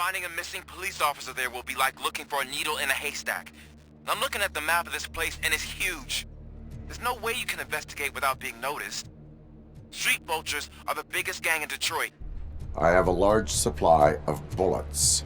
finding a missing police officer there will be like looking for a needle in a haystack. I'm looking at the map of this place and it's huge. There's no way you can investigate without being noticed. Street vultures are the biggest gang in Detroit. I have a large supply of bullets.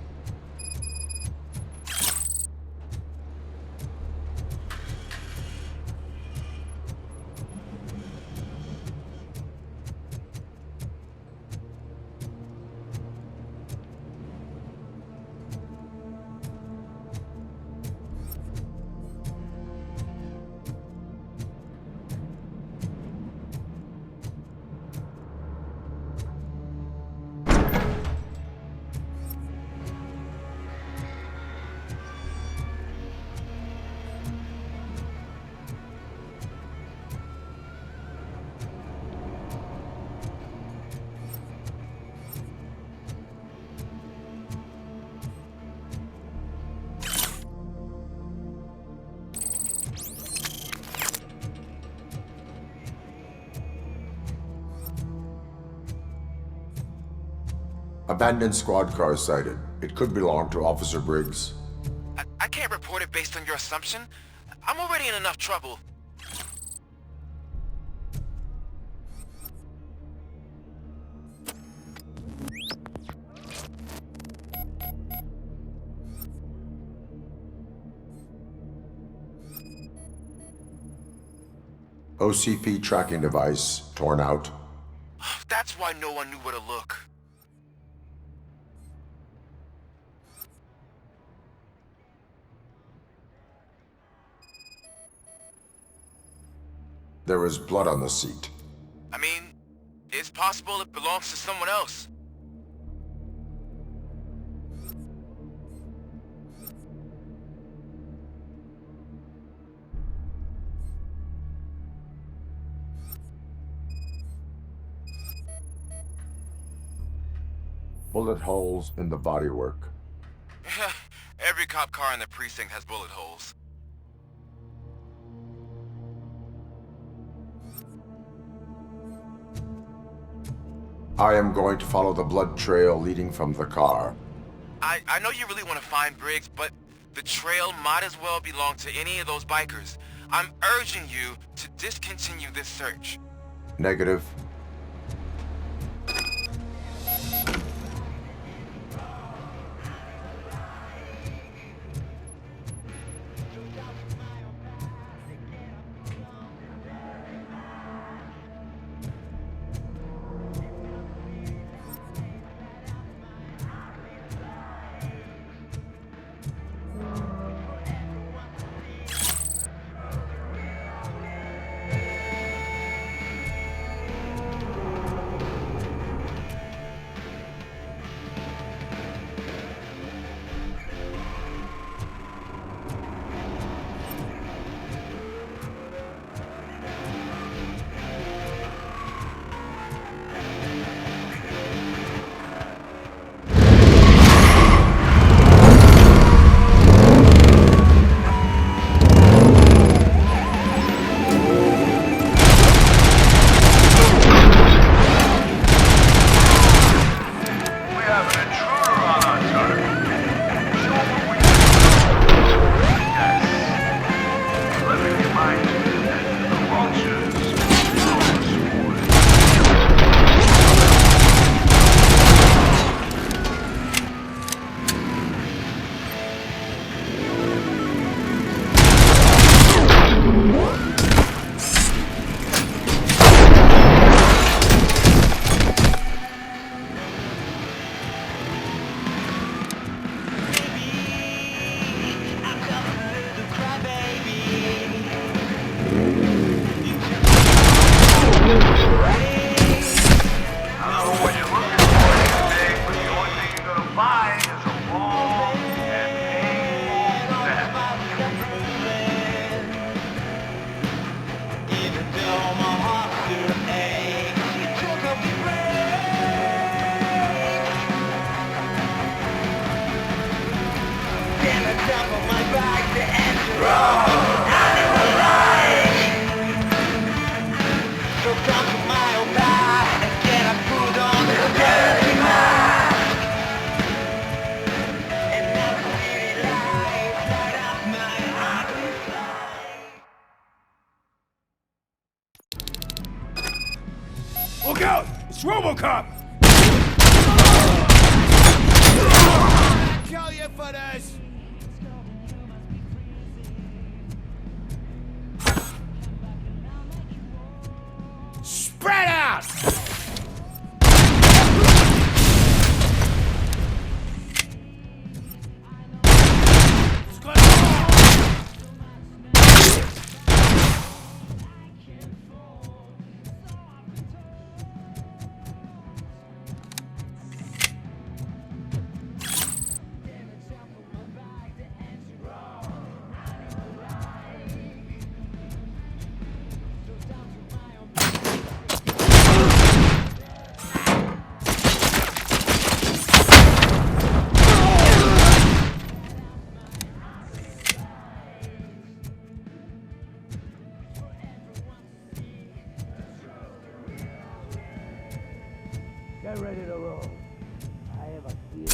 Abandoned squad car sighted. It could belong to Officer Briggs. I can't report it based on your assumption. I'm already in enough trouble. OCP tracking device torn out. That's why no one knew where to look. There is blood on the seat. I mean, it's possible it belongs to someone else. Bullet holes in the bodywork. Every cop car in the precinct has bullet holes. I am going to follow the blood trail leading from the car. I know you really want to find Briggs, but the trail might as well belong to any of those bikers. I'm urging you to discontinue this search. Negative. Look out! It's Robocop! Kill you for this! Spread out! Get ready to roll. I have a feeling.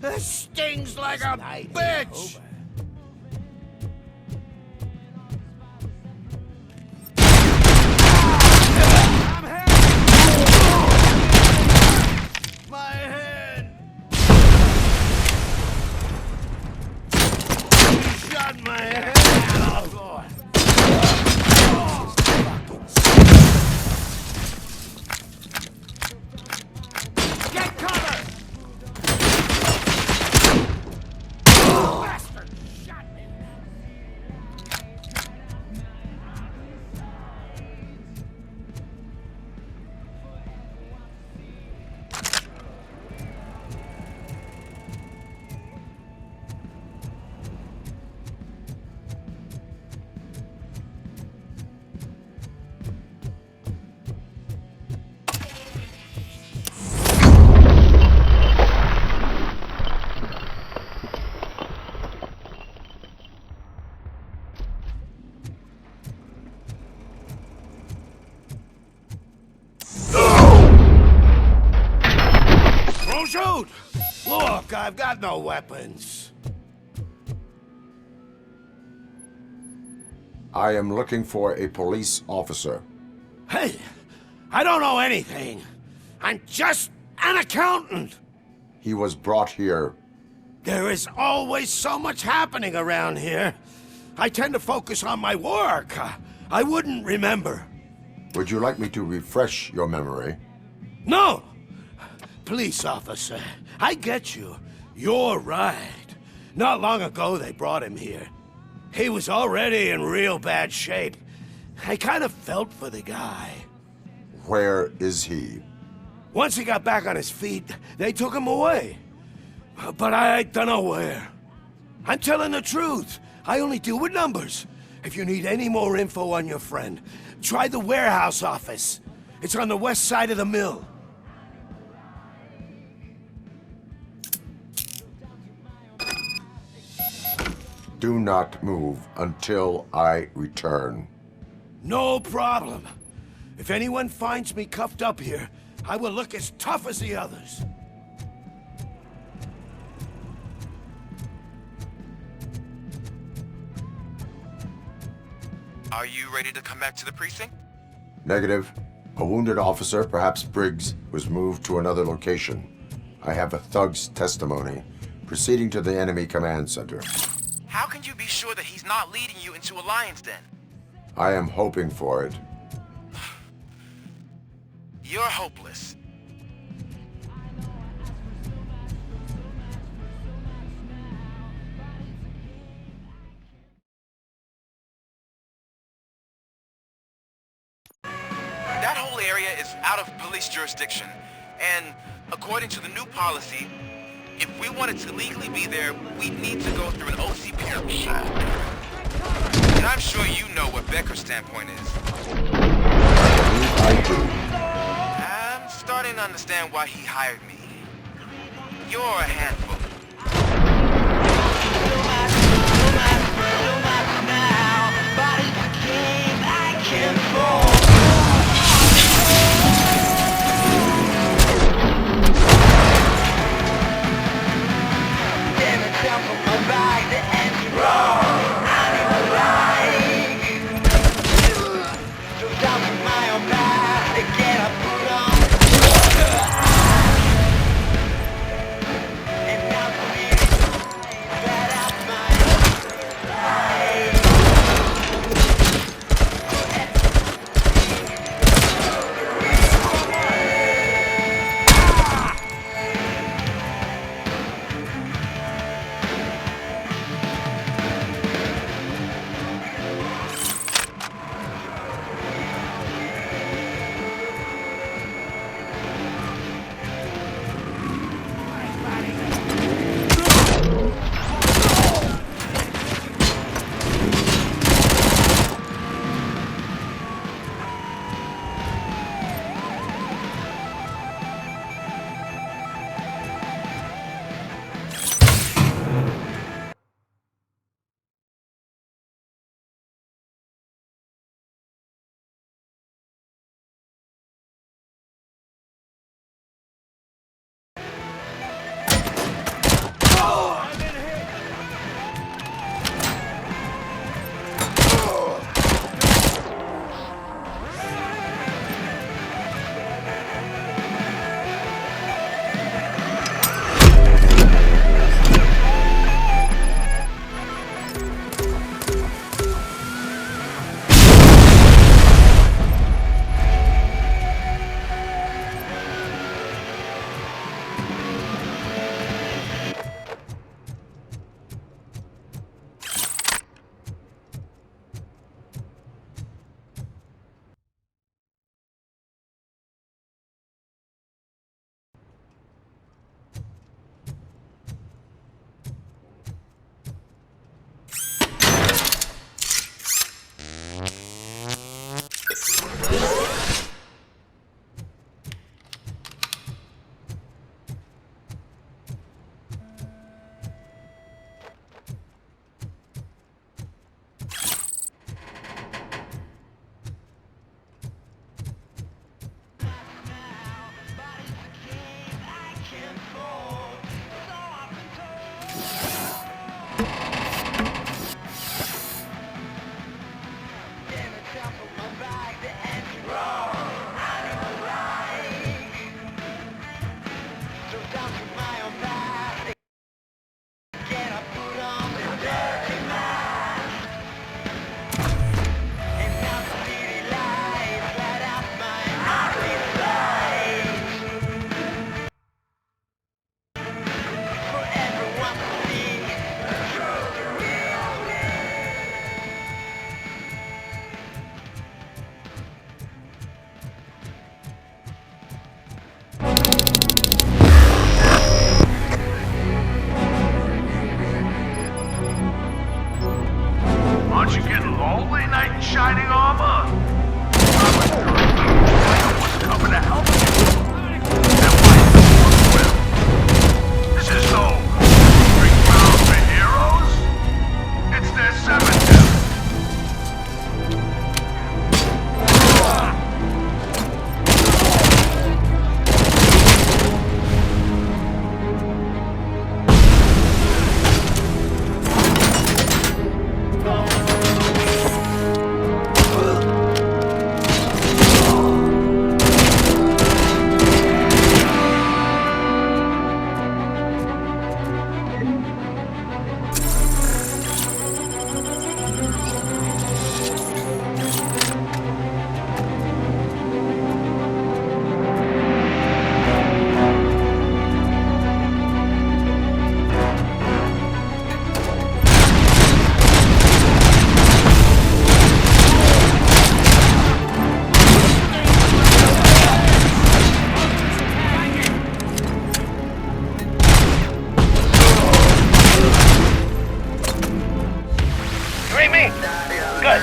This stings like a bitch! I'm hit! My head! He shot my head! Oh, God. Get cover! Bastard shot me! Don't shoot! Look, I've got no weapons. I am looking for a police officer. Hey, I don't know anything. I'm just an accountant. He was brought here. There is always so much happening around here. I tend to focus on my work. I wouldn't remember. Would you like me to refresh your memory? No! Police officer, I get you. You're right. Not long ago they brought him here. He was already in real bad shape. I kind of felt for the guy. Where is he? Once he got back on his feet, they took him away. But I don't know where. I'm telling the truth. I only deal with numbers. If you need any more info on your friend, try the warehouse office. It's on the west side of the mill. Do not move until I return. No problem. If anyone finds me cuffed up here, I will look as tough as the others. Are you ready to come back to the precinct? Negative. A wounded officer, perhaps Briggs, was moved to another location. I have a thug's testimony. Proceeding to the enemy command center. How can you be sure that he's not leading you into a lion's den? I am hoping for it. You're hopeless. That whole area is out of police jurisdiction, and according to the new policy, if we wanted to legally be there, we'd need to go through an OCP. And I'm sure you know what Becker's standpoint is. I do. I'm starting to understand why he hired me. You're a handful. free me? Good.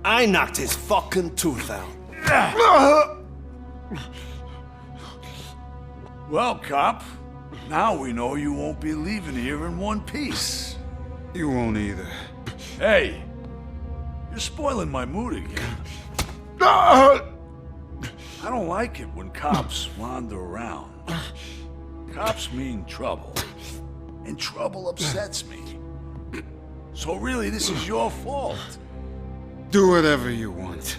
I knocked his fucking tooth out. Well, cop, now we know you won't be leaving here in one piece. You won't either. Hey, you're spoiling my mood again. Ah! I don't like it when cops wander around. Cops mean trouble, and trouble upsets me. So really, this is your fault. Do whatever you want.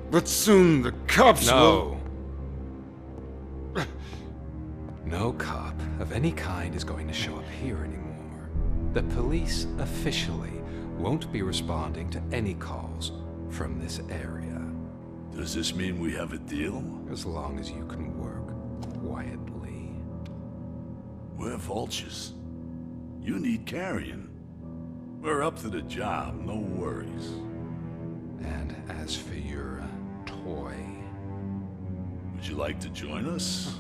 But soon the cops will... No. No cop of any kind is going to show up here anymore. The police officially won't be responding to any calls from this area. Does this mean we have a deal? As long as you can work quietly. We're vultures. You need carrion. We're up to the job, no worries. And as for your toy, Would you like to join us?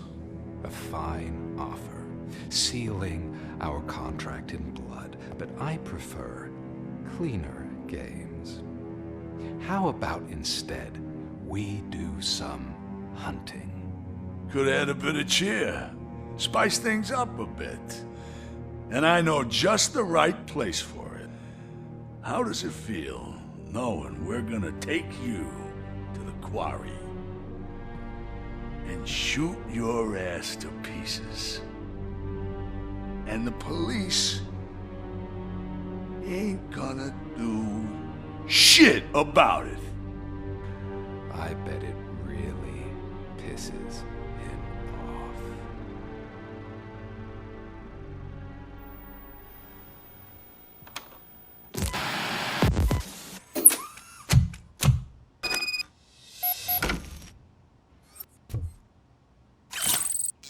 a fine offer, sealing our contract in blood, but I prefer cleaner games. How about instead we do some hunting? Could add a bit of cheer. Spice things up a bit. And I know just the right place for it. How does it feel knowing we're gonna take you to the quarry and shoot your ass to pieces? And the police ain't gonna do shit about it. I bet it really pisses him off.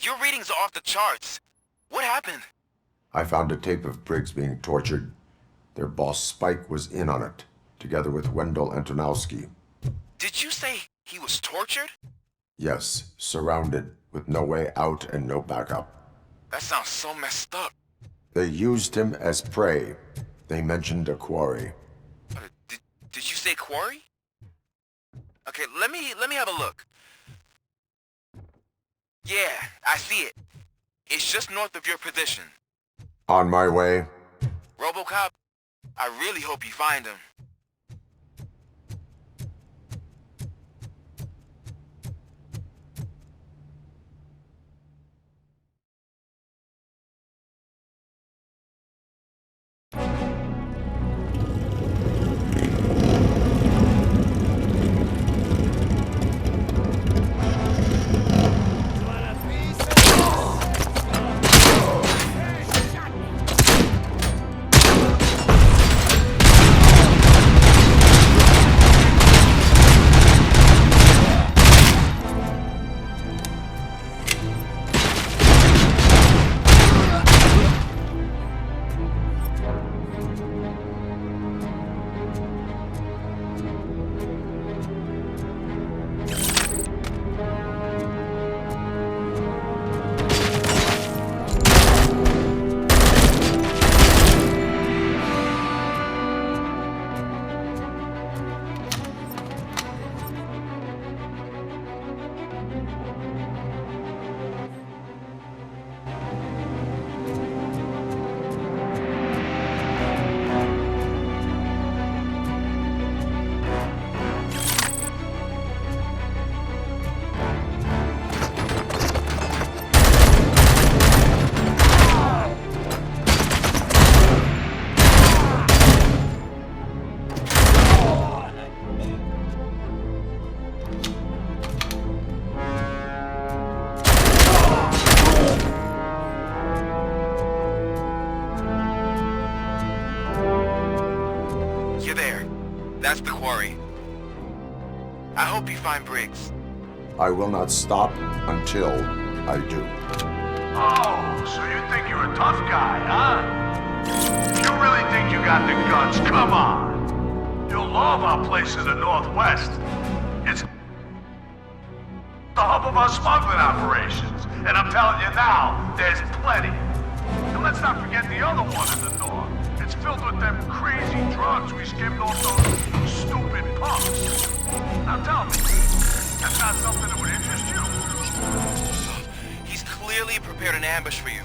Your readings are off the charts. What happened? I found a tape of Briggs being tortured. Their boss Spike was in on it, together with Wendell Antonowski. Did you say he was tortured? Yes, surrounded, with no way out and no backup. That sounds so messed up. They used him as prey. They mentioned a quarry. Did you say quarry? Okay, let me have a look. Yeah, I see it. It's just north of your position. On my way. RoboCop, I really hope you find him. You're there. That's the quarry. I hope you find Briggs. I will not stop until I do. Oh, so you think you're a tough guy, huh? You really think you got the guts? Come on! You'll love our place in the Northwest. It's the hub of our smuggling operations. And I'm telling you now, there's plenty. And let's not forget the other one in the north. It's filled with them crazy drugs we skimmed off those stupid punks. Now tell me, that's not something that would interest you? He's clearly prepared an ambush for you.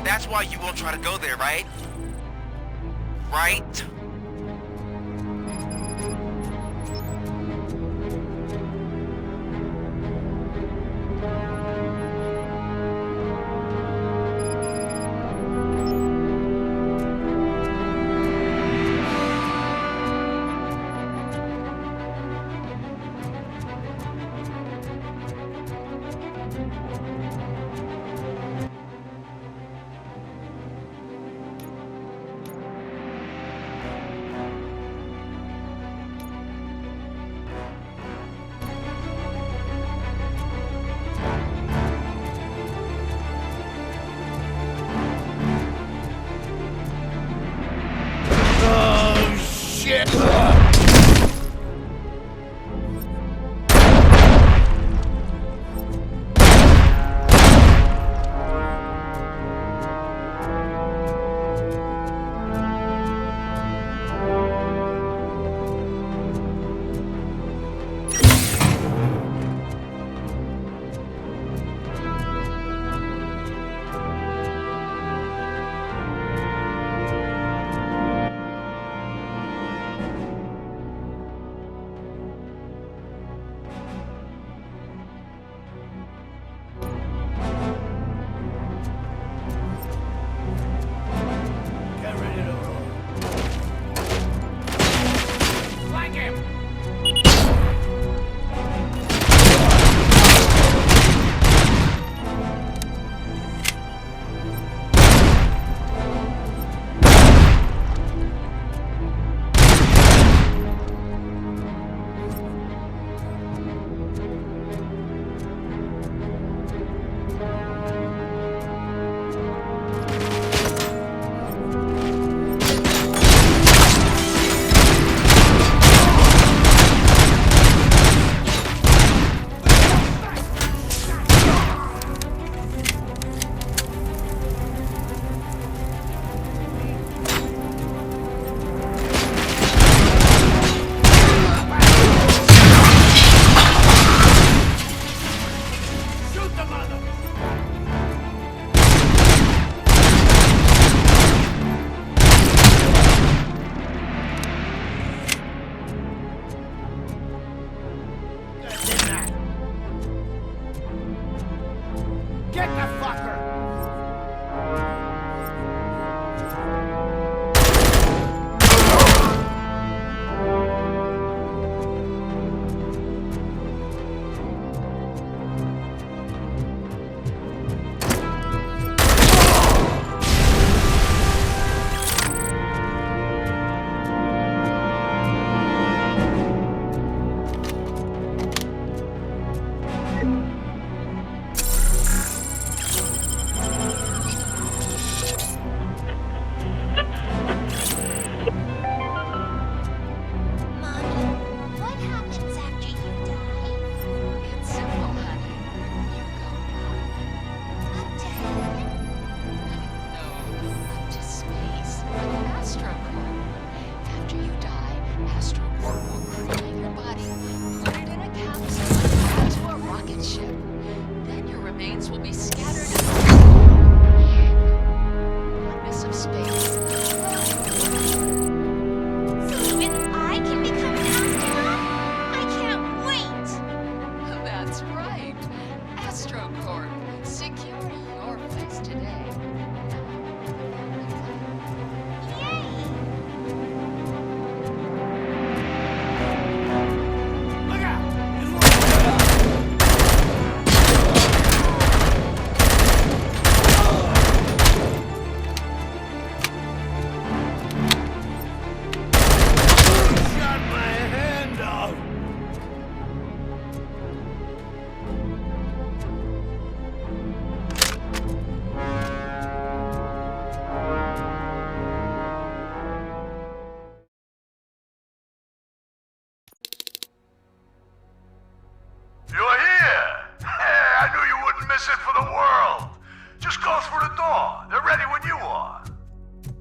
That's why you won't try to go there, right? Right?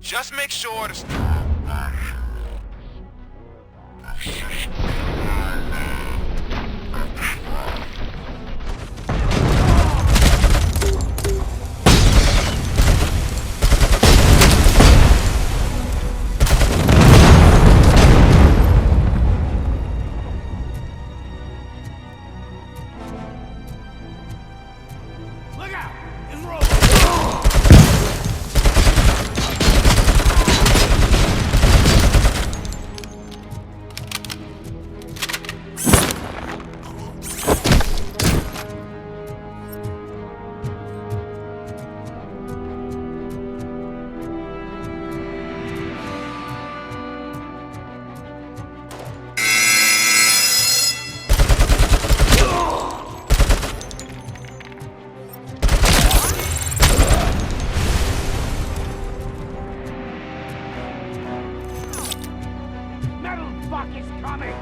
Just make sure to... fuck is coming?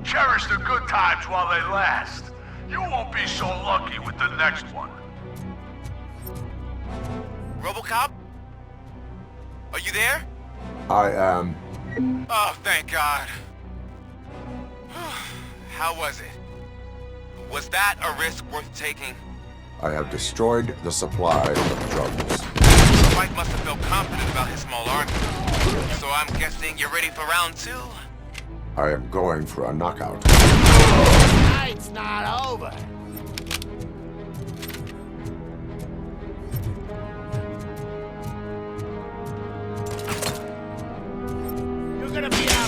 Cherish the good times while they last. You won't be so lucky with the next one. RoboCop? Are you there? I am. Oh, thank God. How was it? Was that a risk worth taking? I have destroyed the supply of drugs. Mike must have felt confident about his small army. So I'm guessing you're ready for round two? I am going for a knockout. Night's not over. You're gonna be out.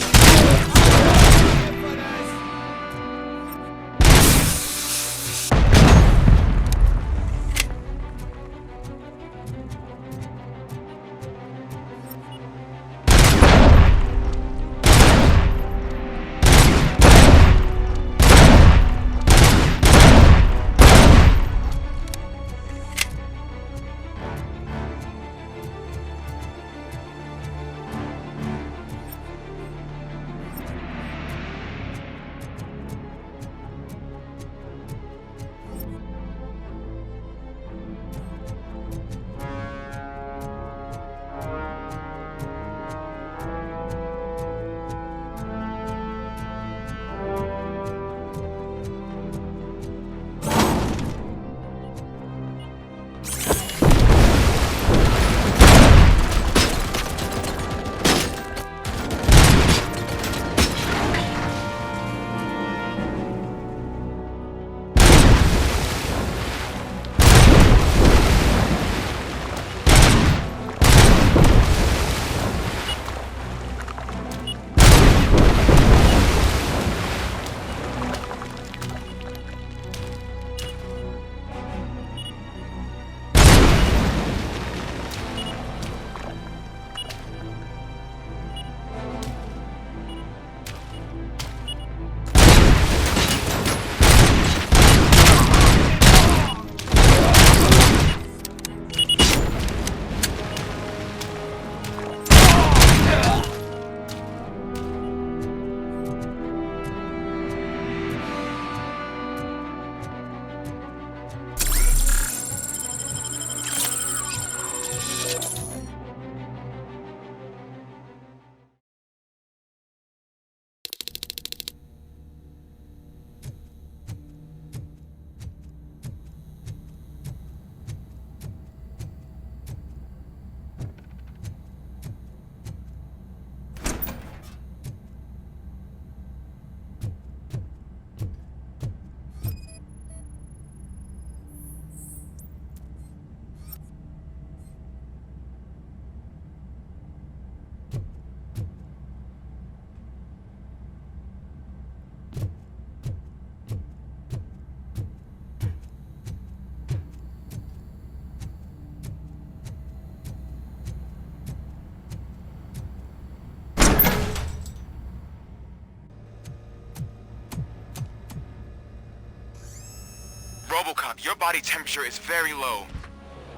RoboCop, your body temperature is very low.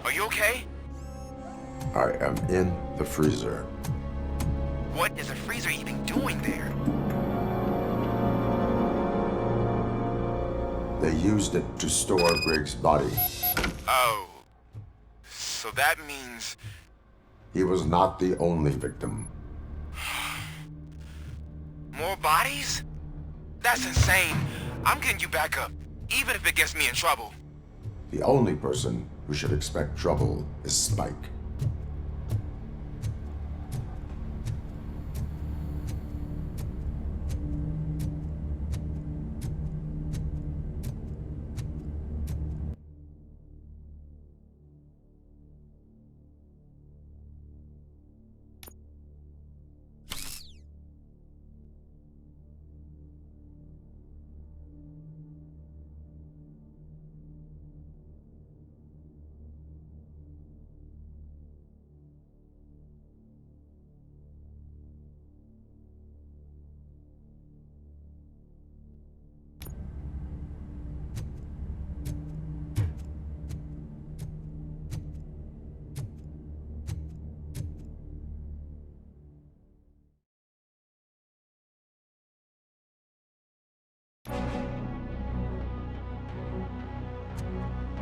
Are you okay? I am in the freezer. What is a freezer even doing there? They used it to store Briggs' body. Oh. So that means... He was not the only victim. More bodies? That's insane. I'm getting you back up, even if it gets me in trouble. The only person who should expect trouble is Spike.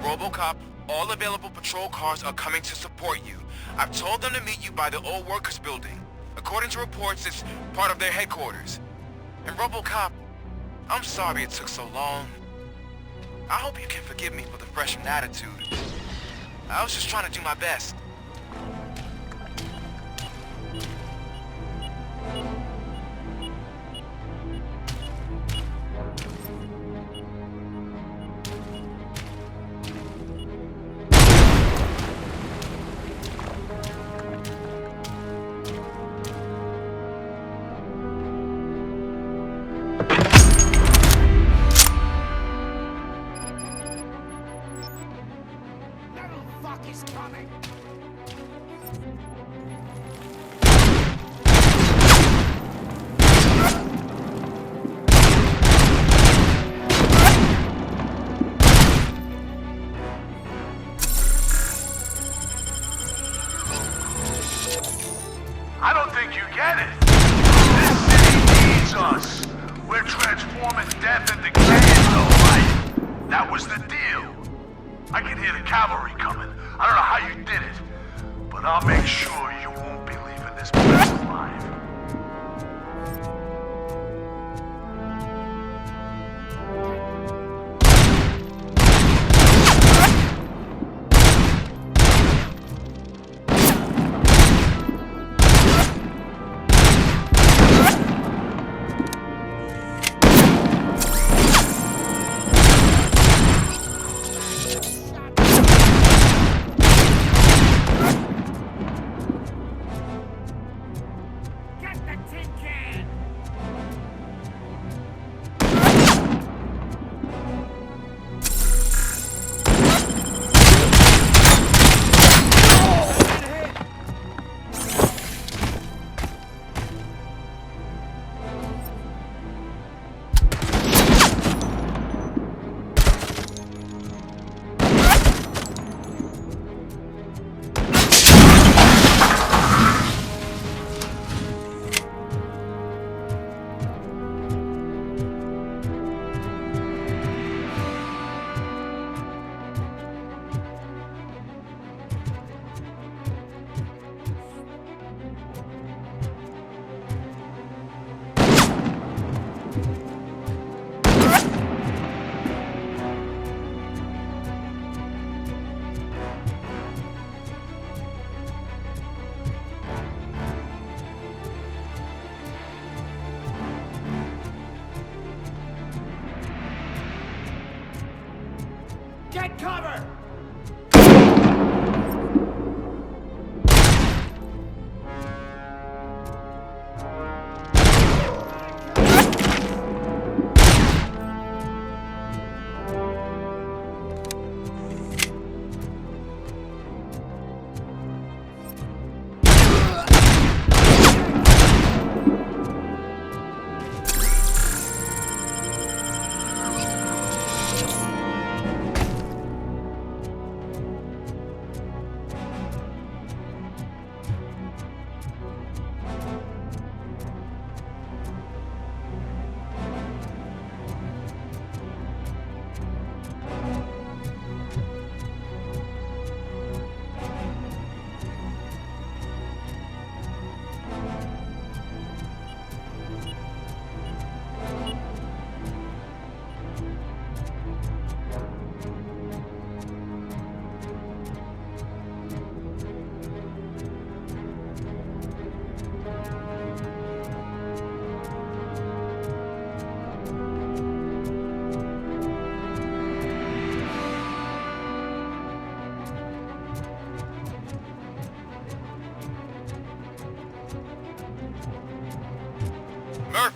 RoboCop, all available patrol cars are coming to support you. I've told them to meet you by the old workers building. According to reports, it's part of their headquarters. And RoboCop, I'm sorry it took so long. I hope you can forgive me for the freshman attitude. I was just trying to do my best. I don't think you get it. This city needs us. We're transforming death into chaos, right? That was the deal. I can hear the cavalry coming. I don't know how you did it, but I'll make sure you won't be leaving this place alive.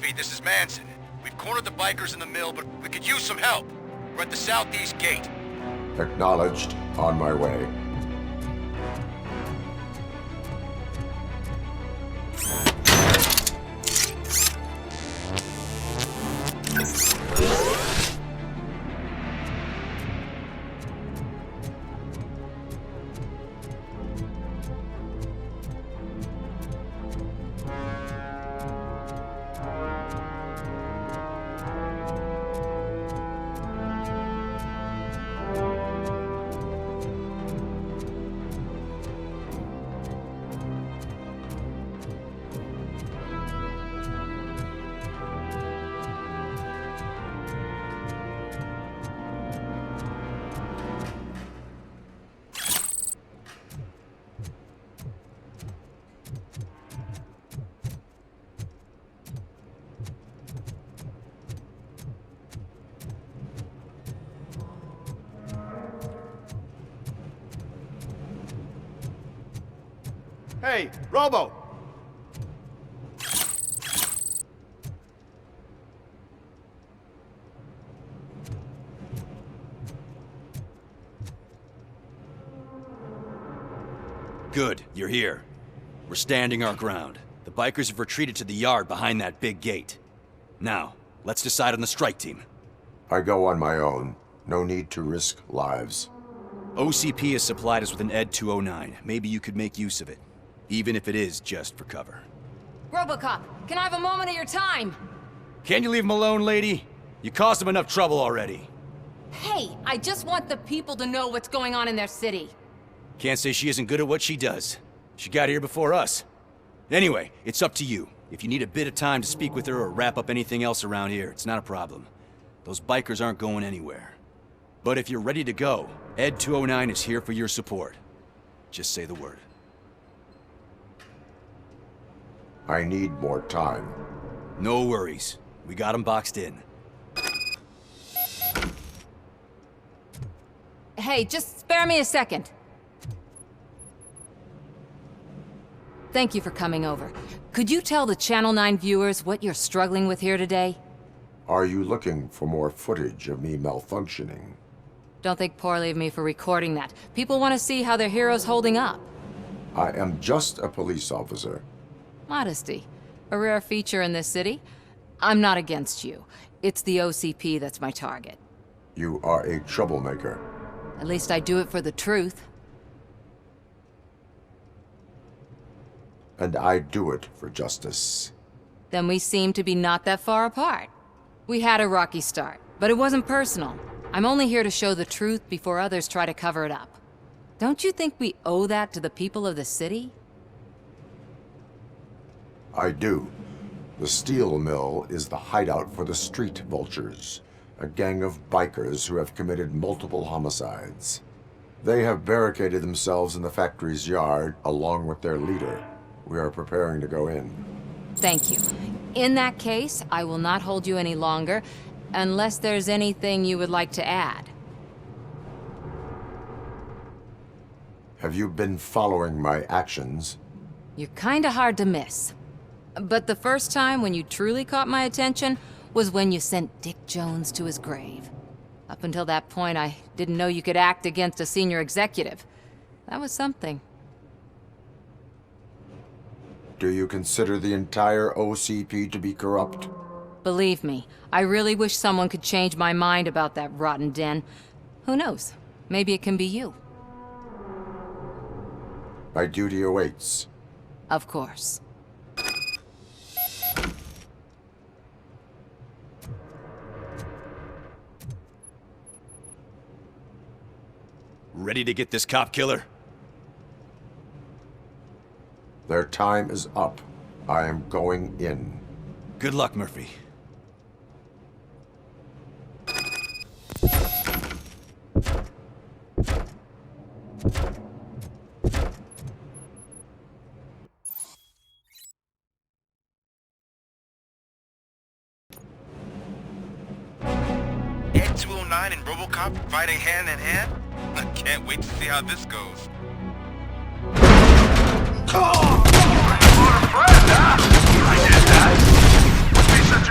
OCP, this is Manson. We've cornered the bikers in the mill, but we could use some help. We're at the southeast gate. Acknowledged. On my way. Hey, Robo! Good, you're here. We're standing our ground. The bikers have retreated to the yard behind that big gate. Now, let's decide on the strike team. I go on my own. No need to risk lives. OCP has supplied us with an Ed 209. Maybe you could make use of it. Even if it is just for cover. Robocop, can I have a moment of your time? Can you leave him alone, lady? You caused him enough trouble already. Hey, I just want the people to know what's going on in their city. Can't say she isn't good at what she does. She got here before us. Anyway, it's up to you. If you need a bit of time to speak with her or wrap up anything else around here, it's not a problem. Those bikers aren't going anywhere. But if you're ready to go, Ed 209 is here for your support. Just say the word. I need more time. No worries. We got him boxed in. Hey, just spare me a second. Thank you for coming over. Could you tell the Channel 9 viewers what you're struggling with here today? Are you looking for more footage of me malfunctioning? Don't think poorly of me for recording that. People want to see how their hero's holding up. I am just a police officer. Modesty. A rare feature in this city. I'm not against you. It's the OCP that's my target. You are a troublemaker. At least I do it for the truth. And I do it for justice. Then we seem to be not that far apart. We had a rocky start, but it wasn't personal. I'm only here to show the truth before others try to cover it up. Don't you think we owe that to the people of the city? I do. The steel mill is the hideout for the street vultures, a gang of bikers who have committed multiple homicides. They have barricaded themselves in the factory's yard along with their leader. We are preparing to go in. Thank you. In that case, I will not hold you any longer, unless there's anything you would like to add. Have you been following my actions? You're kinda hard to miss. But the first time when you truly caught my attention was when you sent Dick Jones to his grave. Up until that point, I didn't know you could act against a senior executive. That was something. Do you consider the entire OCP to be corrupt? Believe me, I really wish someone could change my mind about that rotten den. Who knows? Maybe it can be you. My duty awaits. Of course. Ready to get this cop killer? Their time is up. I am going in. Good luck, Murphy. Ed 209 and Robocop fighting hand in hand? I can't wait to see how this goes. I did that. Piece of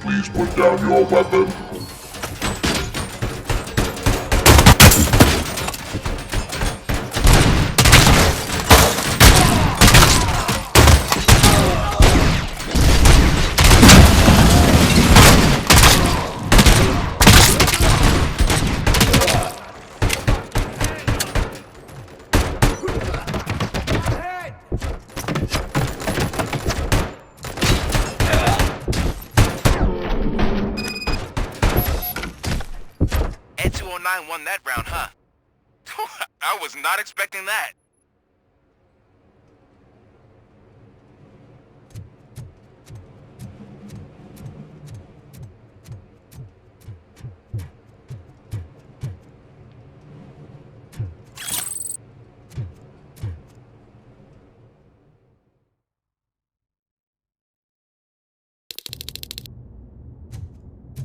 Please put down your weapon. Ed 209 won that round, huh? I was not expecting that.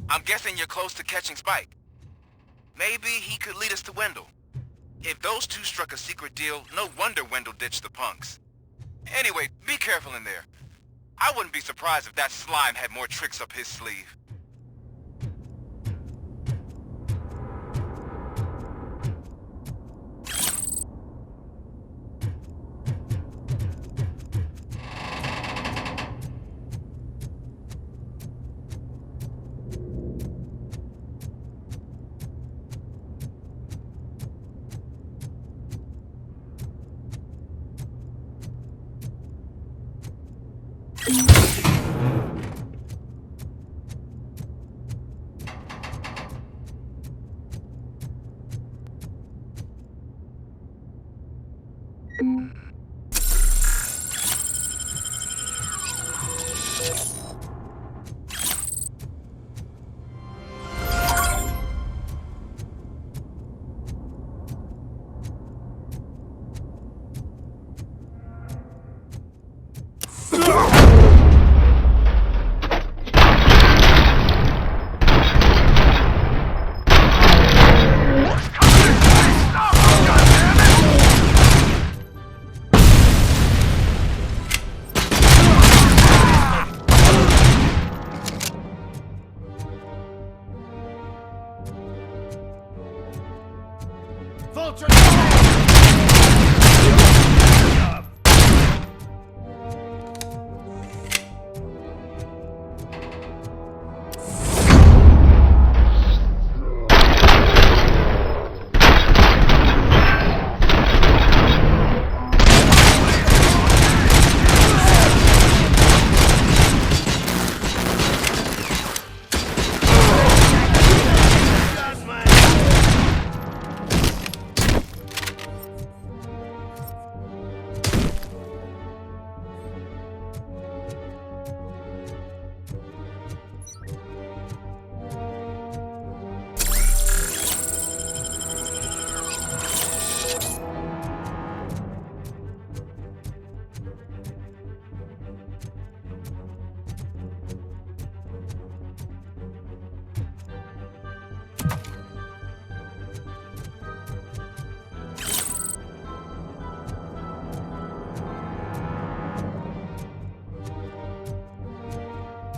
I'm guessing you're close to catching Spike. Maybe he could lead us to Wendell. If those two struck a secret deal, no wonder Wendell ditched the punks. Anyway, be careful in there. I wouldn't be surprised if that slime had more tricks up his sleeve.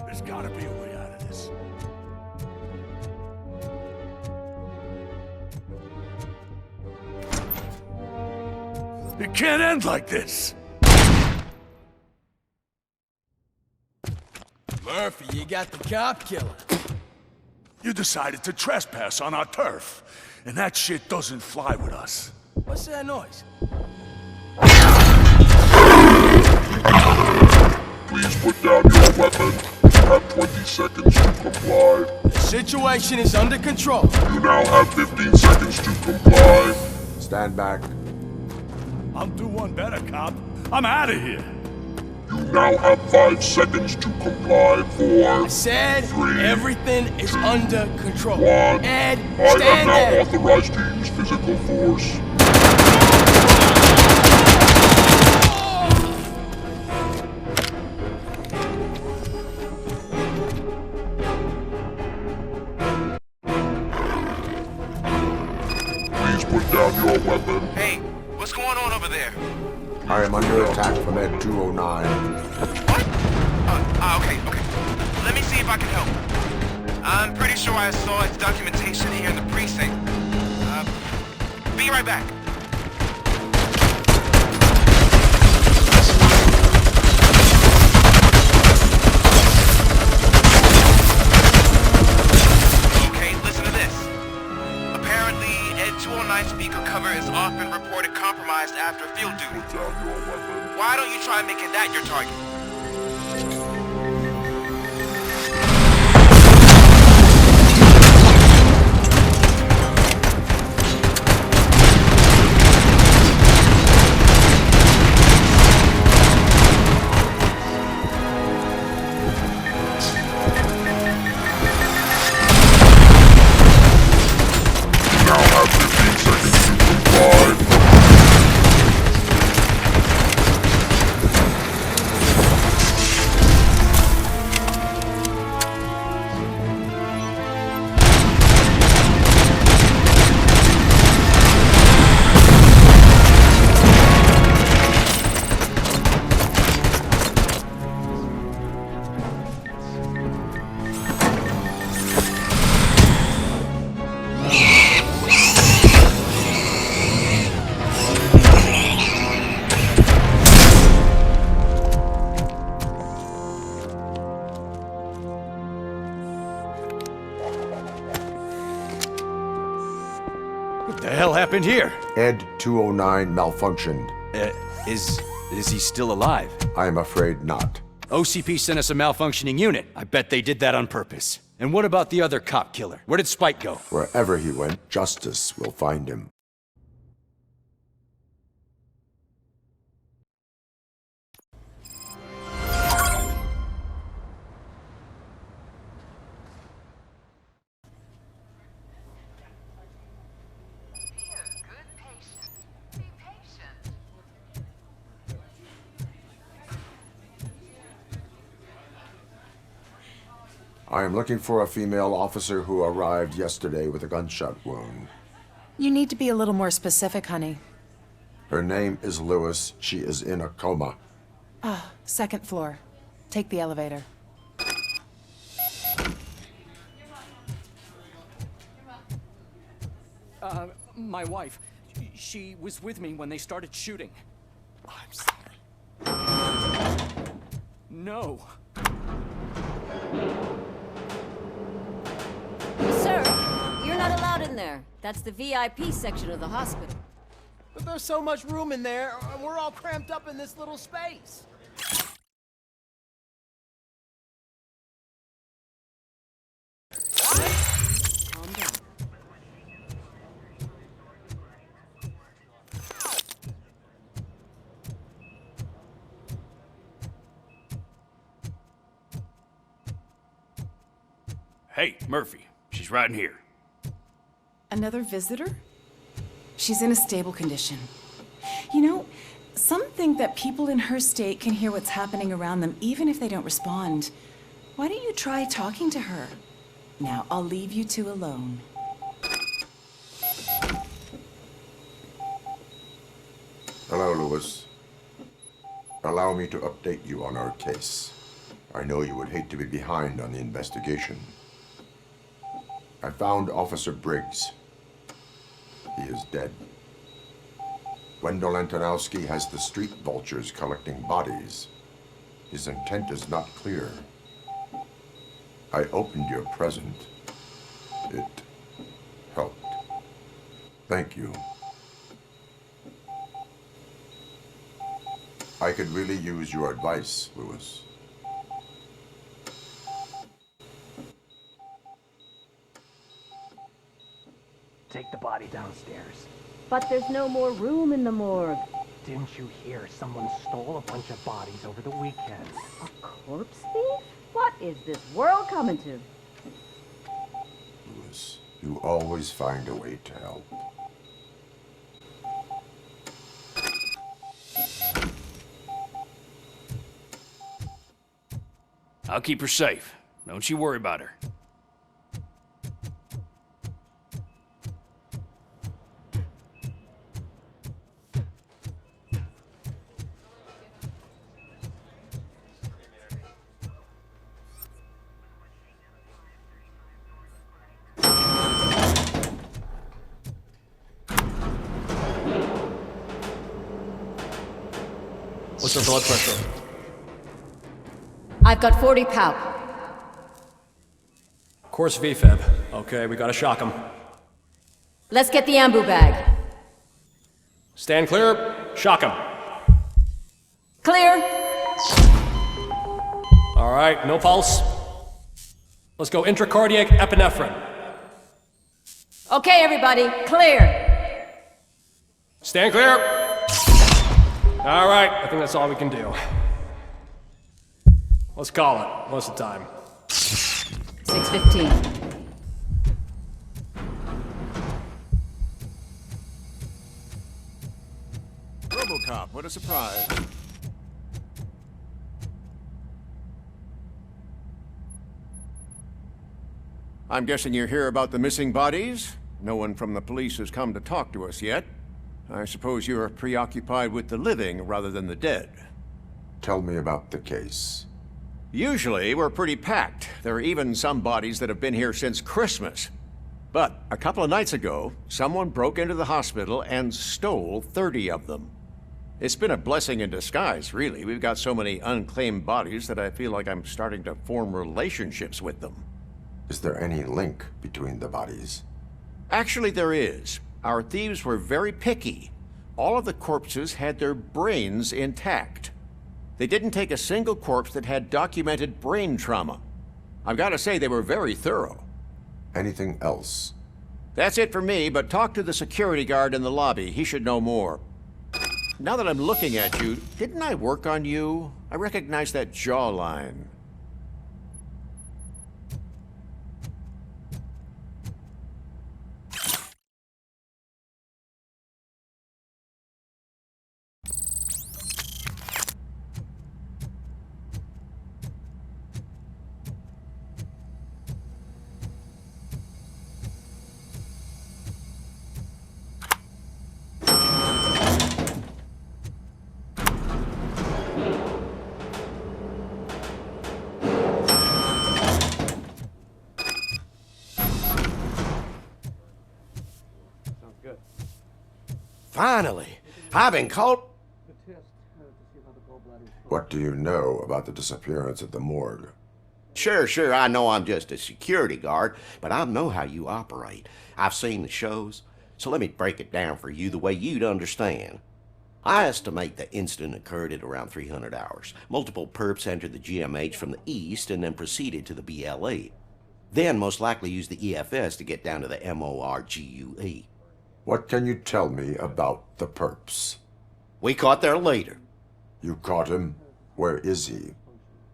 There's gotta be a way out of this. It can't end like this. Murphy, you got the cop killer. You decided to trespass on our turf, and that shit doesn't fly with us. What's that noise? Please put down your weapon. You have 20 seconds to comply. The situation is under control. You now have 15 seconds to comply. Stand back. I'll do one better, cop. I'm out of here. You now have 5 seconds to comply. 4, I said 3, everything is under control. 1. Ed, I am stand now there. authorized to use physical force. Please put down your weapon. Hey, what's going on over there? I am under attack from Ed 209. What? Okay. Let me see if I can help. I'm pretty sure I saw its documentation here in the precinct. Be right back. Okay, listen to this. Apparently, Ed 209 speaker cover is often reported compromised after field duty. Why don't you try making that your target? What the hell happened here? Ed 209 malfunctioned. Is he still alive? I am afraid not. OCP sent us a malfunctioning unit. I bet they did that on purpose. And what about the other cop killer? Where did Spike go? Wherever he went, justice will find him. I am looking for a female officer who arrived yesterday with a gunshot wound. You need to be a little more specific, honey. Her name is Lewis. She is in a coma. Ah, second floor. Take the elevator. My wife. She was with me when they started shooting. I'm sorry. No. Sir, you're not allowed in there. That's the VIP section of the hospital. But there's so much room in there, and we're all cramped up in this little space. Calm down. Hey, Murphy. She's right in here. Another visitor? She's in a stable condition. You know, some think that people in her state can hear what's happening around them even if they don't respond. Why don't you try talking to her? Now, I'll leave you two alone. Hello, Lewis. Allow me to update you on our case. I know you would hate to be behind on the investigation. I found Officer Briggs. He is dead. Wendell Antonowski has the street vultures collecting bodies. His intent is not clear. I opened your present. It helped. Thank you. I could really use your advice, Lewis. Take the body downstairs. But there's no more room in the morgue. Didn't you hear someone stole a bunch of bodies over the weekend? A corpse thief? What is this world coming to? Lewis, you always find a way to help. I'll keep her safe. Don't you worry about her. What's her blood pressure? I've got 40 pow. Course VFib. Okay, we gotta shock him. Let's get the ambu bag. Stand clear. Shock him. Clear. All right, no pulse. Let's go intracardiac epinephrine. Okay, everybody, clear. Stand clear. All right, I think that's all we can do. Let's call it. What's the time? 6:15. RoboCop, what a surprise. I'm guessing you're here about the missing bodies? No one from the police has come to talk to us yet. I suppose you're preoccupied with the living rather than the dead. Tell me about the case. Usually, we're pretty packed. There are even some bodies that have been here since Christmas. But a couple of nights ago, someone broke into the hospital and stole 30 of them. It's been a blessing in disguise, really. We've got so many unclaimed bodies that I feel like I'm starting to form relationships with them. Is there any link between the bodies? Actually, there is. Our thieves were very picky. All of the corpses had their brains intact. They didn't take a single corpse that had documented brain trauma. I've got to say, they were very thorough. Anything else? That's it for me, but talk to the security guard in the lobby. He should know more. Now that I'm looking at you, didn't I work on you? I recognize that jawline. Finally! I've been caught. What do you know about the disappearance at the morgue? Sure, I know I'm just a security guard, but I know how you operate. I've seen the shows, so let me break it down for you the way you'd understand. I estimate the incident occurred at around 300 hours. Multiple perps entered the GMH from the east and then proceeded to the BLE. Then most likely used the EFS to get down to the MORGUE. What can you tell me about the perps? We caught their leader. You caught him? Where is he?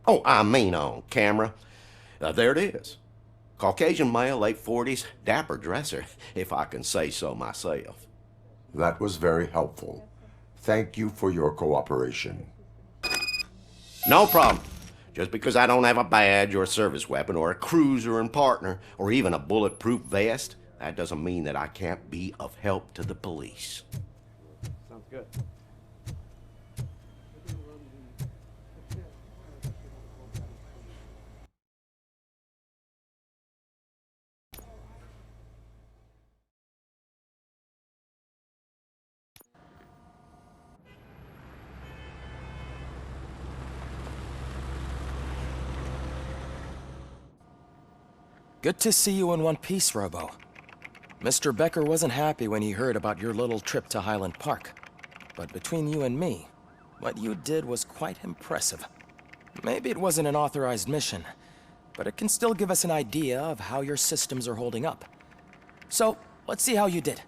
Oh, I mean on camera. There it is. Caucasian male, late 40s, dapper dresser, if I can say so myself. That was very helpful. Thank you for your cooperation. No problem. Just because I don't have a badge or a service weapon or a cruiser and partner or even a bulletproof vest, that doesn't mean that I can't be of help to the police. Sounds good. Good to see you in one piece, Robo. Mr. Becker wasn't happy when he heard about your little trip to Highland Park. But between you and me, what you did was quite impressive. Maybe it wasn't an authorized mission, but it can still give us an idea of how your systems are holding up. So, let's see how you did.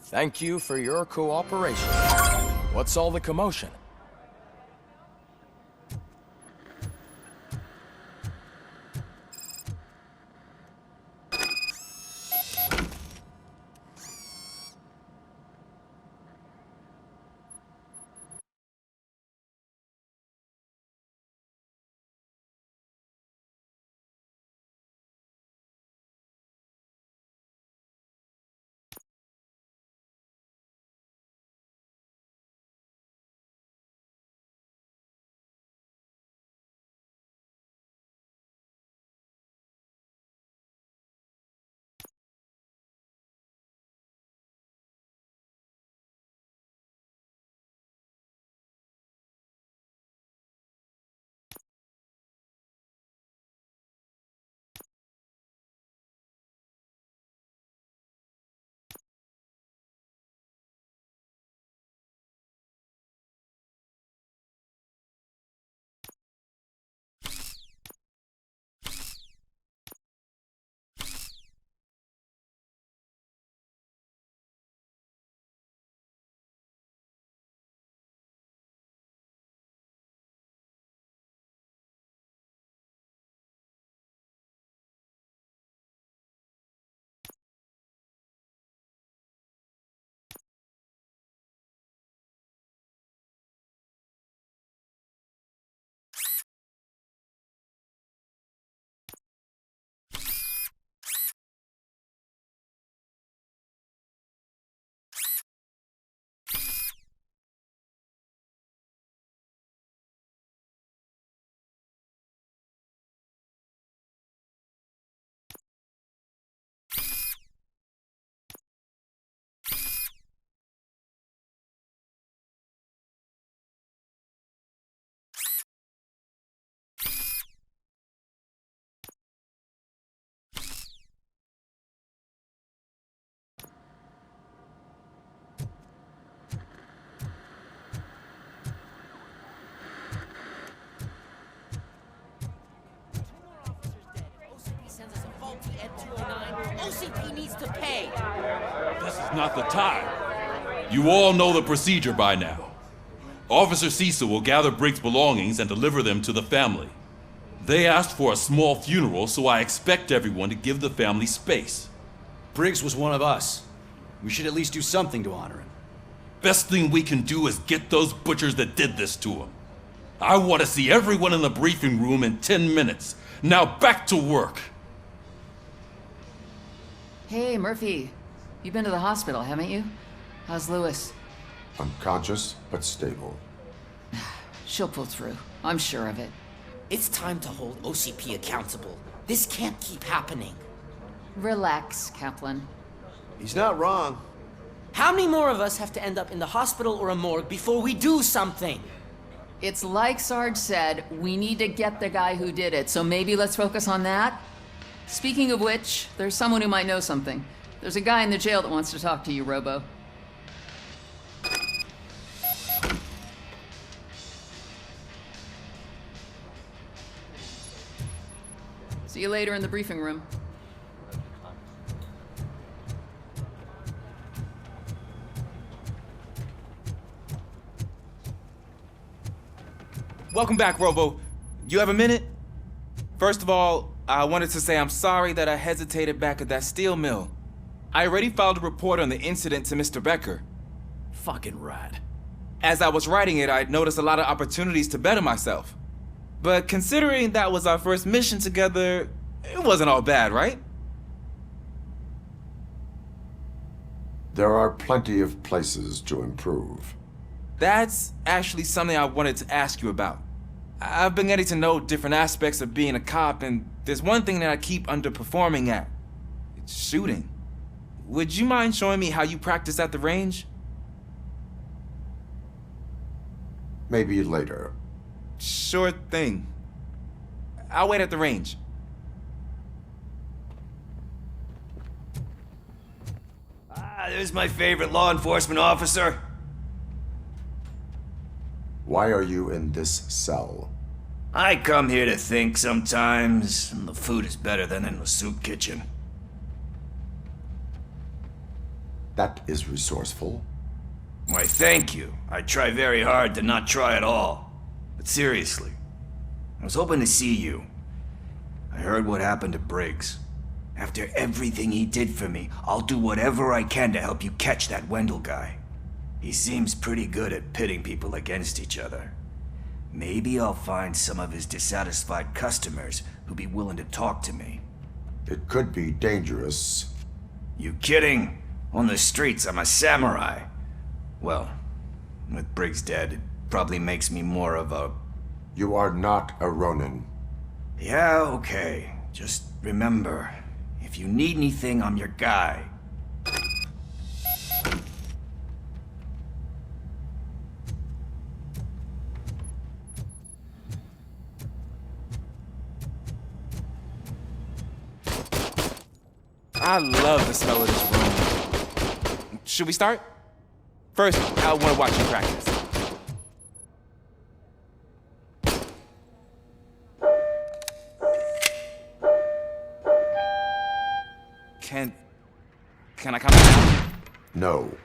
Thank you for your cooperation. What's all the commotion? OCP needs to pay. This is not the time. You all know the procedure by now. Officer Cecil will gather Briggs' belongings and deliver them to the family. They asked for a small funeral, so I expect everyone to give the family space. Briggs was one of us. We should at least do something to honor him. Best thing we can do is get those butchers that did this to him. I want to see everyone in the briefing room in 10 minutes. Now back to work. Hey, Murphy. You've been to the hospital, haven't you? How's Lewis? Unconscious, but stable. She'll pull through. I'm sure of it. It's time to hold OCP accountable. This can't keep happening. Relax, Kaplan. He's not wrong. How many more of us have to end up in the hospital or a morgue before we do something? It's like Sarge said, we need to get the guy who did it, so maybe let's focus on that? Speaking of which, there's someone who might know something. There's a guy in the jail that wants to talk to you, Robo. See you later in the briefing room. Welcome back, Robo. You have a minute? First of all, I wanted to say I'm sorry that I hesitated back at that steel mill. I already filed a report on the incident to Mr. Becker. Fucking rat. As I was writing it, I'd noticed a lot of opportunities to better myself. But considering that was our first mission together, it wasn't all bad, right? There are plenty of places to improve. That's actually something I wanted to ask you about. I've been getting to know different aspects of being a cop, and there's one thing that I keep underperforming at. It's shooting. Would you mind showing me how you practice at the range? Maybe later. Sure thing. I'll wait at the range. There's my favorite law enforcement officer. Why are you in this cell? I come here to think sometimes, and the food is better than in the soup kitchen. That is resourceful. Why, thank you. I try very hard to not try at all. But seriously, I was hoping to see you. I heard what happened to Briggs. After everything he did for me, I'll do whatever I can to help you catch that Wendell guy. He seems pretty good at pitting people against each other. Maybe I'll find some of his dissatisfied customers who'd be willing to talk to me. It could be dangerous. You kidding? On the streets, I'm a samurai. Well, with Briggs dead, it probably makes me more of a... You are not a Ronin. Yeah, okay. Just remember, if you need anything, I'm your guy. I love the smell of this room. Should we start? First, I want to watch you practice. Can I come out? No.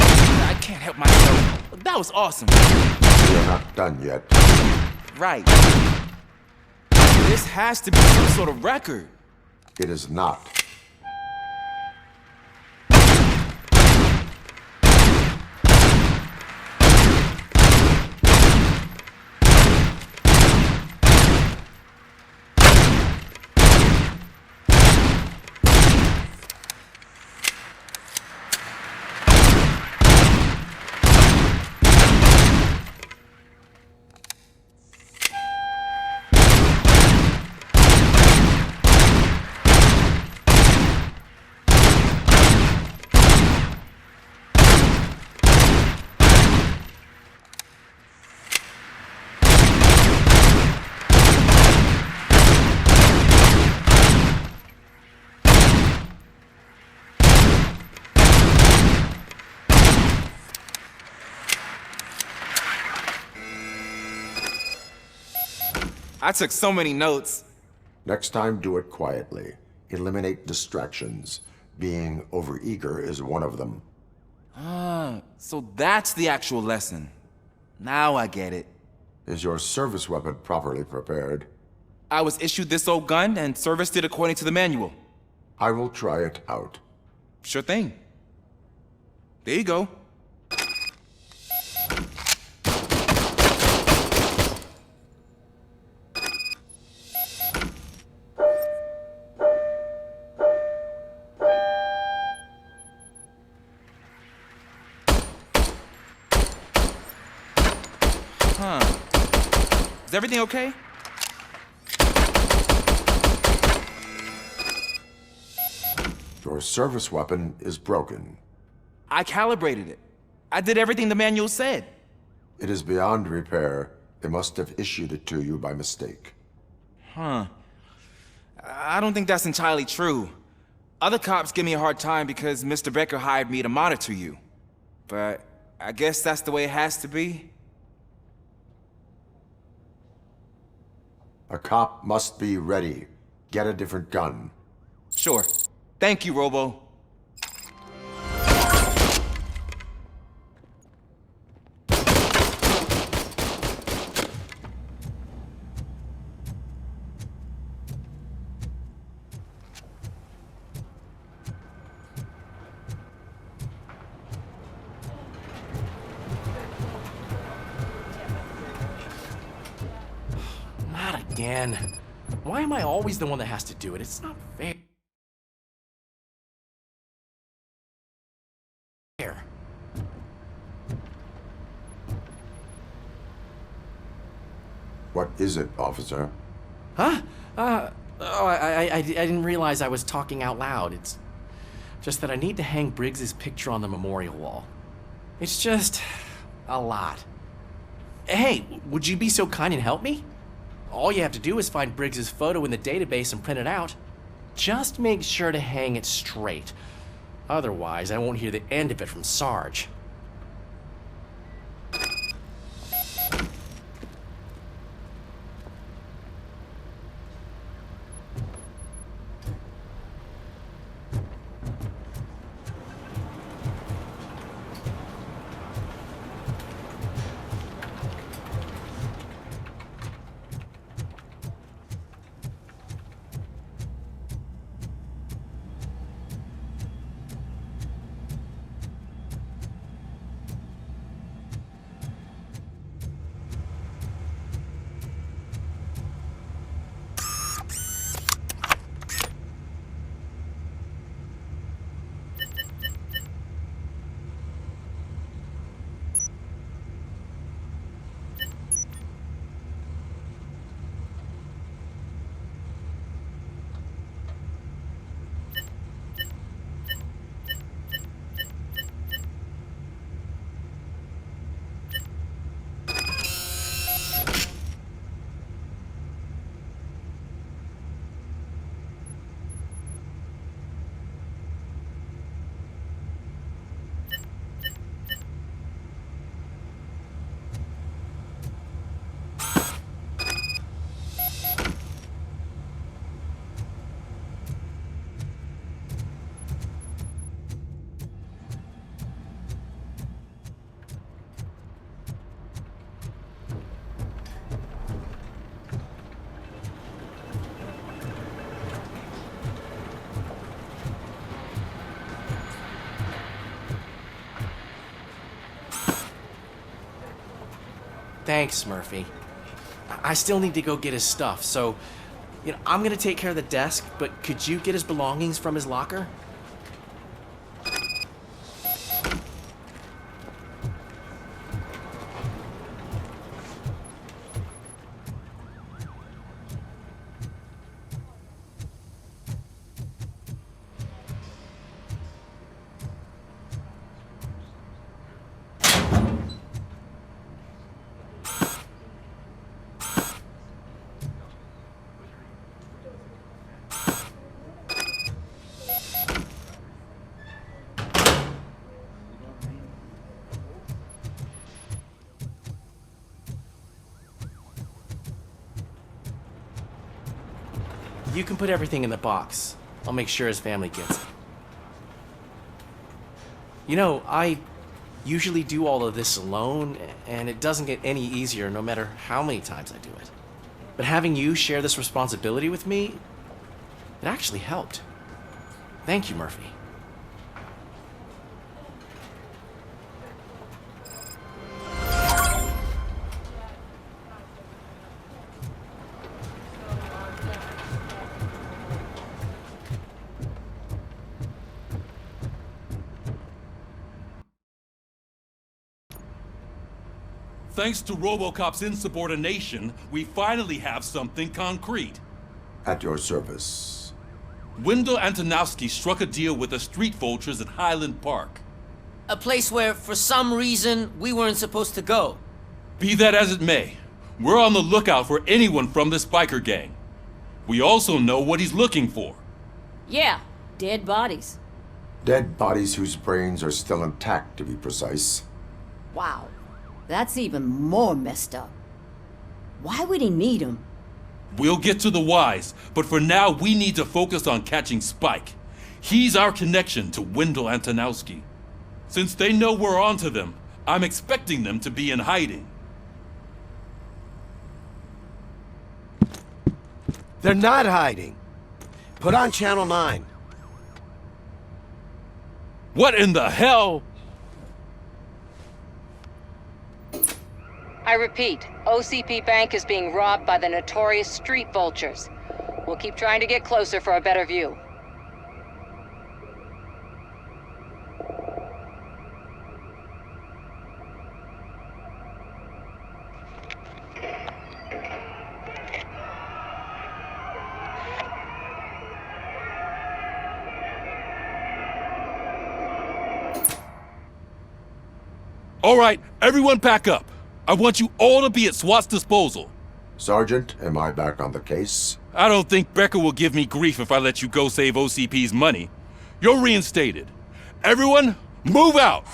I can't help myself. That was awesome. We are not done yet. Right. This has to be some sort of record. It is not. I took so many notes. Next time, do it quietly. Eliminate distractions. Being overeager is one of them. Ah, so that's the actual lesson. Now I get it. Is your service weapon properly prepared? I was issued this old gun and serviced it according to the manual. I will try it out. Sure thing. There you go. Huh. Is everything okay? Your service weapon is broken. I calibrated it. I did everything the manual said. It is beyond repair. They must have issued it to you by mistake. Huh. I don't think that's entirely true. Other cops give me a hard time because Mr. Becker hired me to monitor you. But I guess that's the way it has to be. A cop must be ready. Get a different gun. Sure. Thank you, Robo. Not again. Why am I always the one that has to do it? It's not fair. What is it, officer? Huh? I didn't realize I was talking out loud. It's just that I need to hang Briggs's picture on the memorial wall. It's just a lot. Hey, would you be so kind and help me? All you have to do is find Briggs's photo in the database and print it out. Just make sure to hang it straight. Otherwise, I won't hear the end of it from Sarge. Thanks, Murphy. I still need to go get his stuff, so, I'm gonna take care of the desk, but could you get his belongings from his locker? You can put everything in the box. I'll make sure his family gets it. You know, I usually do all of this alone, and it doesn't get any easier no matter how many times I do it. But having you share this responsibility with me, it actually helped. Thank you, Murphy. Thanks to RoboCop's insubordination, we finally have something concrete. At your service. Wendell Antonowski struck a deal with the street vultures at Highland Park. A place where, for some reason, we weren't supposed to go. Be that as it may, we're on the lookout for anyone from this biker gang. We also know what he's looking for. Yeah, dead bodies. Dead bodies whose brains are still intact, to be precise. Wow, that's even more messed up. Why would he need them? We'll get to the whys, but for now we need to focus on catching Spike. He's our connection to Wendell Antonowski. Since they know we're onto them, I'm expecting them to be in hiding. They're not hiding. Put on Channel 9. What in the hell? I repeat, OCP Bank is being robbed by the notorious street vultures. We'll keep trying to get closer for a better view. All right, everyone pack up. I want you all to be at SWAT's disposal. Sergeant, am I back on the case? I don't think Becker will give me grief if I let you go save OCP's money. You're reinstated. Everyone, move out!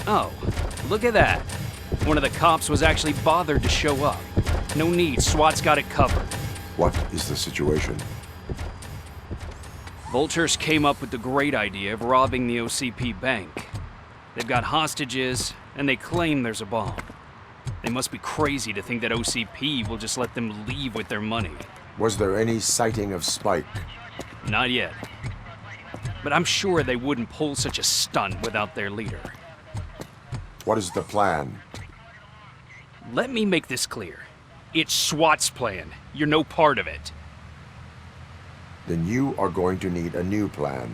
Oh, look at that. One of the cops was actually bothered to show up. No need, SWAT's got it covered. What is the situation? Vultures came up with the great idea of robbing the OCP bank. They've got hostages, and they claim there's a bomb. They must be crazy to think that OCP will just let them leave with their money. Was there any sighting of Spike? Not yet. But I'm sure they wouldn't pull such a stunt without their leader. What is the plan? Let me make this clear. It's SWAT's plan. You're no part of it. Then you are going to need a new plan.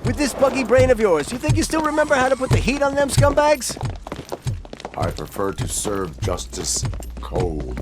With this buggy brain of yours, you think you still remember how to put the heat on them scumbags? I prefer to serve justice cold.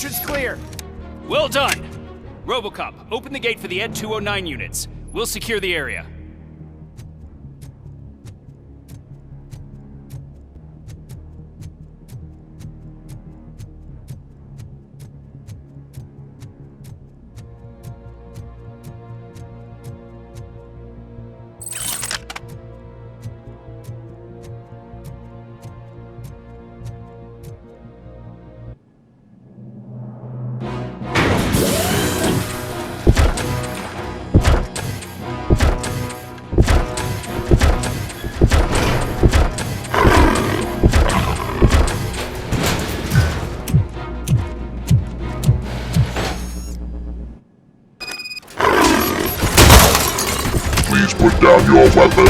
entrance clear. Well done. RoboCop, open the gate for the Ed 209 units. We'll secure the area. down your weapon.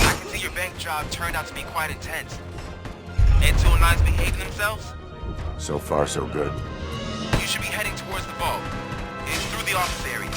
I can see your bank job turned out to be quite intense. Ed 209's behaving themselves? So far, so good. You should be heading towards the vault. It's through the office area.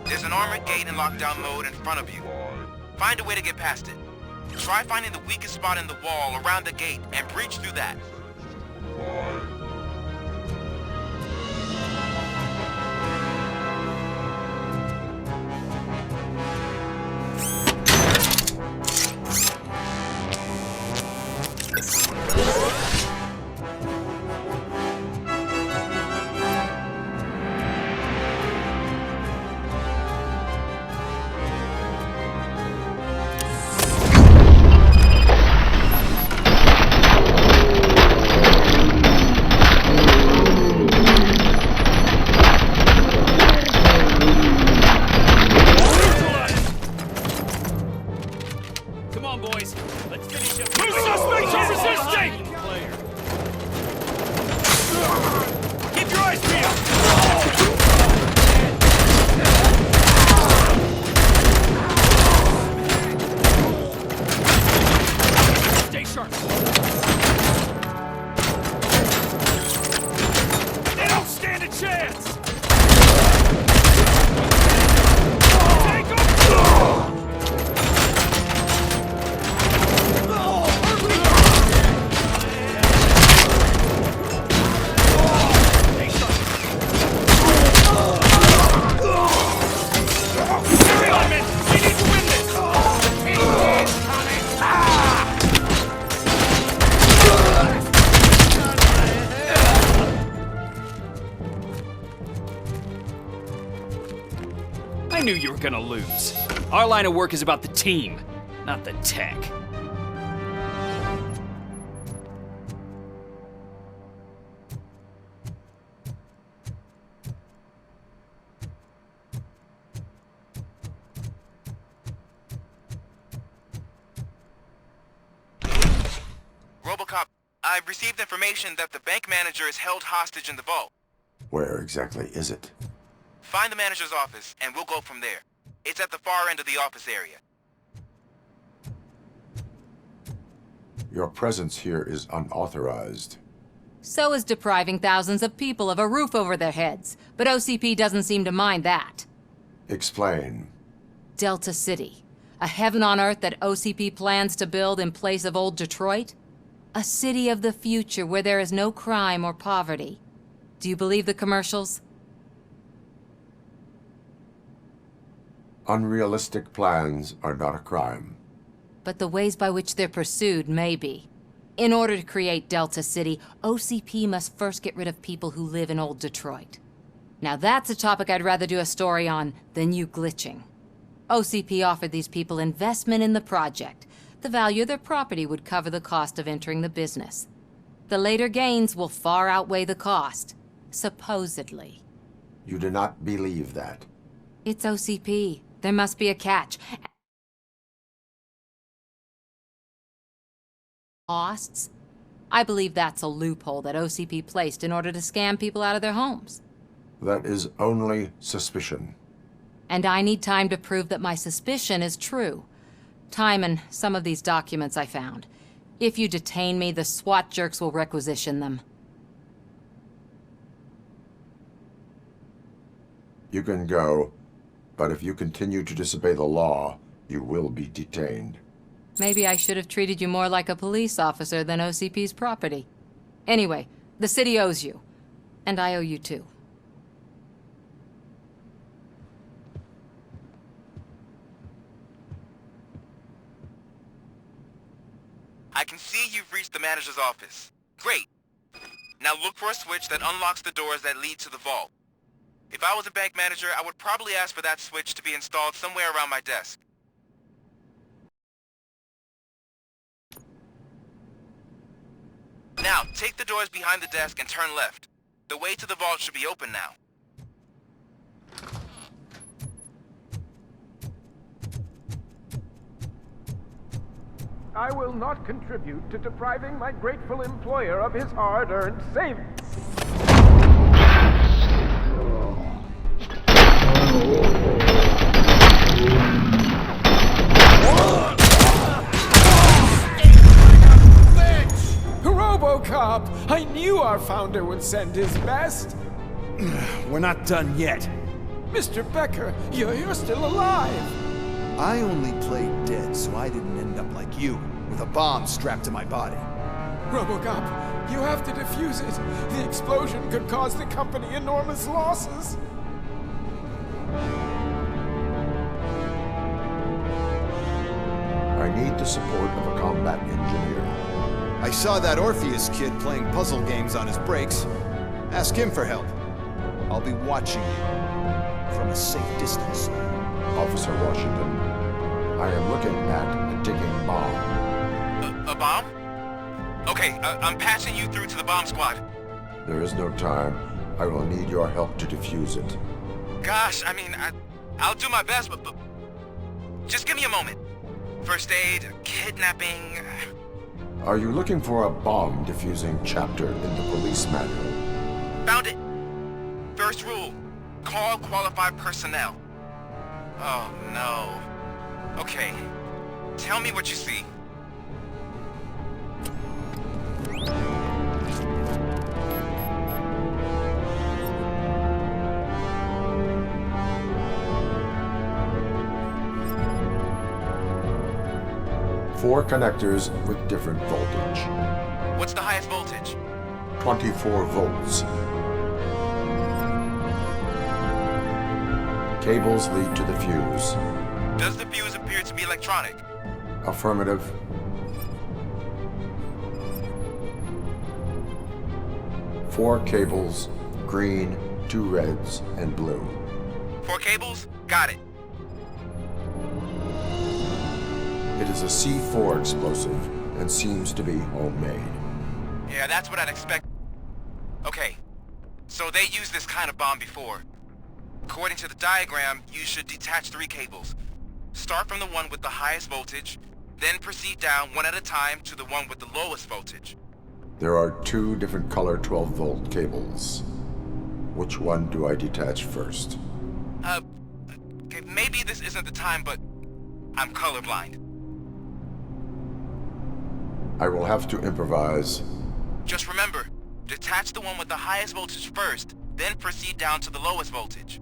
There's an armored gate in lockdown mode in front of you. Find a way to get past it. Try finding the weakest spot in the wall around the gate and breach through that. I knew you were gonna lose. Our line of work is about the team, not the tech. RoboCop, I've received information that the bank manager is held hostage in the vault. Where exactly is it? Find the manager's office, and we'll go from there. It's at the far end of the office area. Your presence here is unauthorized. So is depriving thousands of people of a roof over their heads. But OCP doesn't seem to mind that. Explain. Delta City. A heaven on earth that OCP plans to build in place of old Detroit? A city of the future where there is no crime or poverty. Do you believe the commercials? Unrealistic plans are not a crime. But the ways by which they're pursued may be. In order to create Delta City, OCP must first get rid of people who live in old Detroit. Now that's a topic I'd rather do a story on than you glitching. OCP offered these people investment in the project. The value of their property would cover the cost of entering the business. The later gains will far outweigh the cost, supposedly. You do not believe that. It's OCP. There must be a catch. Costs? I believe that's a loophole that OCP placed in order to scam people out of their homes. That is only suspicion. And I need time to prove that my suspicion is true. Time and some of these documents I found. If you detain me, the SWAT jerks will requisition them. You can go, but if you continue to disobey the law, you will be detained. Maybe I should have treated you more like a police officer than OCP's property. Anyway, the city owes you. And I owe you too. I can see you've reached the manager's office. Great. Now look for a switch that unlocks the doors that lead to the vault. If I was a bank manager, I would probably ask for that switch to be installed somewhere around my desk. Now, take the doors behind the desk and turn left. The way to the vault should be open now. I will not contribute to depriving my grateful employer of his hard-earned savings. RoboCop! I knew our founder would send his best. We're not done yet. Mr. Becker, you're still alive. I only played dead, so I didn't end up like you, with a bomb strapped to my body. RoboCop, you have to defuse it. The explosion could cause the company enormous losses. I need the support of a combat engineer. I saw that Orpheus kid playing puzzle games on his breaks. Ask him for help. I'll be watching you from a safe distance. Officer Washington, I am looking at a ticking bomb. A bomb? Okay, I'm passing you through to the bomb squad. There is no time. I will need your help to defuse it. Gosh, I mean, I'll do my best, but just give me a moment. First aid, kidnapping... Are you looking for a bomb defusing chapter in the police manual? Found it. First rule, call qualified personnel. Oh, no. Okay, tell me what you see. Four connectors with different voltage. What's the highest voltage? 24 volts. Cables lead to the fuse. Does the fuse appear to be electronic? Affirmative. Four cables, green, 2 reds, and blue. 4 cables? Got it. It is a C4 explosive and seems to be homemade. Yeah, that's what I'd expect. Okay, so they used this kind of bomb before. According to the diagram, you should detach 3 cables. Start from the one with the highest voltage, then proceed down one at a time to the one with the lowest voltage. There are 2 different color 12-volt cables. Which one do I detach first? Okay, maybe this isn't the time, but I'm colorblind. I will have to improvise. Just remember, detach the one with the highest voltage first, then proceed down to the lowest voltage.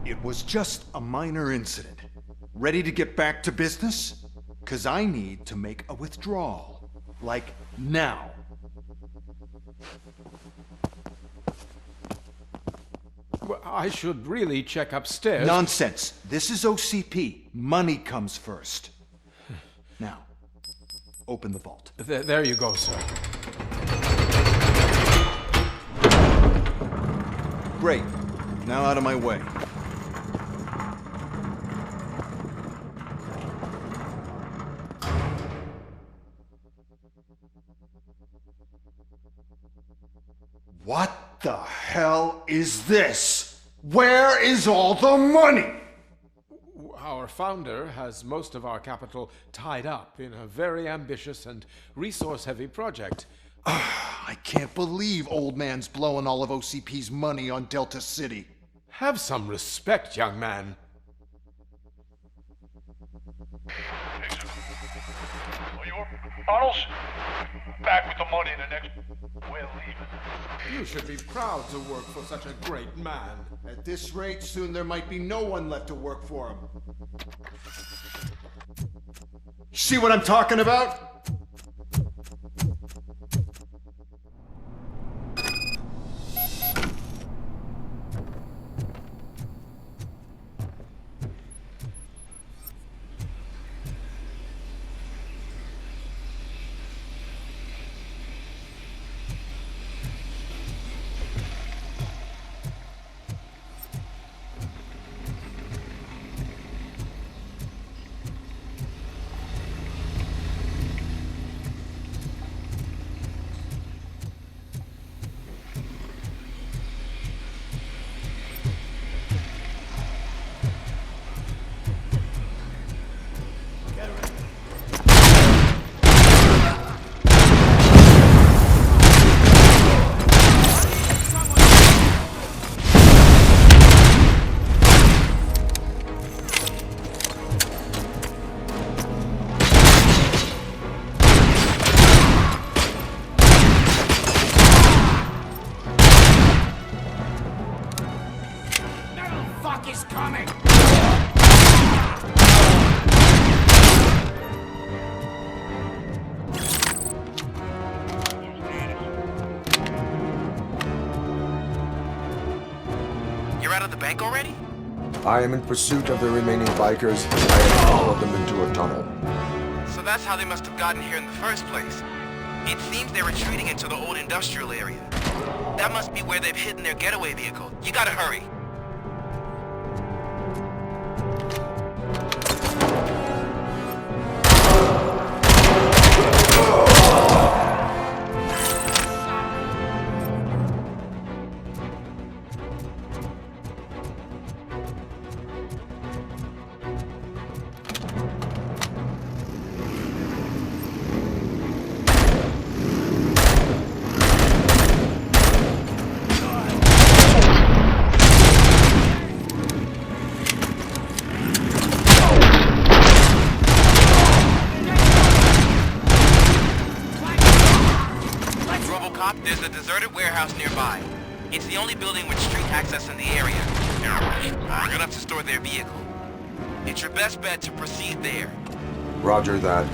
It was just a minor incident. Ready to get back to business? 'Cause I need to make a withdrawal. Like, now. Well, I should really check upstairs. Nonsense. This is OCP. Money comes first. Now, open the vault. There you go, sir. Great. Now out of my way. What the hell is this? Where is all the money? Our founder has most of our capital tied up in a very ambitious and resource-heavy project. I can't believe old man's blowing all of OCP's money on Delta City. Have some respect, young man. Tunnels? Back with the money in the next... We're leaving. You should be proud to work for such a great man. At this rate, soon there might be no one left to work for him. See what I'm talking about? Already? I am in pursuit of the remaining bikers. I have followed them into a tunnel. So that's how they must have gotten here in the first place. It seems they're retreating into the old industrial area. That must be where they've hidden their getaway vehicle. You gotta hurry. There's a deserted warehouse nearby. It's the only building with street access in the area. Good enough to store their vehicle. It's your best bet to proceed there. Roger that.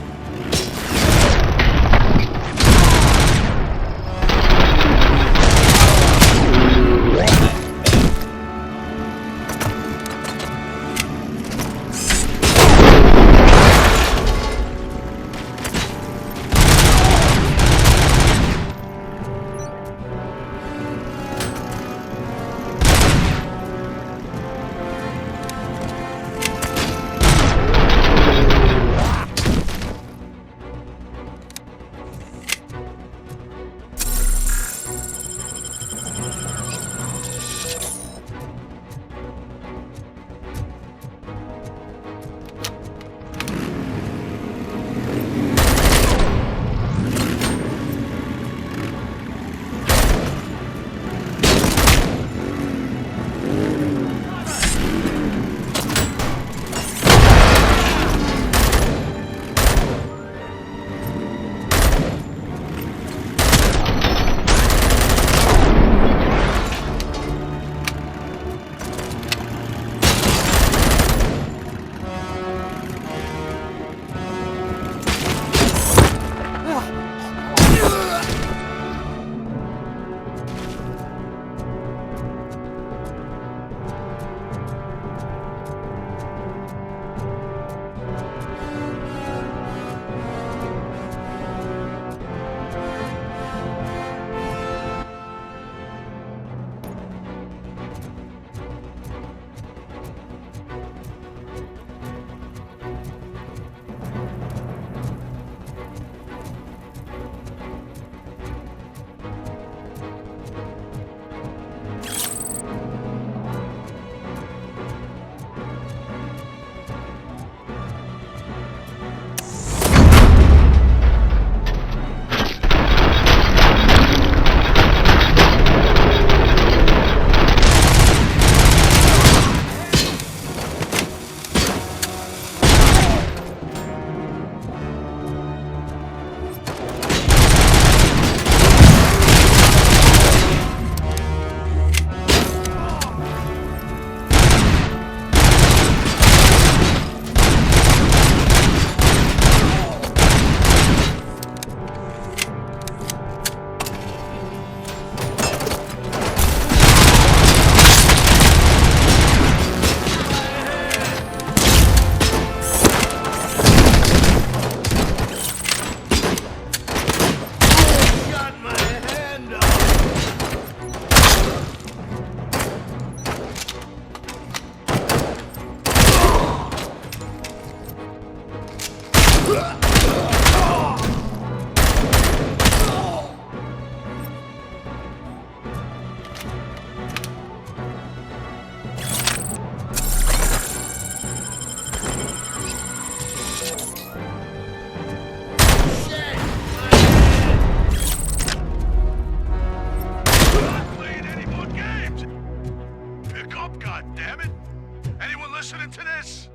listening to this?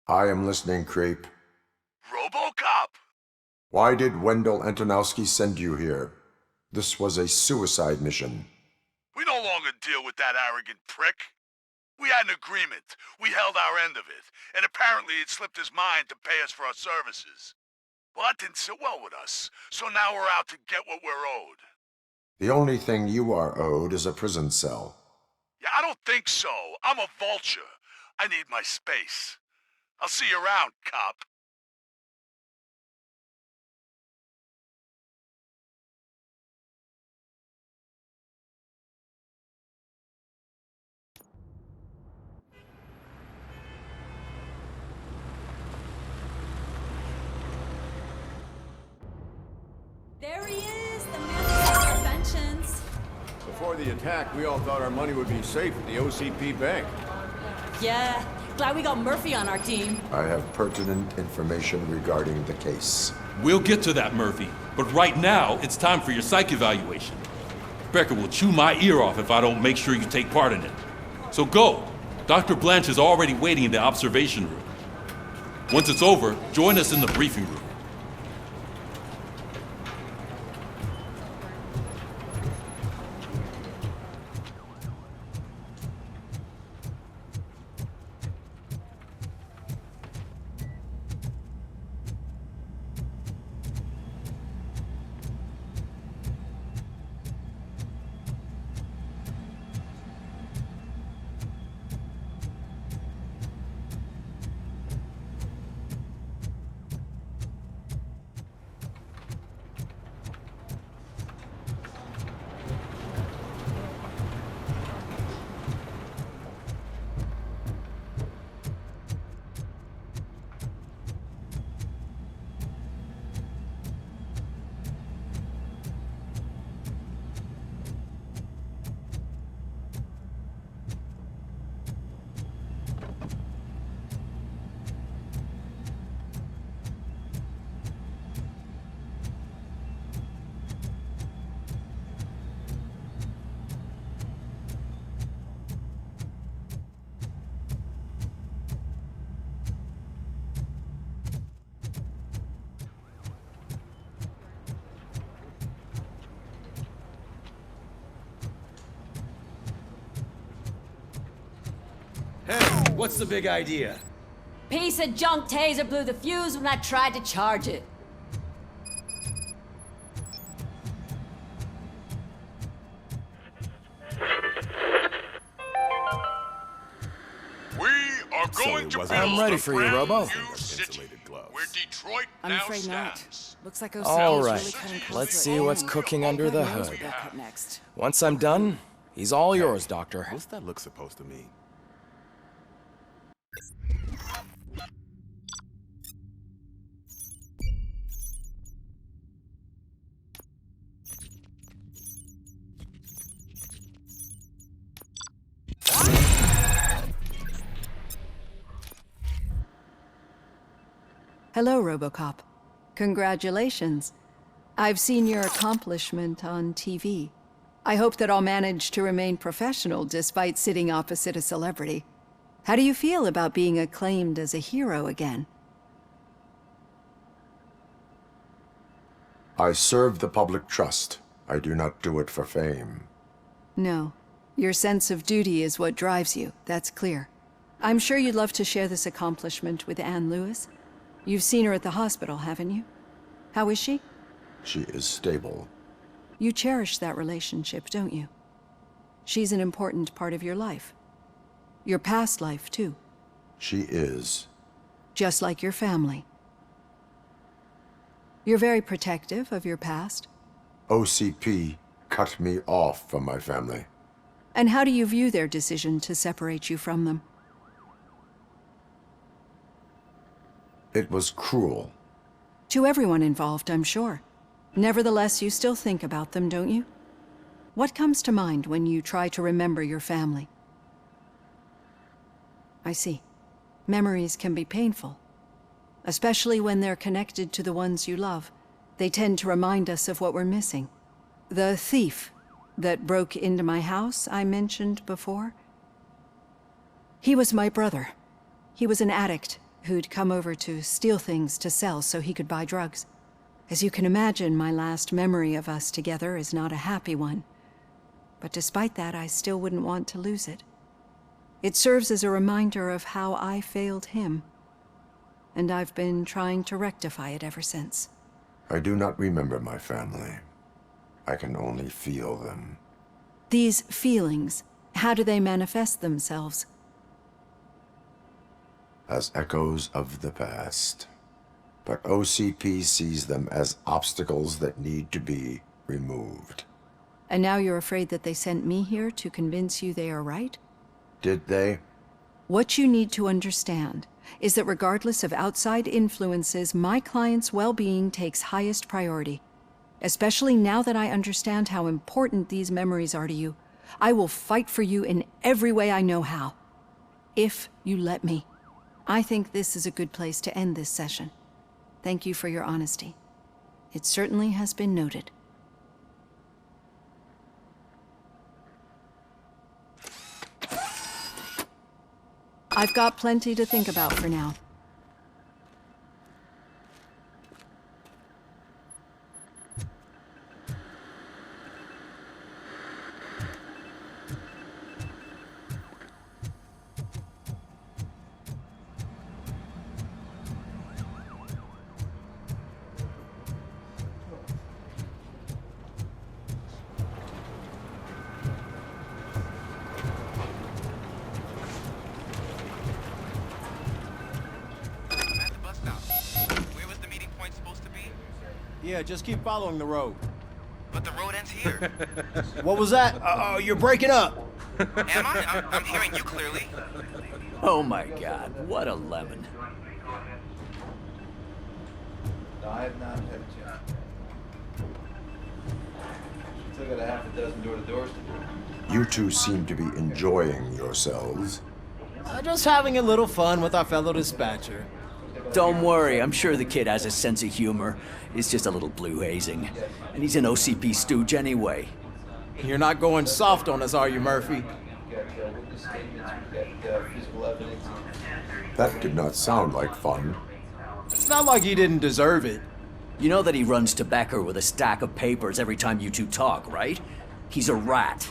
I am listening, creep. RoboCop! Why did Wendell Antonowski send you here? This was a suicide mission. We no longer deal with that arrogant prick. We had an agreement. We held our end of it. And apparently it slipped his mind to pay us for our services. Well, that didn't sit well with us. So now we're out to get what we're owed. The only thing you are owed is a prison cell. Yeah, I don't think so. I'm a vulture. I need my space. I'll see you around, cop. There he is, the man of our inventions. Before the attack, we all thought our money would be safe at the OCP bank. Yeah, glad we got Murphy on our team. I have pertinent information regarding the case. We'll get to that, Murphy. But right now, it's time for your psych evaluation. Becker will chew my ear off if I don't make sure you take part in it. So go. Dr. Blanche is already waiting in the observation room. Once it's over, join us in the briefing room. What's the big idea? Piece of junk taser blew the fuse when I tried to charge it. We are going to build I'm ready for you, Robo. where Detroit I'm now afraid not. stands. Looks like OC All is right, really cutting close let's to see it. what's cooking under the Who knows hood. what they'll cut next. Once I'm done, he's all yours, Doctor. What's that look supposed to mean? Hello, RoboCop. Congratulations. I've seen your accomplishment on TV. I hope that I'll manage to remain professional despite sitting opposite a celebrity. How do you feel about being acclaimed as a hero again? I serve the public trust. I do not do it for fame. No. Your sense of duty is what drives you, that's clear. I'm sure you'd love to share this accomplishment with Anne Lewis. You've seen her at the hospital, haven't you? How is she? She is stable. You cherish that relationship, don't you? She's an important part of your life. Your past life, too. She is. Just like your family. You're very protective of your past. OCP cut me off from my family. And how do you view their decision to separate you from them? It was cruel. To everyone involved, I'm sure. Nevertheless, you still think about them, don't you? What comes to mind when you try to remember your family? I see. Memories can be painful, especially when they're connected to the ones you love. They tend to remind us of what we're missing. The thief that broke into my house I mentioned before, he was my brother. He was an addict who'd come over to steal things to sell so he could buy drugs. As you can imagine, my last memory of us together is not a happy one. But despite that, I still wouldn't want to lose it. It serves as a reminder of how I failed him. And I've been trying to rectify it ever since. I do not remember my family. I can only feel them. These feelings, how do they manifest themselves? As echoes of the past. But OCP sees them as obstacles that need to be removed. And now you're afraid that they sent me here to convince you they are right? Did they? What you need to understand is that regardless of outside influences, my client's well-being takes highest priority. Especially now that I understand how important these memories are to you, I will fight for you in every way I know how. If you let me. I think this is a good place to end this session. Thank you for your honesty. It certainly has been noted. I've got plenty to think about for now. Yeah, just keep following the road. But the road ends here. What was that? Oh, you're breaking up. Am I? I'm hearing you clearly. Oh my god, what a lemon. I have not had a chance. Still got a half a dozen door-to-doors to do. You two seem to be enjoying yourselves. Just having a little fun with our fellow dispatcher. Don't worry, I'm sure the kid has a sense of humor. It's just a little blue hazing. And he's an OCP stooge anyway. You're not going soft on us, are you, Murphy? That did not sound like fun. It's not like he didn't deserve it. You know that he runs to Becker with a stack of papers every time you two talk, right? He's a rat.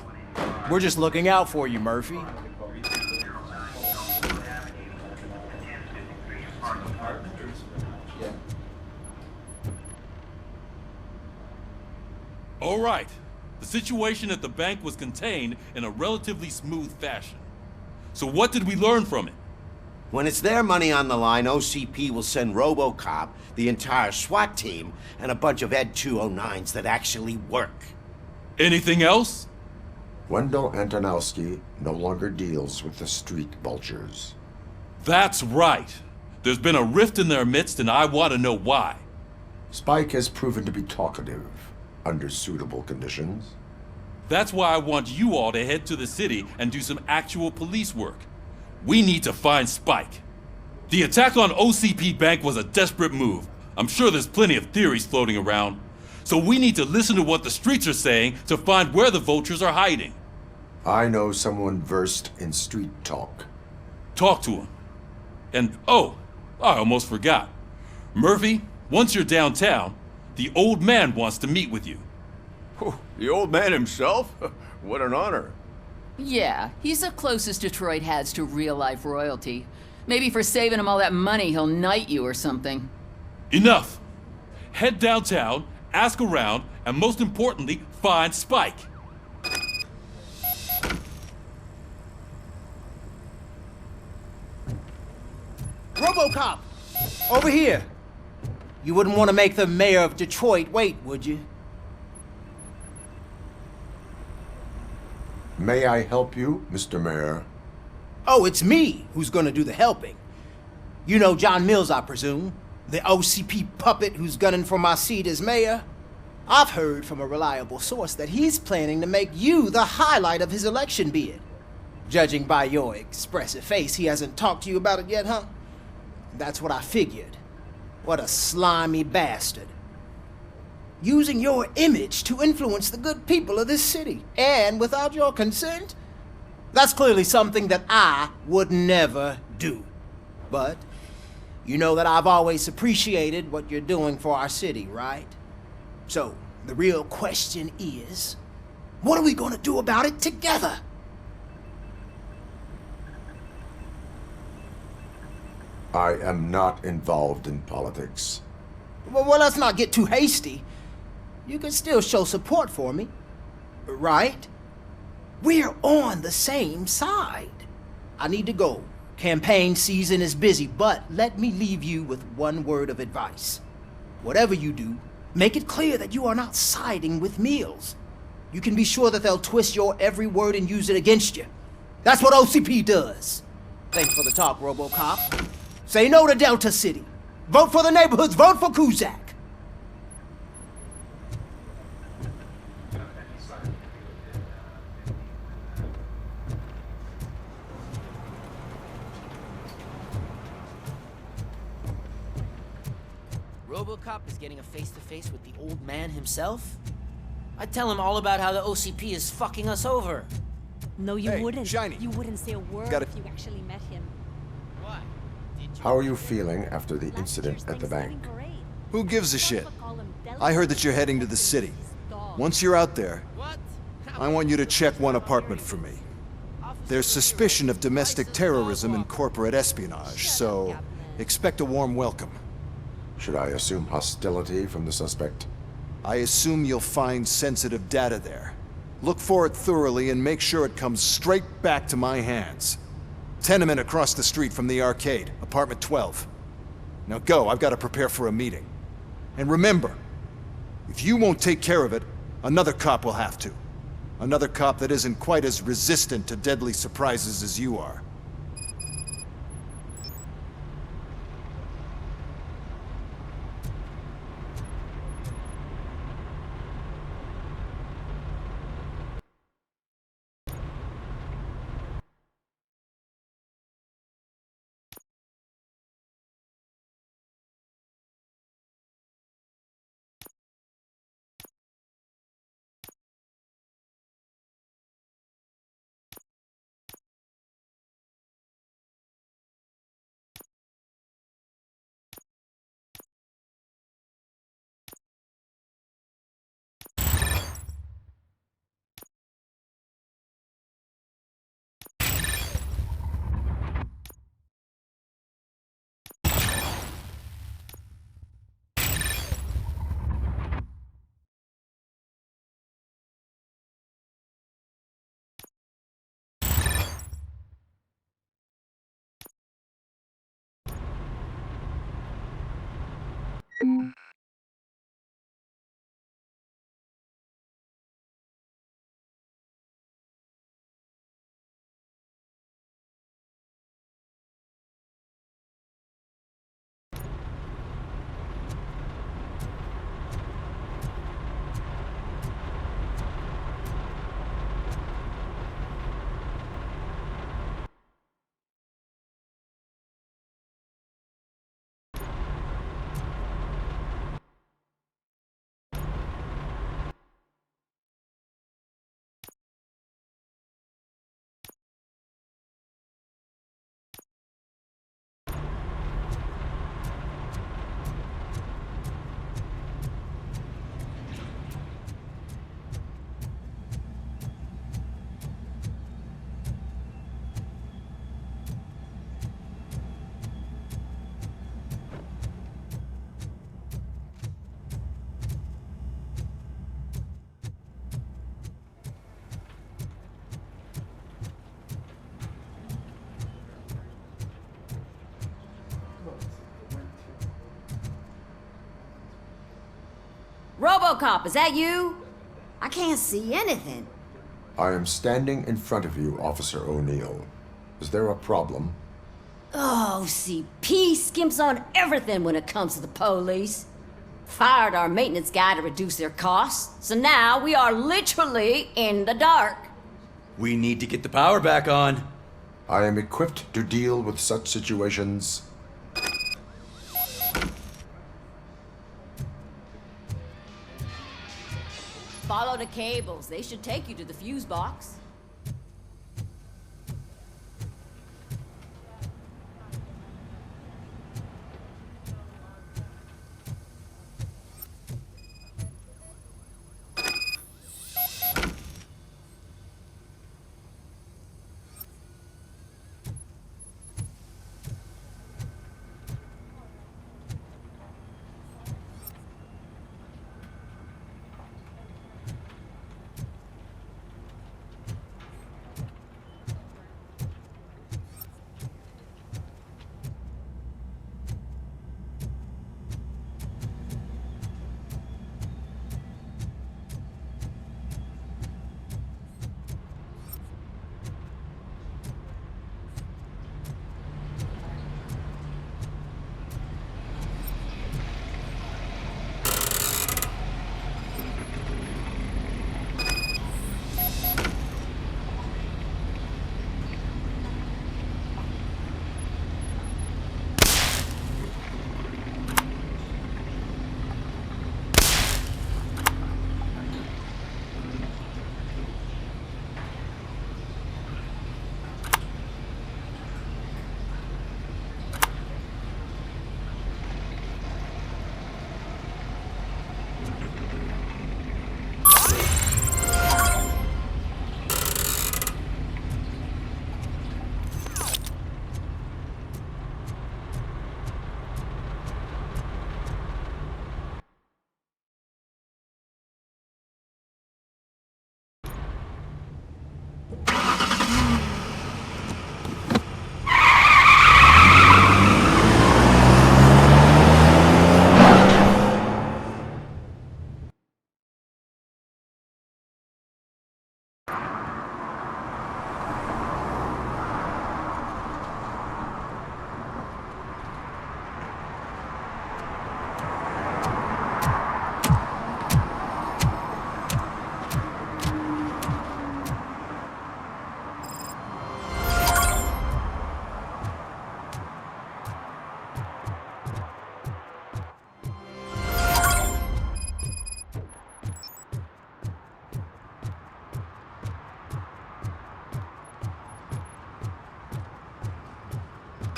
We're just looking out for you, Murphy. All right. The situation at the bank was contained in a relatively smooth fashion. So what did we learn from it? When it's their money on the line, OCP will send RoboCop, the entire SWAT team, and a bunch of Ed 209s that actually work. Anything else? Wendell Antonowski no longer deals with the street vultures. That's right. There's been a rift in their midst, and I want to know why. Spike has proven to be talkative under suitable conditions. That's why I want you all to head to the city and do some actual police work. We need to find Spike. The attack on OCP Bank was a desperate move. I'm sure there's plenty of theories floating around. So we need to listen to what the streets are saying to find where the vultures are hiding. I know someone versed in street talk. Talk to him. And oh, I almost forgot. Murphy, once you're downtown, the old man wants to meet with you. Oh, the old man himself? What an honor. Yeah, he's the closest Detroit has to real-life royalty. Maybe for saving him all that money, he'll knight you or something. Enough! Head downtown, ask around, and most importantly, find Spike. RoboCop! Over here! You wouldn't want to make the mayor of Detroit wait, would you? May I help you, Mr. Mayor? Oh, it's me who's gonna do the helping. You know John Mills, I presume? The OCP puppet who's gunning for my seat as mayor? I've heard from a reliable source that he's planning to make you the highlight of his election bid. Judging by your expressive face, he hasn't talked to you about it yet, huh? That's what I figured. What a slimy bastard. Using your image to influence the good people of this city, and without your consent? That's clearly something that I would never do. But you know that I've always appreciated what you're doing for our city, right? So, the real question is, what are we gonna do about it together? I am not involved in politics. Well, let's not get too hasty. You can still show support for me, right? We're on the same side. I need to go. Campaign season is busy, but let me leave you with one word of advice. Whatever you do, make it clear that you are not siding with Mills. You can be sure that they'll twist your every word and use it against you. That's what OCP does. Thanks for the talk, RoboCop. Say no to Delta City. Vote for the neighborhoods. Vote for Kuzak. RoboCop is getting a face-to-face with the old man himself? I'd tell him all about how the OCP is fucking us over. No, you wouldn't. Shiny. You wouldn't say a word Got it. if you actually met him. How are you feeling after the incident at the bank? Who gives a shit? I heard that you're heading to the city. Once you're out there, I want you to check one apartment for me. There's suspicion of domestic terrorism and corporate espionage, so expect a warm welcome. Should I assume hostility from the suspect? I assume you'll find sensitive data there. Look for it thoroughly and make sure it comes straight back to my hands. Tenement across the street from the arcade, apartment 12. Now go, I've got to prepare for a meeting. And remember, if you won't take care of it, another cop will have to. Another cop that isn't quite as resistant to deadly surprises as you are. RoboCop, is that you? I can't see anything. I am standing in front of you, Officer O'Neill. Is there a problem? Oh, CP skimps on everything when it comes to the police. Fired our maintenance guy to reduce their costs, so now we are literally in the dark. We need to get the power back on. I am equipped to deal with such situations. Follow the cables. They should take you to the fuse box.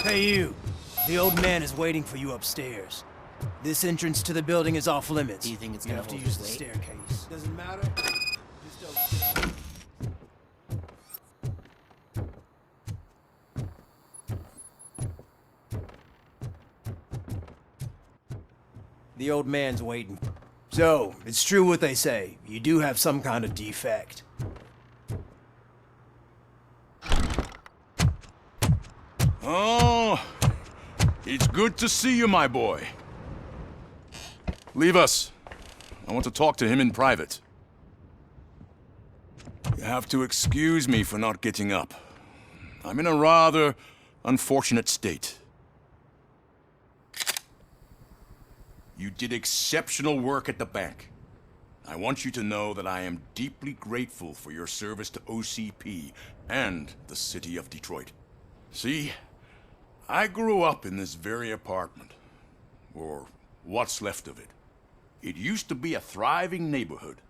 Hey, you. The old man is waiting for you upstairs. This entrance to the building is off limits. Do you think it's You gonna have to hold use his the weight? staircase. Doesn't matter. Just don't... The old man's waiting. So, it's true what they say. You do have some kind of defect. Oh, it's good to see you, my boy. Leave us. I want to talk to him in private. You have to excuse me for not getting up. I'm in a rather unfortunate state. You did exceptional work at the bank. I want you to know that I am deeply grateful for your service to OCP and the city of Detroit. See, I grew up in this very apartment, or what's left of it. It used to be a thriving neighborhood.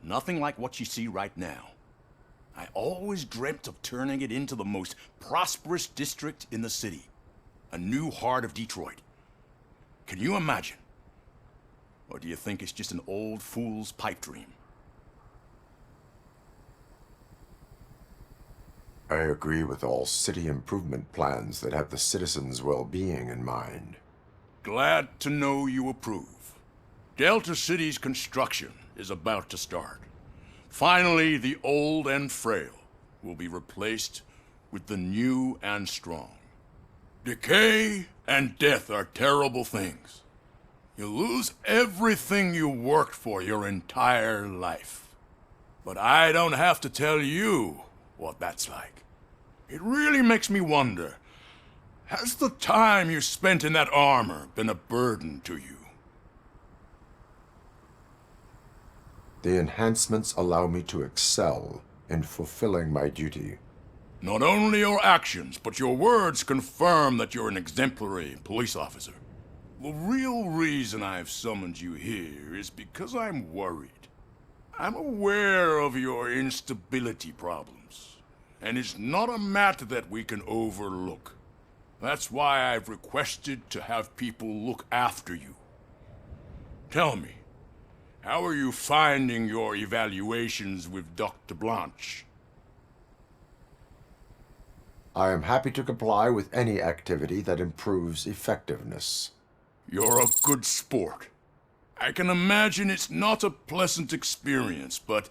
Nothing like what you see right now. I always dreamt of turning it into the most prosperous district in the city. A new heart of Detroit. Can you imagine? Or do you think it's just an old fool's pipe dream? I agree with all city improvement plans that have the citizens' well-being in mind. Glad to know you approve. Delta City's construction is about to start. Finally, the old and frail will be replaced with the new and strong. Decay and death are terrible things. You lose everything you worked for your entire life. But I don't have to tell you what that's like. It really makes me wonder, has the time you spent in that armor been a burden to you? The enhancements allow me to excel in fulfilling my duty. Not only your actions, but your words confirm that you're an exemplary police officer. The real reason I've summoned you here is because I'm worried. I'm aware of your instability problems, and it's not a matter that we can overlook. That's why I've requested to have people look after you. Tell me, how are you finding your evaluations with Dr. Blanche? I am happy to comply with any activity that improves effectiveness. You're a good sport. I can imagine it's not a pleasant experience, but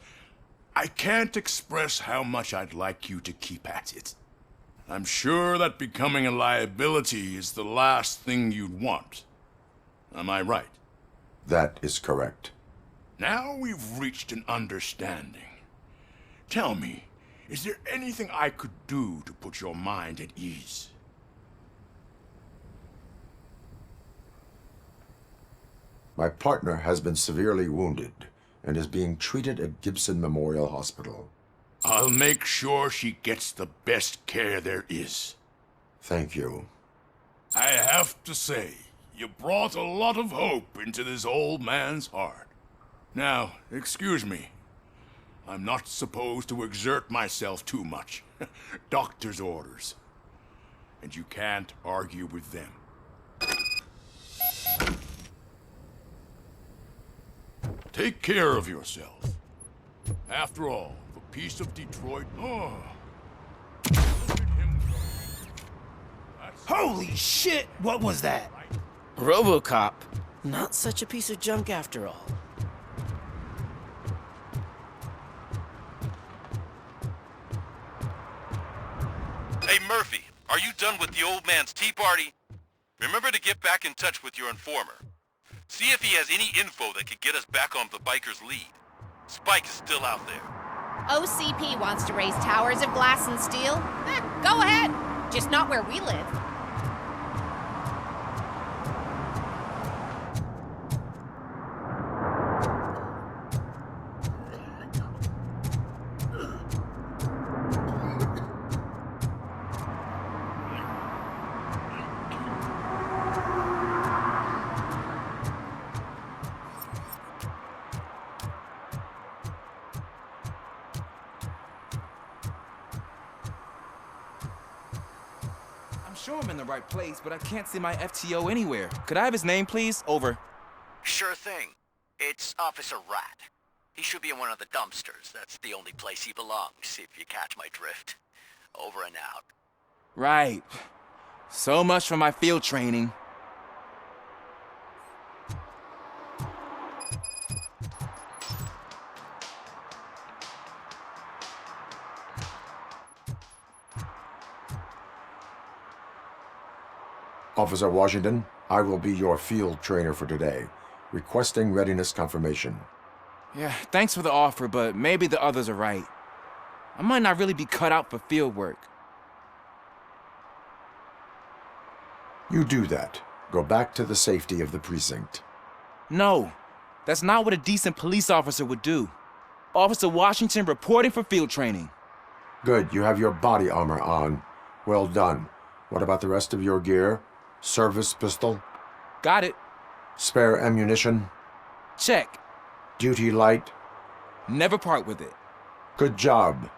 I can't express how much I'd like you to keep at it. I'm sure that becoming a liability is the last thing you'd want. Am I right? That is correct. Now we've reached an understanding. Tell me, is there anything I could do to put your mind at ease? My partner has been severely wounded and is being treated at Gibson Memorial Hospital. I'll make sure she gets the best care there is. Thank you. I have to say, you brought a lot of hope into this old man's heart. Now, excuse me. I'm not supposed to exert myself too much. Doctor's orders. And you can't argue with them. Take care of yourself. After all, the peace of Detroit... Oh. Holy shit! What was that? RoboCop. Not such a piece of junk after all. Hey, Murphy, are you done with the old man's tea party? Remember to get back in touch with your informer. See if he has any info that could get us back on the biker's lead. Spike is still out there. OCP wants to raise towers of glass and steel? Go ahead. Just not where we live. I'm sure I'm in the right place, but I can't see my FTO anywhere. Could I have his name, please? Over. Sure thing. It's Officer Rat. He should be in one of the dumpsters. That's the only place he belongs, if you catch my drift. Over and out. Right. So much for my field training. Officer Washington, I will be your field trainer for today. Requesting readiness confirmation. Yeah, thanks for the offer, but maybe the others are right. I might not really be cut out for field work. You do that. Go back to the safety of the precinct. No, that's not what a decent police officer would do. Officer Washington reporting for field training. Good, you have your body armor on. Well done. What about the rest of your gear? Service pistol? Got it. Spare ammunition? Check. Duty light? Never part with it. Good job.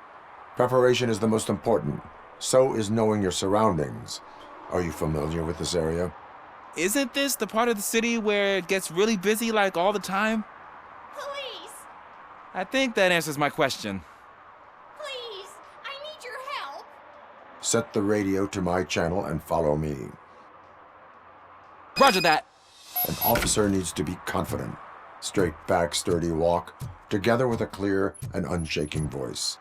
Preparation is the most important. So is knowing your surroundings. Are you familiar with this area? Isn't this the part of the city where it gets really busy like all the time? Police! I think that answers my question. Please! I need your help! Set the radio to my channel and follow me. Roger that. An officer needs to be confident. Straight back, sturdy walk, together with a clear and unshaking voice.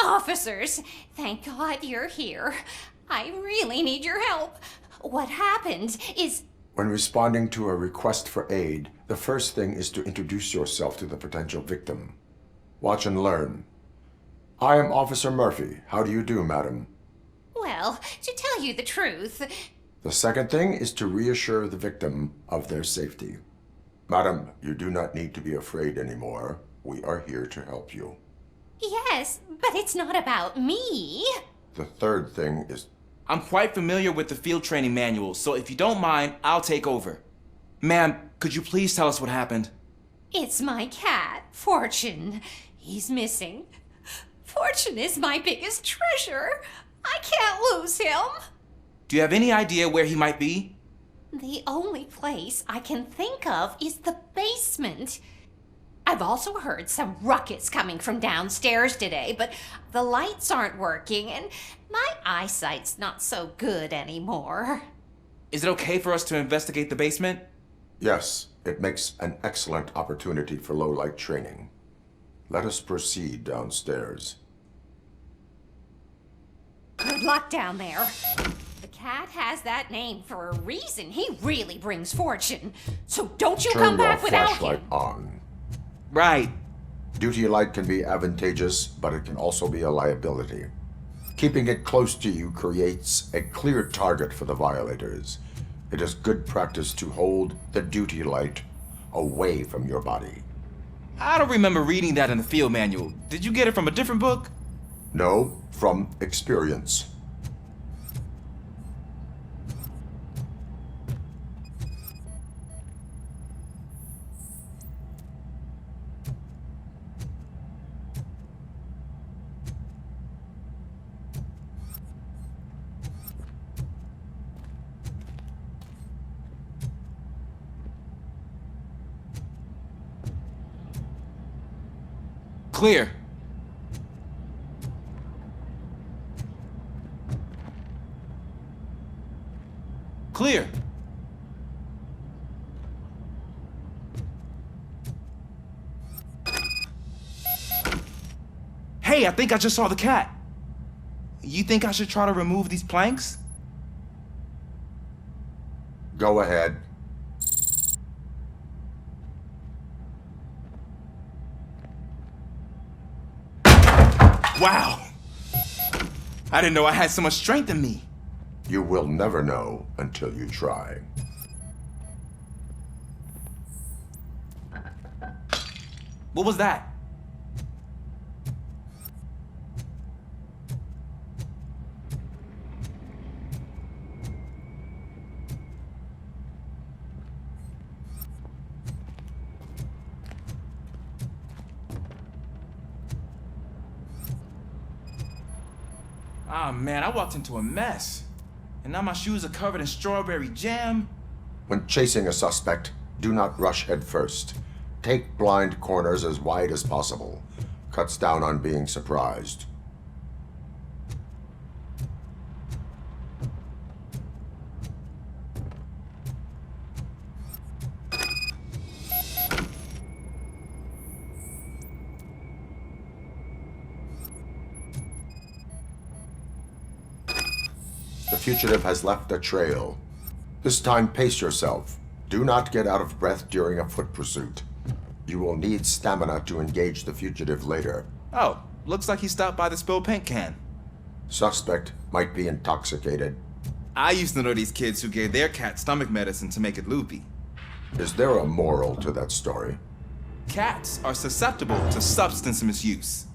Officers, thank God you're here. I really need your help. What happened is... When responding to a request for aid, the first thing is to introduce yourself to the potential victim. Watch and learn. I am Officer Murphy. How do you do, madam? Well, to tell you the truth, The second thing is to reassure the victim of their safety. Madam, you do not need to be afraid anymore. We are here to help you. Yes, but it's not about me. The third thing is... I'm quite familiar with the field training manual, so if you don't mind, I'll take over. Ma'am, could you please tell us what happened? It's my cat, Fortune. He's missing. Fortune is my biggest treasure. I can't lose him. Do you have any idea where he might be? The only place I can think of is the basement. I've also heard some ruckus coming from downstairs today, but the lights aren't working and my eyesight's not so good anymore. Is it okay for us to investigate the basement? Yes, it makes an excellent opportunity for low-light training. Let us proceed downstairs. Good luck down there. The cat has that name for a reason. He really brings fortune. So don't you come back without him. Turn your flashlight on. Right. Duty light can be advantageous, but it can also be a liability. Keeping it close to you creates a clear target for the violators. It is good practice to hold the duty light away from your body. I don't remember reading that in the field manual. Did you get it from a different book? No, from experience. Clear. Clear. Hey, I think I just saw the cat. You think I should try to remove these planks? Go ahead. Wow! I didn't know I had so much strength in me. You will never know until you try. What was that? Ah, man, I walked into a mess. And now my shoes are covered in strawberry jam. When chasing a suspect, do not rush head first. Take blind corners as wide as possible. Cuts down on being surprised. The fugitive has left a trail. This time, pace yourself. Do not get out of breath during a foot pursuit. You will need stamina to engage the fugitive later. Oh, looks like he stopped by the spilled paint can. Suspect might be intoxicated. I used to know these kids who gave their cat stomach medicine to make it loopy. Is there a moral to that story? Cats are susceptible to substance misuse.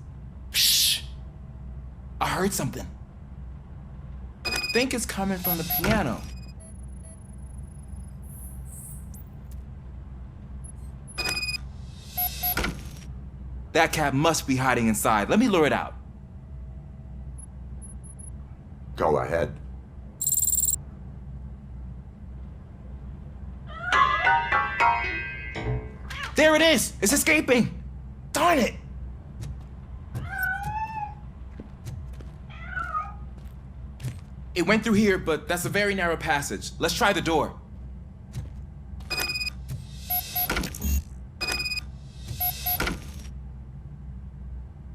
Shh! I heard something. I think it's coming from the piano. That cat must be hiding inside. Let me lure it out. Go ahead. There it is! It's escaping! Darn it! It went through here, but that's a very narrow passage. Let's try the door.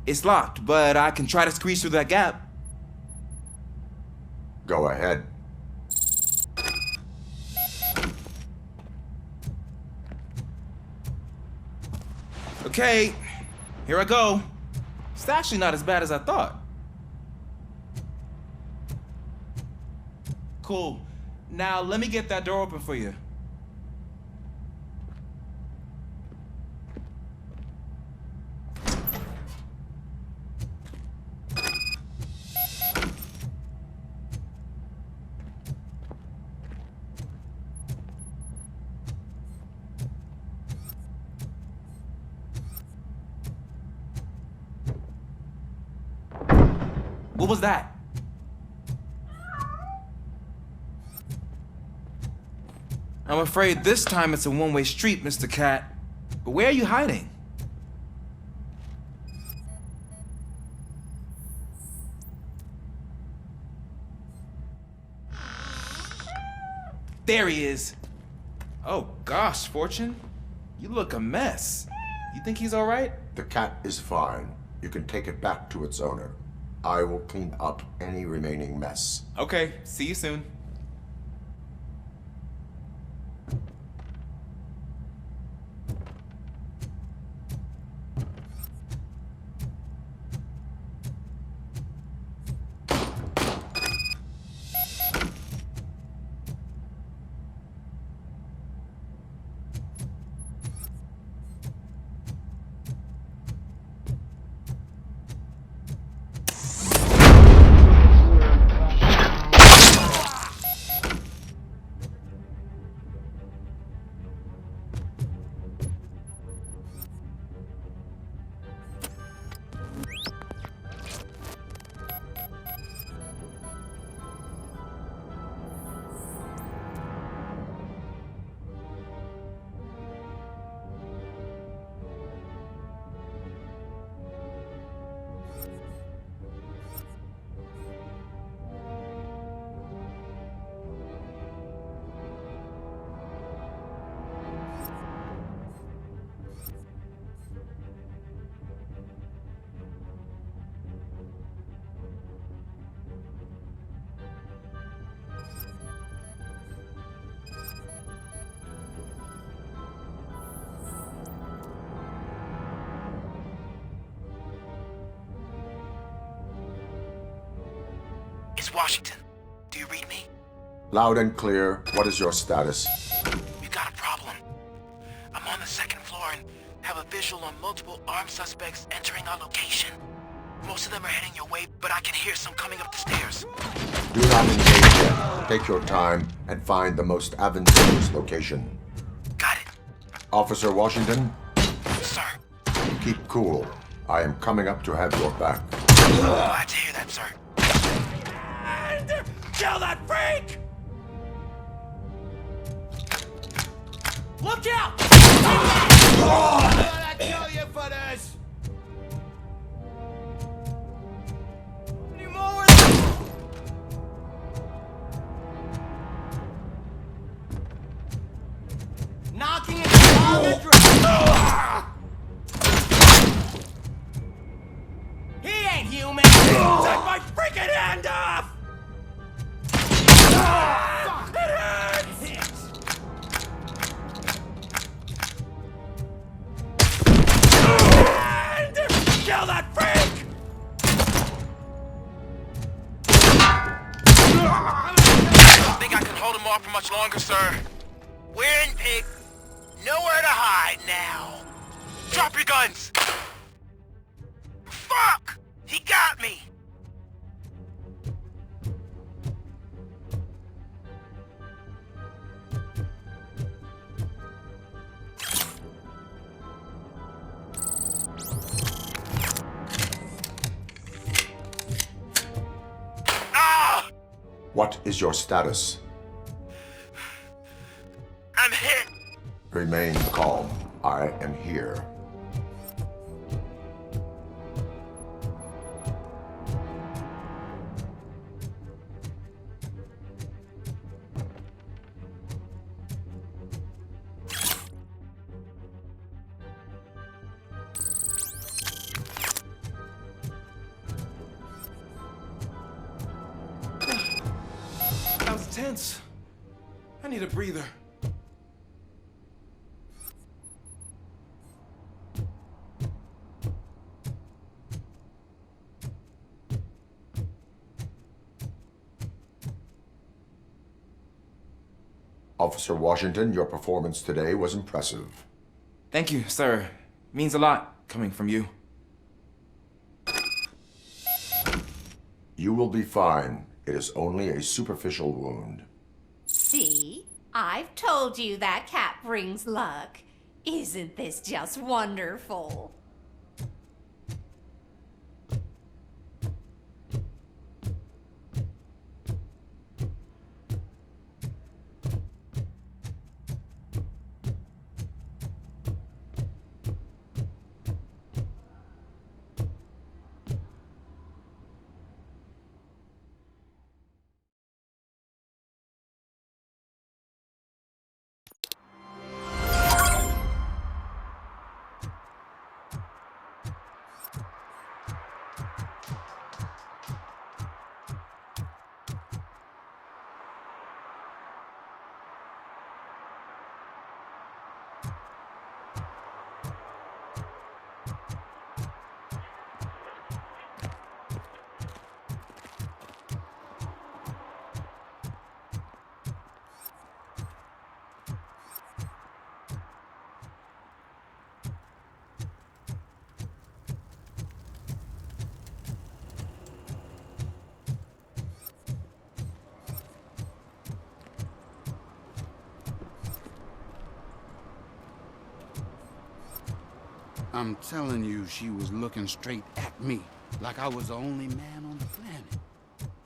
It's locked, but I can try to squeeze through that gap. Go ahead. Okay, here I go. It's actually not as bad as I thought. Cool. Now, let me get that door open for you. What was that? I'm afraid this time it's a one-way street, Mr. Cat. But where are you hiding? There he is. Oh gosh, Fortune. You look a mess. You think he's all right? The cat is fine. You can take it back to its owner. I will clean up any remaining mess. Okay, see you soon. It's Washington. Do you read me? Loud and clear. What is your status? We got a problem. I'm on the second floor and have a visual on multiple armed suspects entering our location. Most of them are heading your way, but I can hear some coming up the stairs. Do not engage yet. Take your time and find the most advantageous location. Got it. Officer Washington? Sir. Keep cool. I am coming up to have your back. Glad to hear that, sir. Kill that freak! Look out! I'm gonna kill you for this! Any more? Knocking it down the He ain't human! Take my freaking hand off! Fuck! It hurts! And kill that freak! Think I can hold him off for much longer, sir? We're in pig. Nowhere to hide now. Drop your guns! Fuck! He got me! What is your status? I'm hit! Remain calm. I am here. That was tense. I need a breather. Officer Washington, your performance today was impressive. Thank you, sir. Means a lot coming from you. You will be fine. It is only a superficial wound. See? I've told you that cat brings luck. Isn't this just wonderful? I'm telling you, she was looking straight at me, like I was the only man on the planet.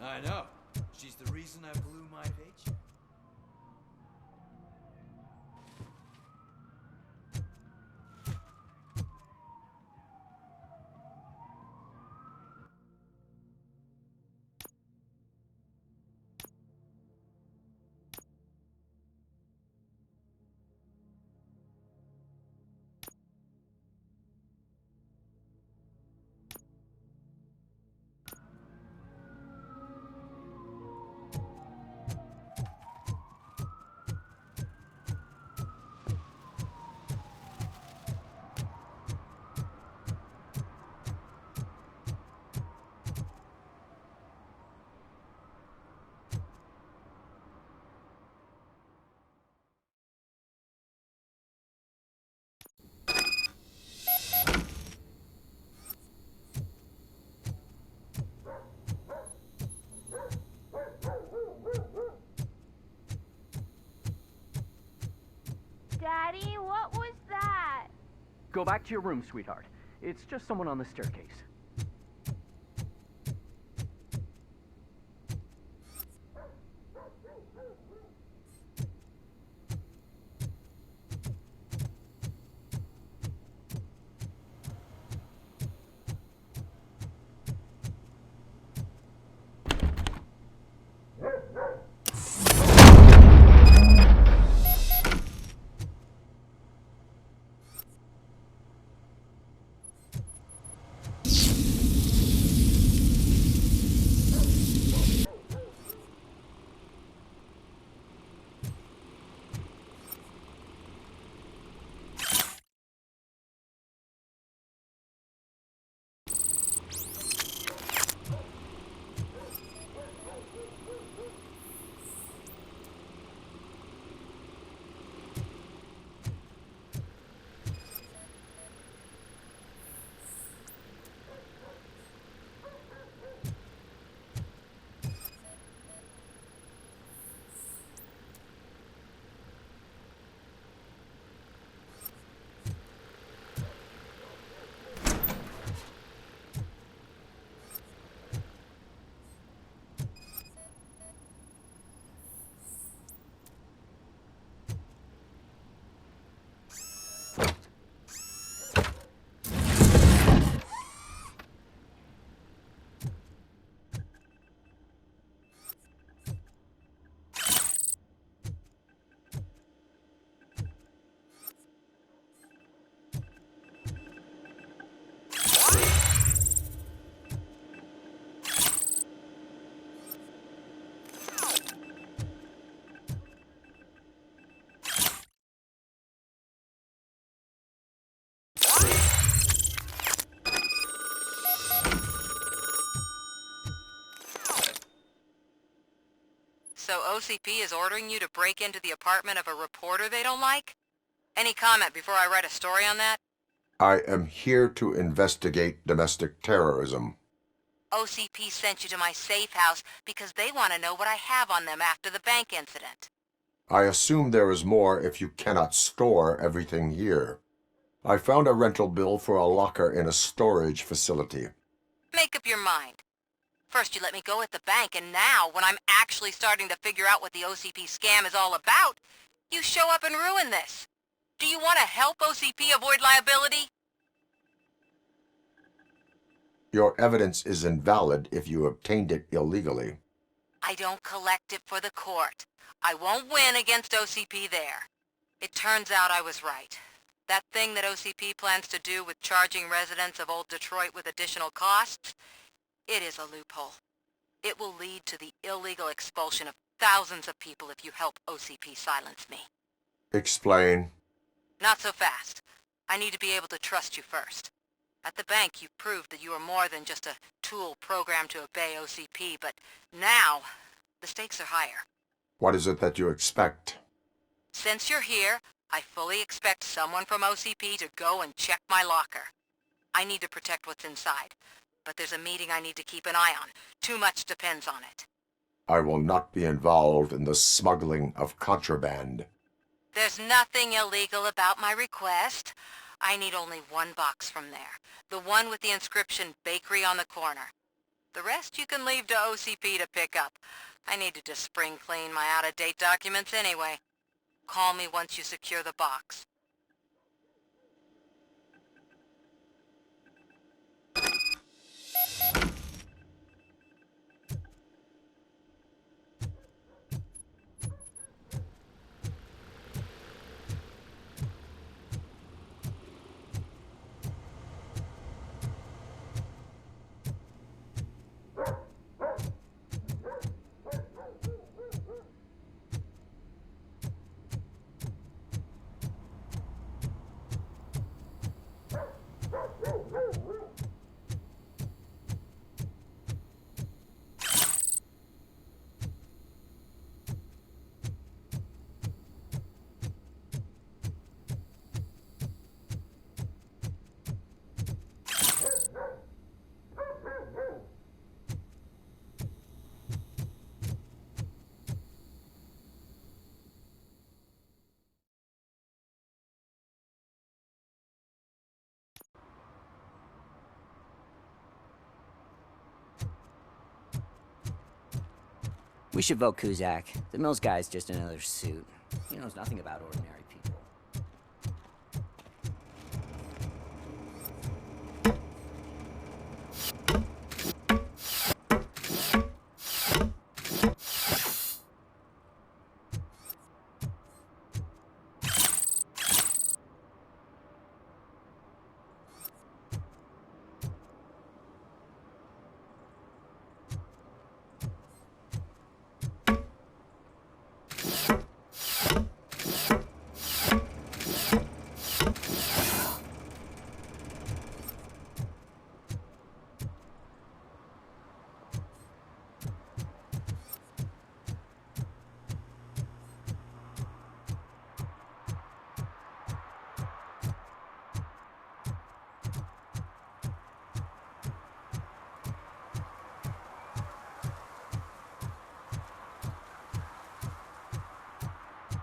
I know. She's the reason I blew my paycheck. Daddy, what was that? Go back to your room, sweetheart. It's just someone on the staircase. So OCP is ordering you to break into the apartment of a reporter they don't like? Any comment before I write a story on that? I am here to investigate domestic terrorism. OCP sent you to my safe house because they want to know what I have on them after the bank incident. I assume there is more if you cannot store everything here. I found a rental bill for a locker in a storage facility. Make up your mind. First you let me go at the bank, and now, when I'm actually starting to figure out what the OCP scam is all about, you show up and ruin this. Do you want to help OCP avoid liability? Your evidence is invalid if you obtained it illegally. I don't collect it for the court. I won't win against OCP there. It turns out I was right. That thing that OCP plans to do with charging residents of Old Detroit with additional costs, it is a loophole. It will lead to the illegal expulsion of thousands of people if you help OCP silence me. Explain. Not so fast. I need to be able to trust you first. At the bank, you proved that you are more than just a tool programmed to obey OCP, but now, the stakes are higher. What is it that you expect? Since you're here, I fully expect someone from OCP to go and check my locker. I need to protect what's inside, but there's a meeting I need to keep an eye on. Too much depends on it. I will not be involved in the smuggling of contraband. There's nothing illegal about my request. I need only one box from there. The one with the inscription Bakery on the corner. The rest you can leave to OCP to pick up. I needed to spring clean my out-of-date documents anyway. Call me once you secure the box. We should vote Kuzak. The Mills guy's just another suit. He knows nothing about ordinary people.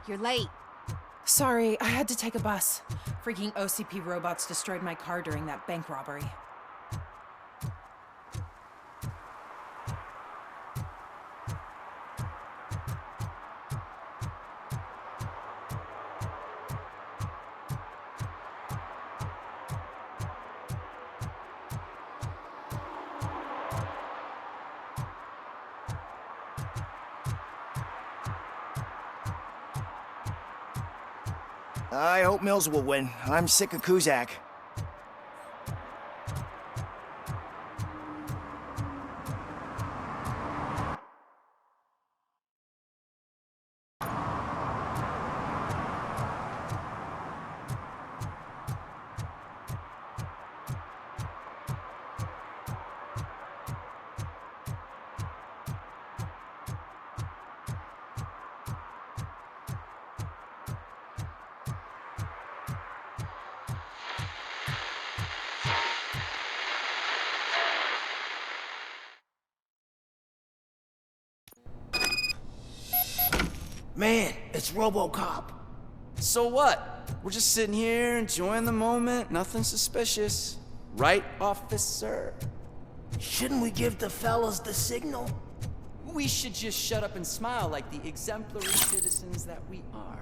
You're late. Sorry, I had to take a bus. Freaking OCP robots destroyed my car during that bank robbery. I hope Mills will win. I'm sick of Kuzak. Man, it's RoboCop. So what? We're just sitting here enjoying the moment, nothing suspicious. Right, officer? Shouldn't we give the fellas the signal? We should just shut up and smile like the exemplary citizens that we are.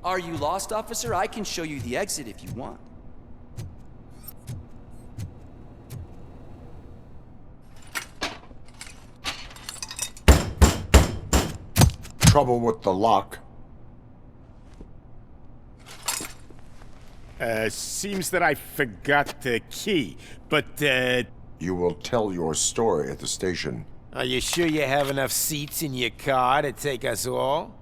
Are you lost, officer? I can show you the exit if you want. Trouble with the lock. Seems that I forgot the key, but, You will tell your story at the station. Are you sure you have enough seats in your car to take us all?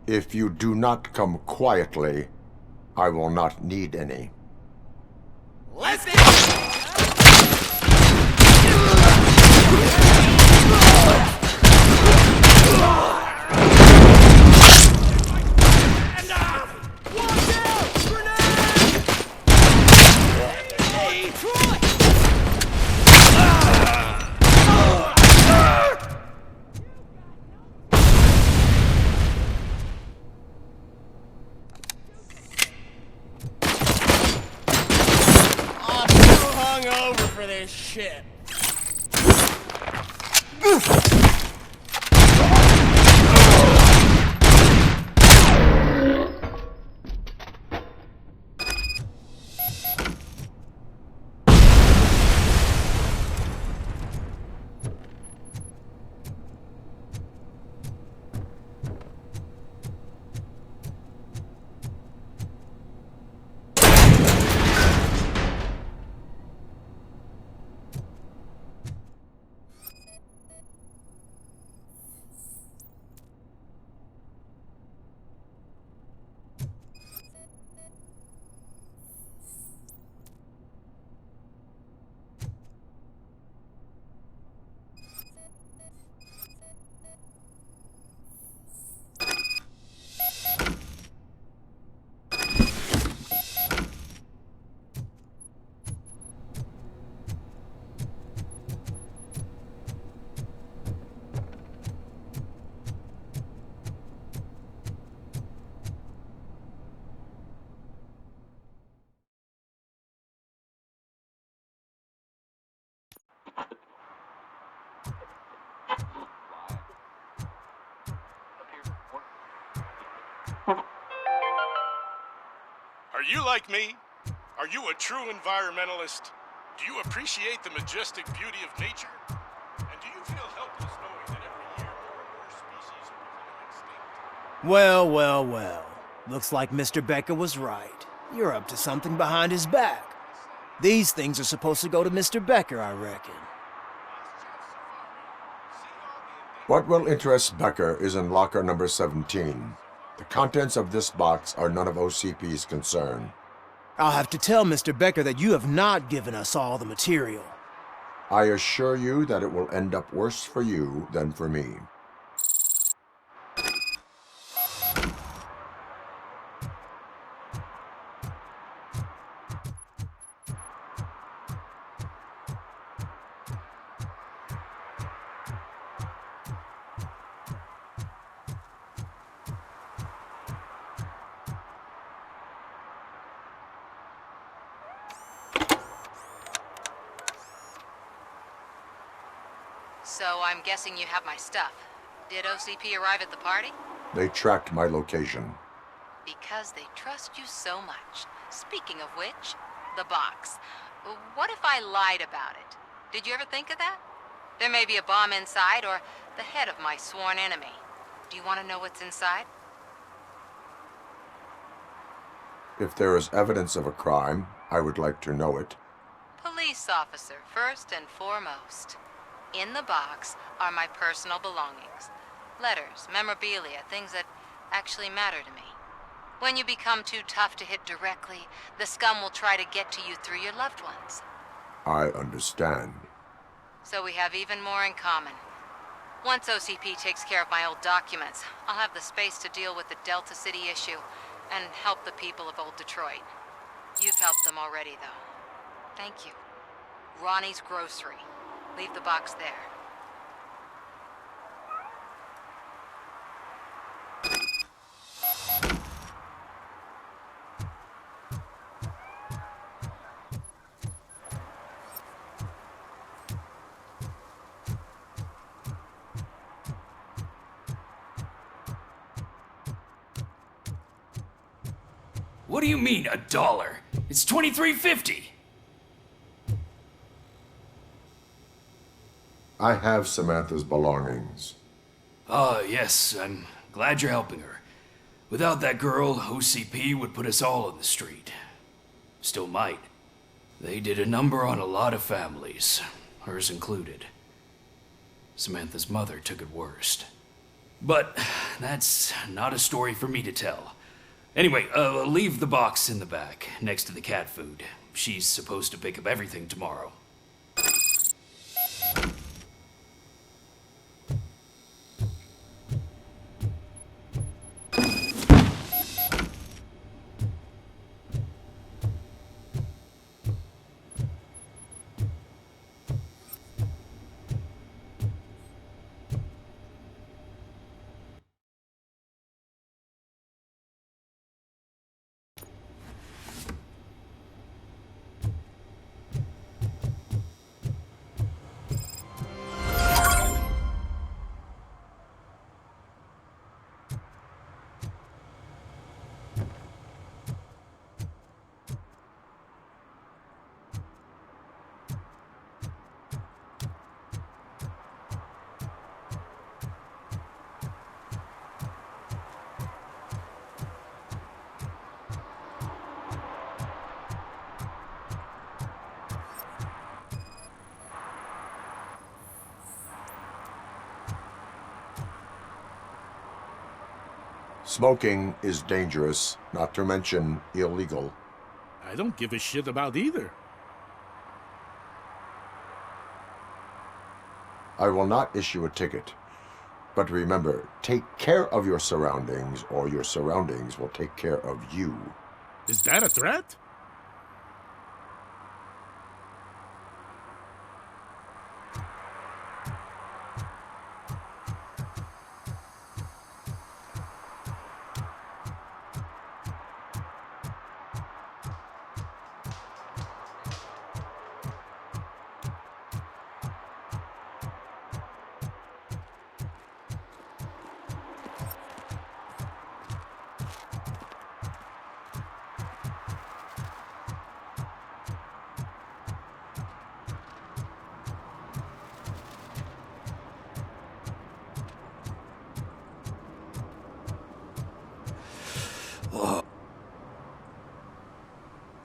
If you do not come quietly, I will not need any. Let's go! Over for this shit. Are you like me? Are you a true environmentalist? Do you appreciate the majestic beauty of nature? And do you feel helpless knowing that every year more and more species are becoming extinct? Well, well, well. Looks like Mr. Becker was right. You're up to something behind his back. These things are supposed to go to Mr. Becker, I reckon. What will interest Becker is in locker number 17. The contents of this box are none of OCP's concern. I'll have to tell Mr. Becker that you have not given us all the material. I assure you that it will end up worse for you than for me. So I'm guessing you have my stuff. Did OCP arrive at the party? They tracked my location. Because they trust you so much. Speaking of which, the box. What if I lied about it? Did you ever think of that? There may be a bomb inside or the head of my sworn enemy. Do you want to know what's inside? If there is evidence of a crime, I would like to know it. Police officer, first and foremost. In the box are my personal belongings. Letters, memorabilia, things that actually matter to me. When you become too tough to hit directly, the scum will try to get to you through your loved ones. I understand. So we have even more in common. Once OCP takes care of my old documents, I'll have the space to deal with the Delta City issue and help the people of Old Detroit. You've helped them already, though. Thank you. Ronnie's Grocery. Leave the box there. What do you mean, $1? It's $23.50. I have Samantha's belongings. Ah, yes, I'm glad you're helping her. Without that girl, OCP would put us all on the street. Still might. They did a number on a lot of families, hers included. Samantha's mother took it worst. But that's not a story for me to tell. Anyway, leave the box in the back, next to the cat food. She's supposed to pick up everything tomorrow. Smoking is dangerous, not to mention illegal. I don't give a shit about either. I will not issue a ticket. But remember, take care of your surroundings, or your surroundings will take care of you. Is that a threat?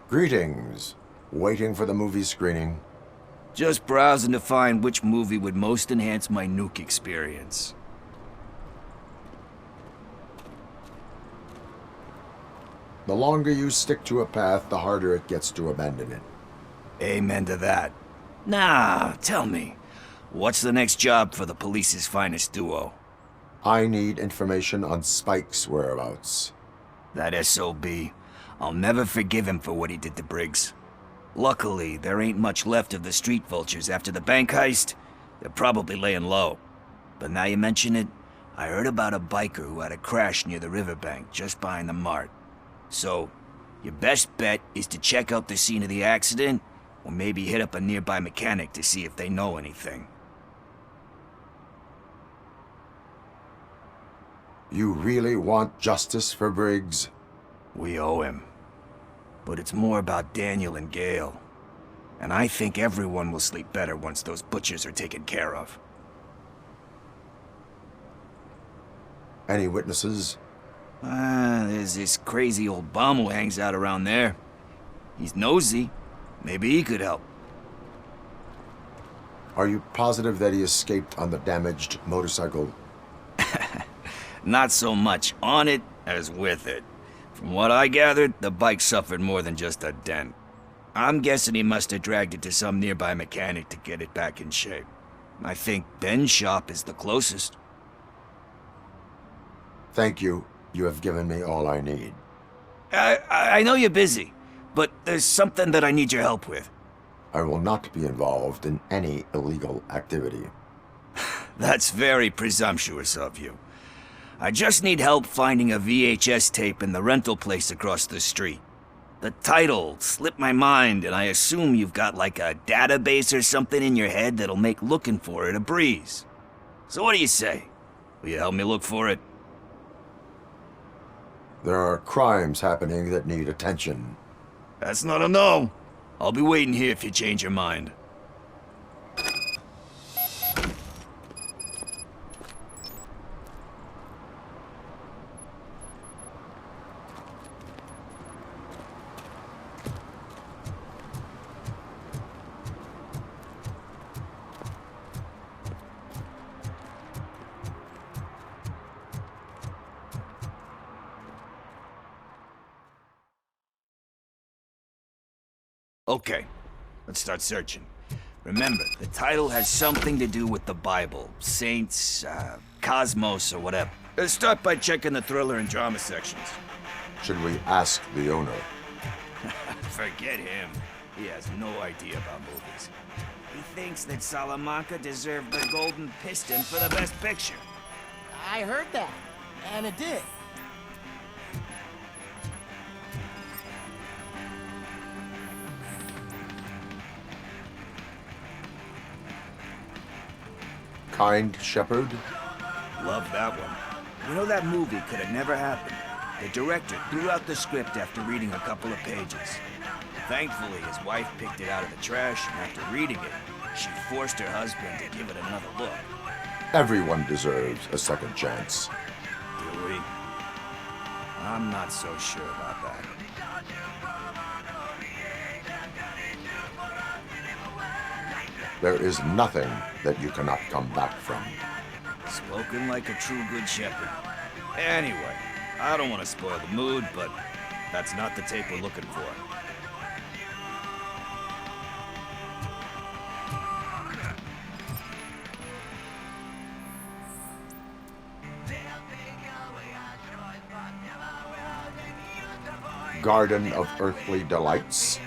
Greetings. Waiting for the movie screening? Just browsing to find which movie would most enhance my nuke experience. The longer you stick to a path, the harder it gets to abandon it. Amen to that. Now, tell me, what's the next job for the police's finest duo? I need information on Spike's whereabouts. That SOB. I'll never forgive him for what he did to Briggs. Luckily, there ain't much left of the street vultures after the bank heist. They're probably laying low. But now you mention it, I heard about a biker who had a crash near the riverbank just behind the mart. So, your best bet is to check out the scene of the accident, or maybe hit up a nearby mechanic to see if they know anything. You really want justice for Briggs? We owe him. But it's more about Daniel and Gale. And I think everyone will sleep better once those butchers are taken care of. Any witnesses? There's this crazy old bum who hangs out around there. He's nosy. Maybe he could help. Are you positive that he escaped on the damaged motorcycle? Not so much on it as with it. From what I gathered, the bike suffered more than just a dent. I'm guessing he must have dragged it to some nearby mechanic to get it back in shape. I think Ben's shop is the closest. Thank you. You have given me all I need. I know you're busy, but there's something that I need your help with. I will not be involved in any illegal activity. That's very presumptuous of you. I just need help finding a VHS tape in the rental place across the street. The title slipped my mind, and I assume you've got like a database or something in your head that'll make looking for it a breeze. So what do you say? Will you help me look for it? There are crimes happening that need attention. That's not a no. I'll be waiting here if you change your mind. Okay, let's start searching. Remember, the title has something to do with the Bible, saints, cosmos, or whatever. Let's start by checking the thriller and drama sections. Should we ask the owner? Forget him. He has no idea about movies. He thinks that Salamanca deserved the Golden Piston for the Best Picture. I heard that, and it did. Kind Shepherd? Love that one. You know, that movie could have never happened. The director threw out the script after reading a couple of pages. Thankfully, his wife picked it out of the trash, and after reading it, she forced her husband to give it another look. Everyone deserves a second chance. Do we? I'm not so sure about that. There is nothing that you cannot come back from. Spoken like a true good shepherd. Anyway, I don't want to spoil the mood, but that's not the tape we're looking for. Garden of Earthly Delights.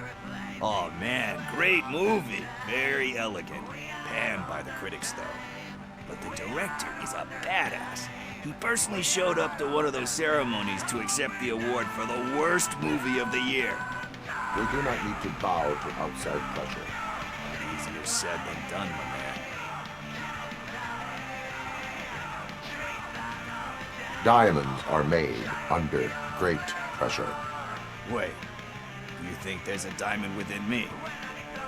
Oh man, great movie. Very elegant. Panned by the critics though. But the director is a badass. He personally showed up to one of those ceremonies to accept the award for the worst movie of the year. We do not need to bow to outside pressure. Easier said than done, my man. Diamonds are made under great pressure. Wait, do you think there's a diamond within me?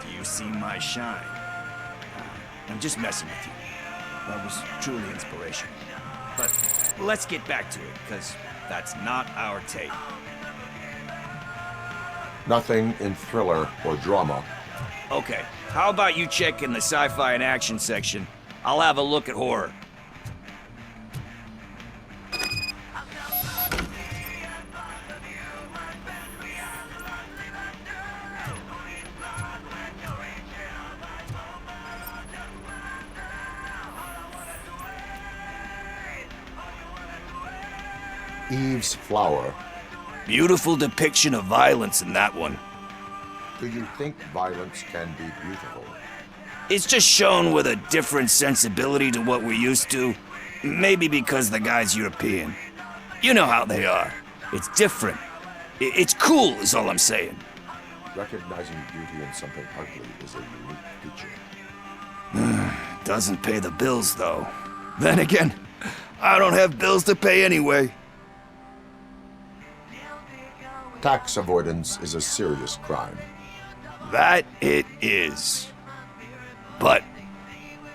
Do you see my shine? I'm just messing with you. That was truly inspirational. But let's get back to it, because that's not our tape. Nothing in thriller or drama. Okay, how about you check in the sci-fi and action section? I'll have a look at horror. Eve's Flower. Beautiful depiction of violence in that one. Do you think violence can be beautiful? It's just shown with a different sensibility to what we're used to. Maybe because the guy's European. You know how they are. It's different. It's cool is all I'm saying. Recognizing beauty in something ugly is a unique feature. Doesn't pay the bills, though. Then again, I don't have bills to pay anyway. Tax avoidance is a serious crime. That it is. But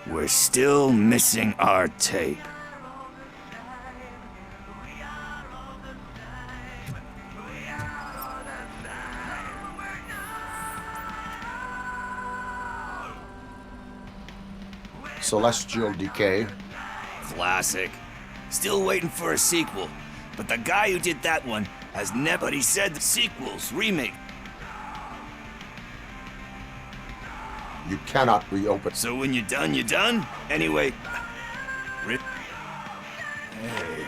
we're still missing our tape. Celestial Decay. Classic. Still waiting for a sequel. But the guy who did that one has never... But he said the sequels, remake. You cannot reopen. So when you're done, you're done? Anyway... Rip. Hey...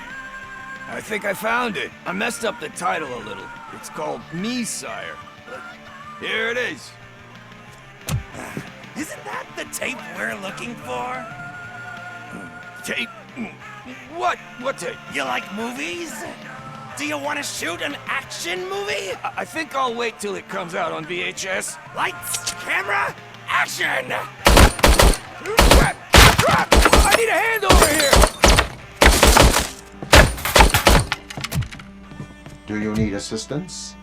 I think I found it. I messed up the title a little. It's called Me, Sire. Here it is. Isn't that the tape we're looking for? Tape? What? What tape? You like movies? Do you want to shoot an action movie? I think I'll wait till it comes out on VHS. Lights, camera, action! Crap! Crap! I need a hand over here! Do you need assistance?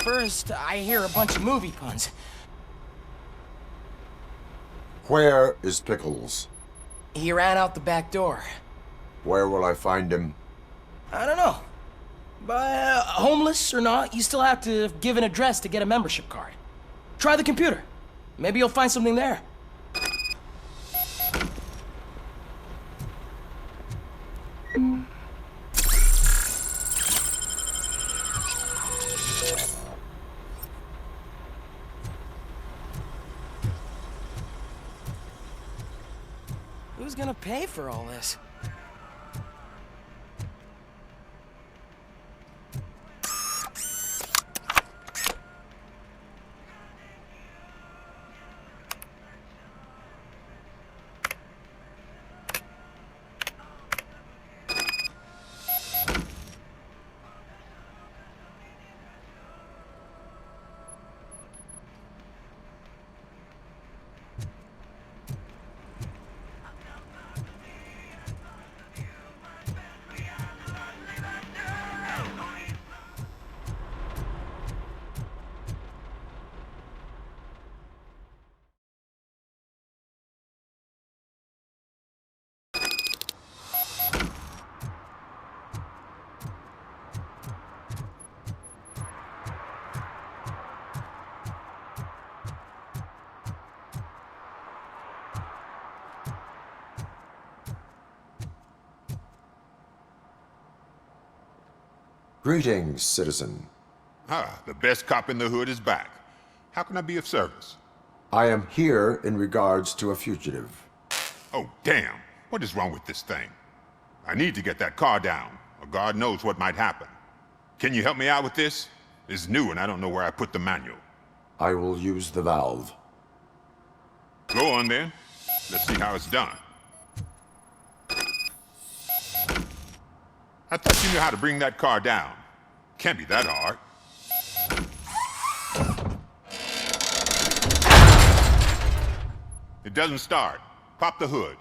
First, I hear a bunch of movie puns. Where is Pickles? He ran out the back door. Where will I find him? I don't know. But homeless or not, you still have to give an address to get a membership card. Try the computer. Maybe you'll find something there. Who's gonna pay for all this? Greetings, citizen. Ah, the best cop in the hood is back. How can I be of service? I am here in regards to a fugitive. Oh, damn. What is wrong with this thing? I need to get that car down, or God knows what might happen. Can you help me out with this? It's new and I don't know where I put the manual. I will use the valve. Go on then. Let's see how it's done. I thought you knew how to bring that car down. Can't be that hard. It doesn't start. Pop the hood.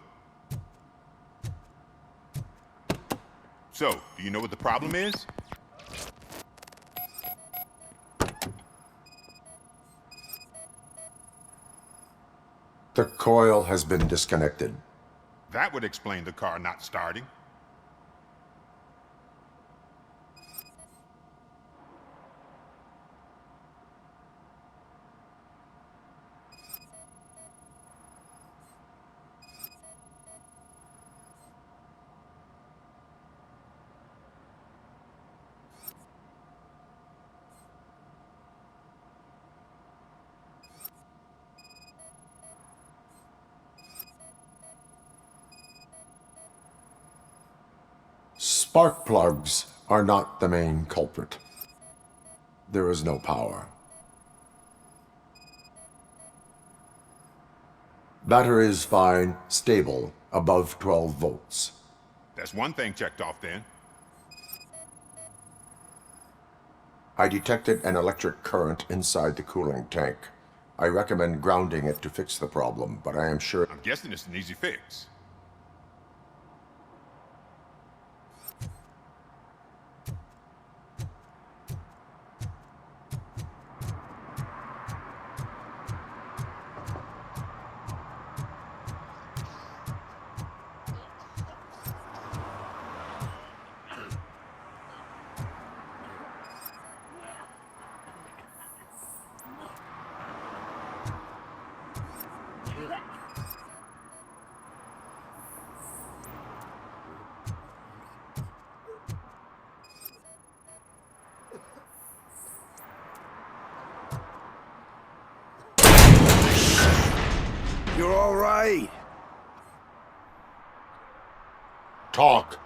So, do you know what the problem is? The coil has been disconnected. That would explain the car not starting. Spark plugs are not the main culprit. There is no power. Batteries fine, stable, above 12 volts. That's one thing checked off then. I detected an electric current inside the cooling tank. I recommend grounding it to fix the problem, but I am sure... I'm guessing it's an easy fix. You're all right. Talk.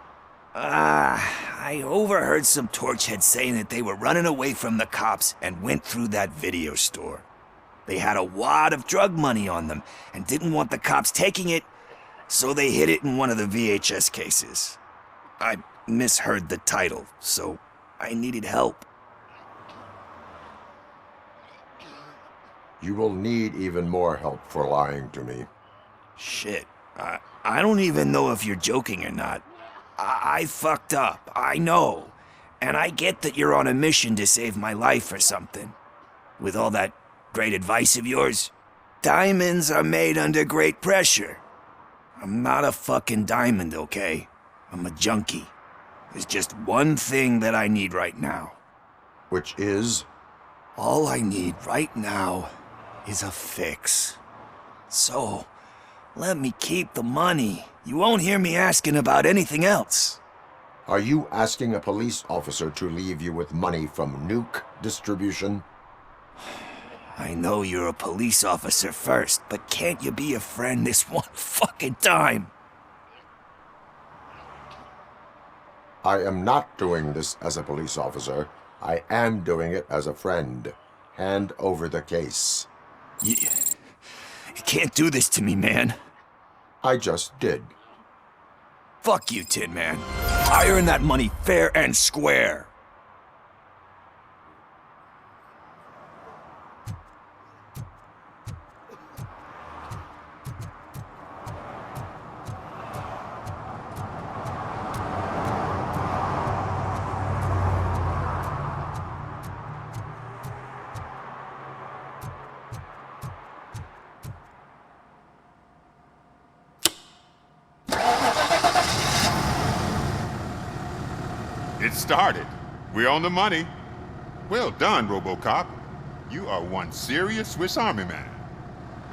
I overheard some torchheads saying that they were running away from the cops and went through that video store. They had a wad of drug money on them and didn't want the cops taking it, so they hid it in one of the VHS cases. I misheard the title, so I needed help. You will need even more help for lying to me. Shit. I don't even know if you're joking or not. I fucked up, I know. And I get that you're on a mission to save my life or something. With all that great advice of yours, diamonds are made under great pressure. I'm not a fucking diamond, okay? I'm a junkie. There's just one thing that I need right now. Which is? All I need right now is a fix. So, let me keep the money. You won't hear me asking about anything else. Are you asking a police officer to leave you with money from nuke distribution? I know you're a police officer first, but can't you be a friend this one fucking time? I am not doing this as a police officer. I am doing it as a friend. Hand over the case. You can't do this to me, man. I just did. Fuck you, Tin Man. I earned that money fair and square. It started. We're on the money. Well done, RoboCop. You are one serious Swiss Army man.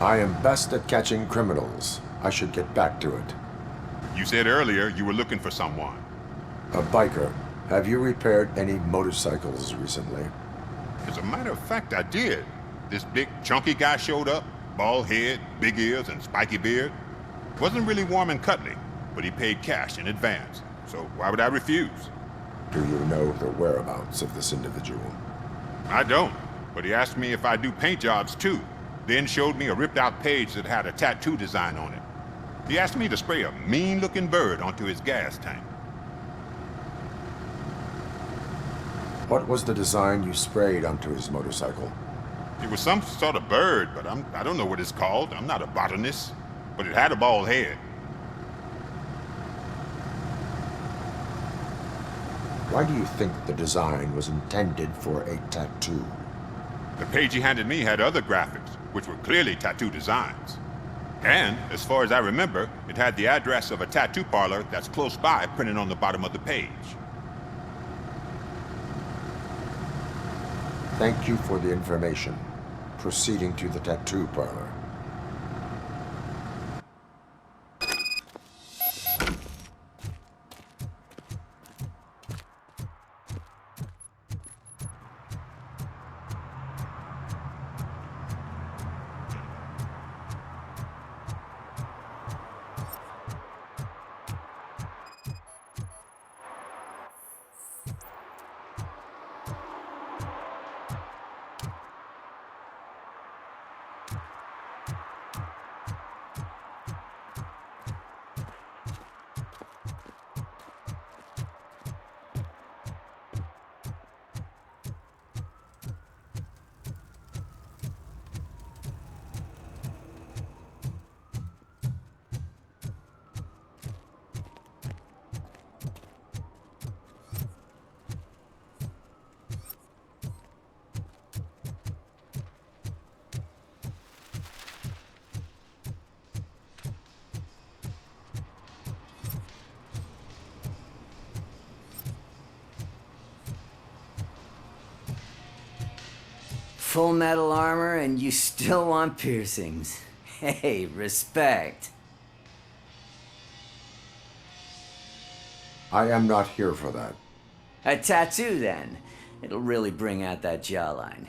I am best at catching criminals. I should get back to it. You said earlier you were looking for someone. A biker. Have you repaired any motorcycles recently? As a matter of fact, I did. This big, chunky guy showed up. Bald head, big ears, and spiky beard. Wasn't really warm and cuddly, but he paid cash in advance. So why would I refuse? Do you know the whereabouts of this individual? I don't, but he asked me if I do paint jobs too, then showed me a ripped-out page that had a tattoo design on it. He asked me to spray a mean-looking bird onto his gas tank. What was the design you sprayed onto his motorcycle? It was some sort of bird, but I don't know what it's called. I'm not a botanist, but it had a bald head. Why do you think the design was intended for a tattoo? The page he handed me had other graphics, which were clearly tattoo designs. And, as far as I remember, it had the address of a tattoo parlor that's close by printed on the bottom of the page. Thank you for the information. Proceeding to the tattoo parlor. full metal armor and you still want piercings. Hey, respect. I am not here for that. A tattoo, then. It'll really bring out that jawline.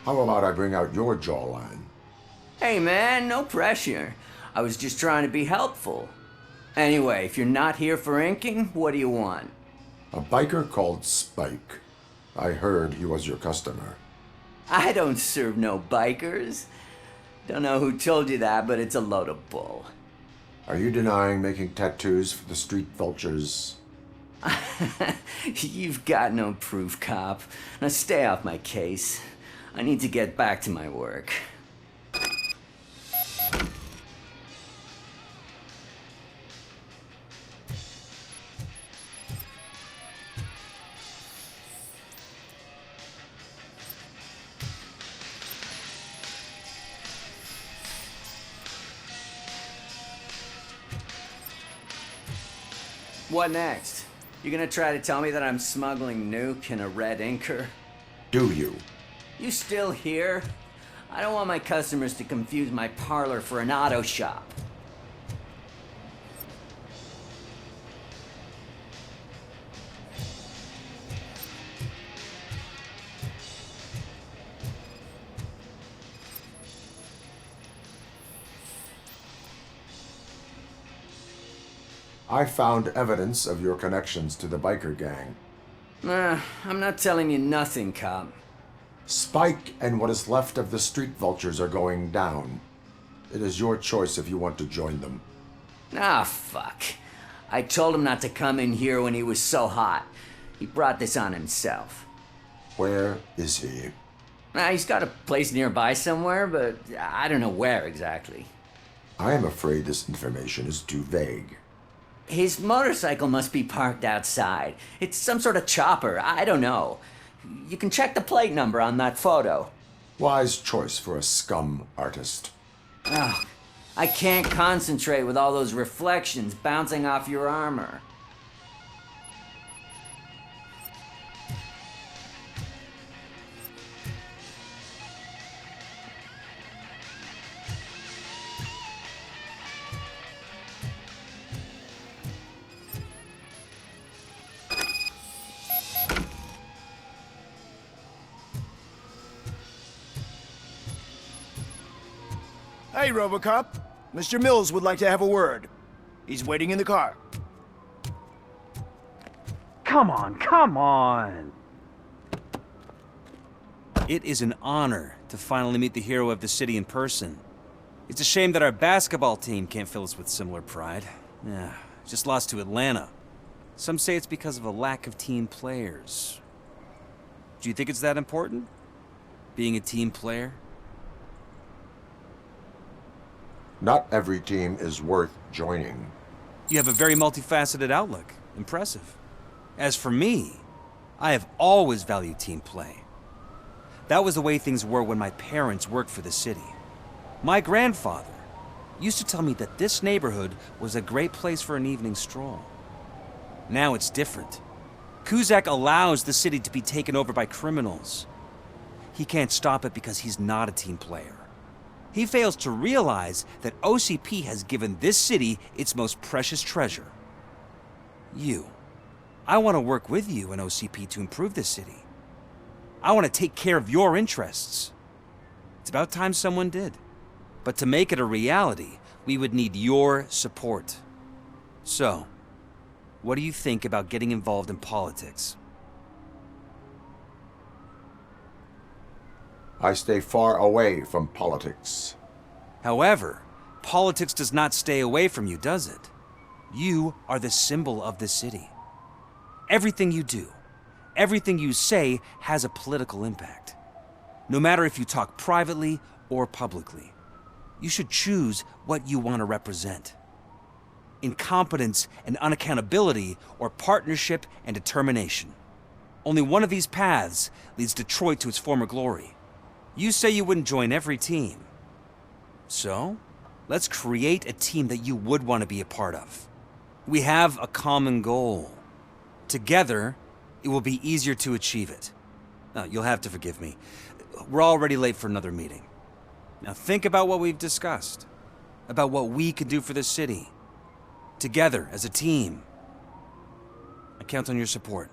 How about I bring out your jawline? Hey, man, no pressure. I was just trying to be helpful. Anyway, if you're not here for inking, what do you want? A biker called Spike. I heard he was your customer. I don't serve no bikers. Don't know who told you that, but it's a load of bull. Are you denying making tattoos for the street vultures? You've got no proof, cop. Now stay off my case. I need to get back to my work. What next? You gonna try to tell me that I'm smuggling nuke in a red inker? Do you? You still here? I don't want my customers to confuse my parlor for an auto shop. I found evidence of your connections to the biker gang. I'm not telling you nothing, cop. Spike and what is left of the street vultures are going down. It is your choice if you want to join them. Ah, fuck. I told him not to come in here when he was so hot. He brought this on himself. Where is he? He's got a place nearby somewhere, but I don't know where exactly. I am afraid this information is too vague. His motorcycle must be parked outside. It's some sort of chopper. I don't know. You can check the plate number on that photo. Wise choice for a scum artist. Oh, I can't concentrate with all those reflections bouncing off your armor. Hey, Robocop. Mr. Mills would like to have a word. He's waiting in the car. Come on, come on! It is an honor to finally meet the hero of the city in person. It's a shame that our basketball team can't fill us with similar pride. Yeah, just lost to Atlanta. Some say it's because of a lack of team players. Do you think it's that important? Being a team player? Not every team is worth joining. You have a very multifaceted outlook. Impressive. As for me, I have always valued team play. That was the way things were when my parents worked for the city. My grandfather used to tell me that this neighborhood was a great place for an evening stroll. Now it's different. Cusack allows the city to be taken over by criminals. He can't stop it because he's not a team player. He fails to realize that OCP has given this city its most precious treasure. You. I want to work with you and OCP to improve this city. I want to take care of your interests. It's about time someone did. But to make it a reality, we would need your support. So, what do you think about getting involved in politics? I stay far away from politics. However, politics does not stay away from you, does it? You are the symbol of the city. Everything you do, everything you say has a political impact. No matter if you talk privately or publicly, you should choose what you want to represent. Incompetence and unaccountability, or partnership and determination. Only one of these paths leads Detroit to its former glory. You say you wouldn't join every team. So, let's create a team that you would want to be a part of. We have a common goal. Together, it will be easier to achieve it. Now, you'll have to forgive me. We're already late for another meeting. Now think about what we've discussed. About what we can do for the city. Together, as a team. I count on your support.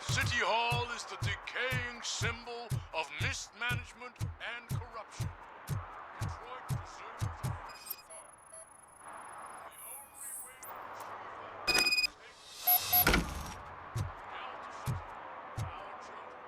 City Hall is the decaying symbol of mismanagement and corruption. Detroit deserves a fresh start. The only way to achieve that is to take our children.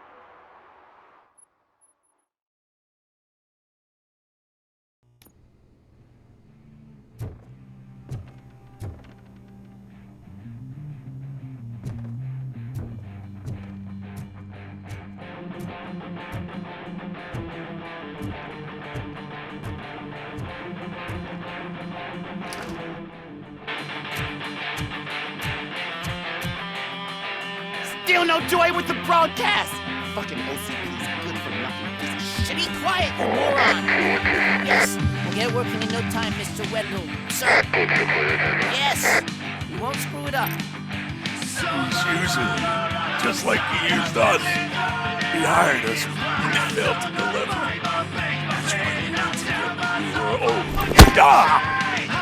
Still no joy with the broadcast! Fucking OCP's good for nothing piece of shit. Be quiet, you moron! Yes, we'll get working in no time, Mr. Wendell. Sir. Yes! You won't screw it up. He's using you, just like he used us. He hired us when we failed to deliver. That's why we were old.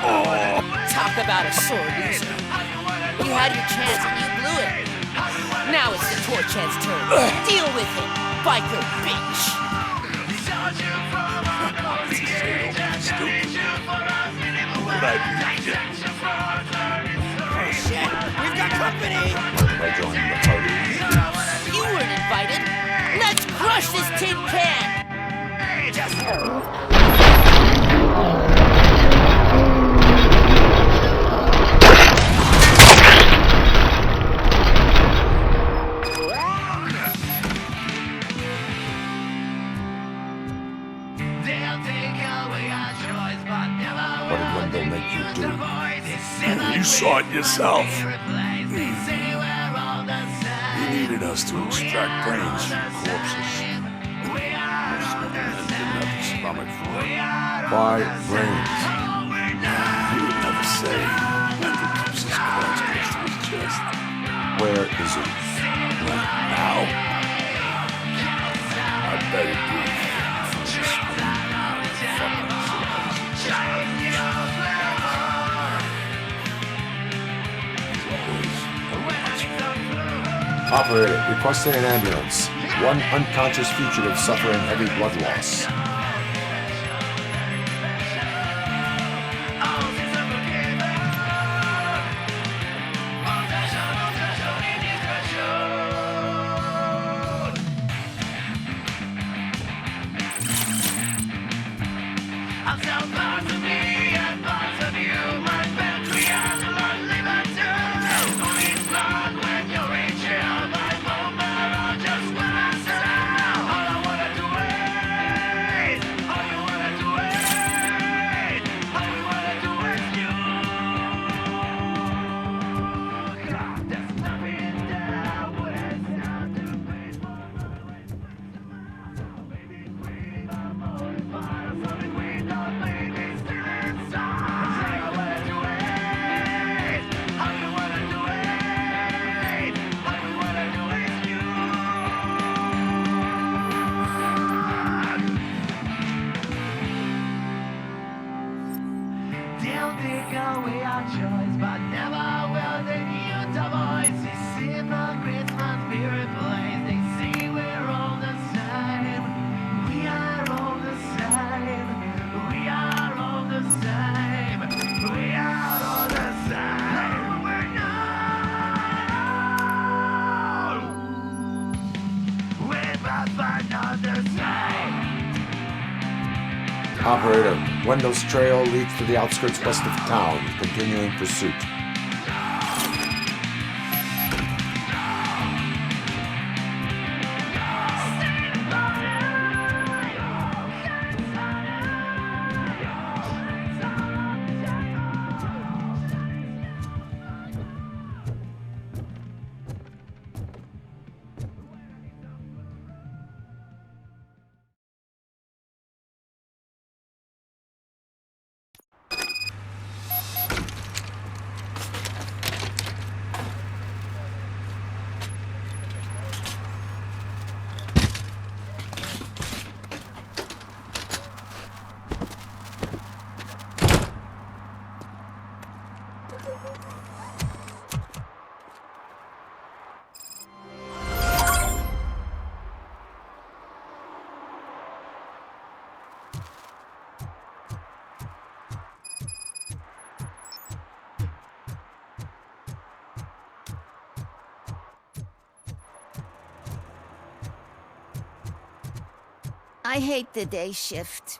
Oh! Talk about a sore loser. You had your chance and you blew it. Now it's the Torchhead's turn. Deal with it, biker bitch! What I do? Oh shit, we've got company! I joined the party. You weren't invited. Let's crush this tin can! What did Wendell make you do? You saw it yourself. He needed us to extract brains from corpses. Most of the men didn't have the stomach for it. Why brains? He would never say. Wendell keeps his cards close to his chest. Where is it? Right now? I bet it be. Operator, requesting an ambulance. One unconscious fugitive suffering heavy blood loss. Operator, Wendell's trail leads to the outskirts west of town, continuing pursuit. I hate the day shift.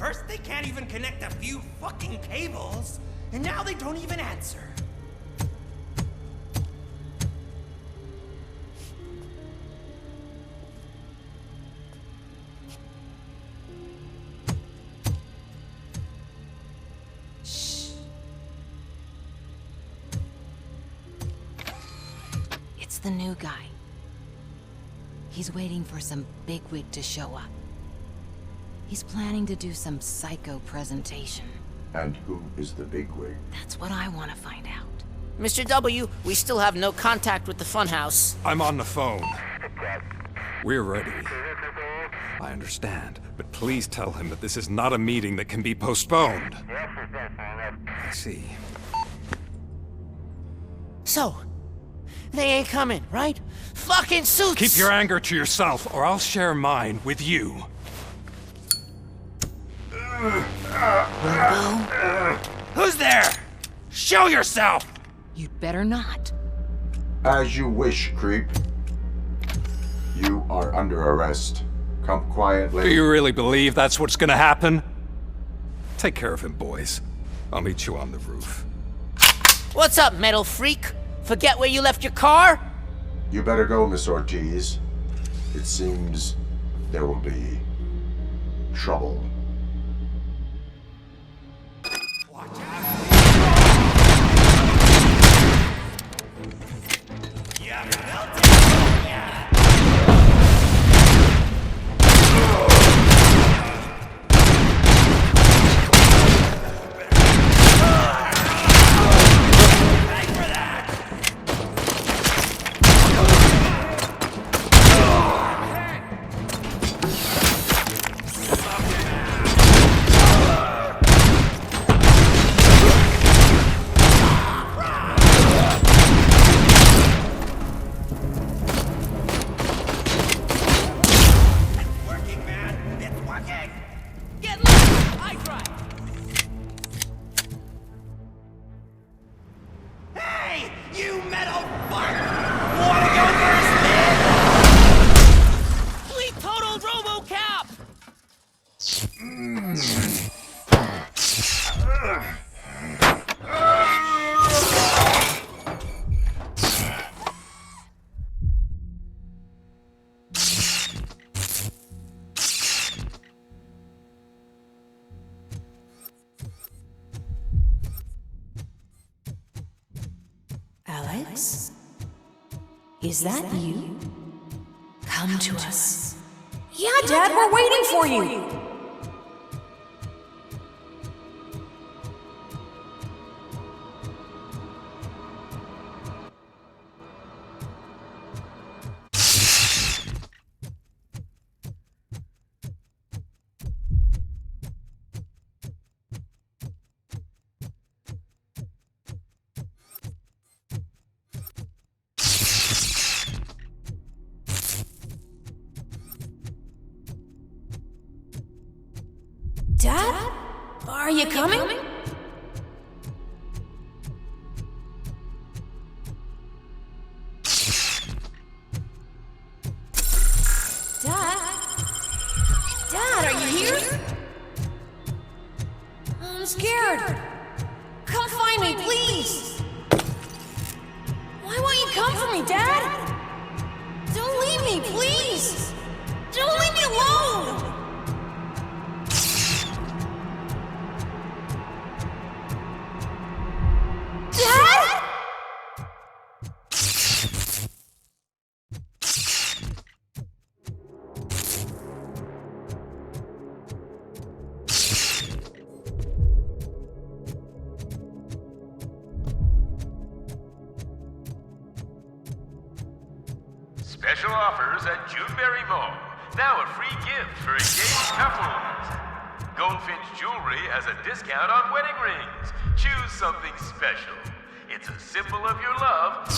First, they can't even connect a few fucking cables, and now they don't even answer. Shh. It's the new guy. He's waiting for some bigwig to show up. He's planning to do some psycho presentation. And who is the bigwig? That's what I want to find out. Mr. W, we still have no contact with the funhouse. I'm on the phone. We're ready. I understand, but please tell him that this is not a meeting that can be postponed. I see. So, they ain't coming, right? Fucking suits! Keep your anger to yourself, or I'll share mine with you. Who's there? Show yourself! You'd better not. As you wish, creep. You are under arrest. Come quietly. Do you really believe that's what's gonna happen? Take care of him, boys. I'll meet you on the roof. What's up, metal freak? Forget where you left your car? You better go, Miss Ortiz. It seems there will be trouble. Alex? Is that you? Come to us. Yeah, Dad, we're waiting for you! Dad? Are you coming? Dad? Dad, are you here? I'm scared. Come find me, please. Why won't you come for me, Dad? Don't leave me, please. Don't leave me alone. Dad? Special offers at Juneberry Mall. Now a free gift for engaged couples. Goldfinch Jewelry has a discount on wedding rings. Choose something special. It's a symbol of your love and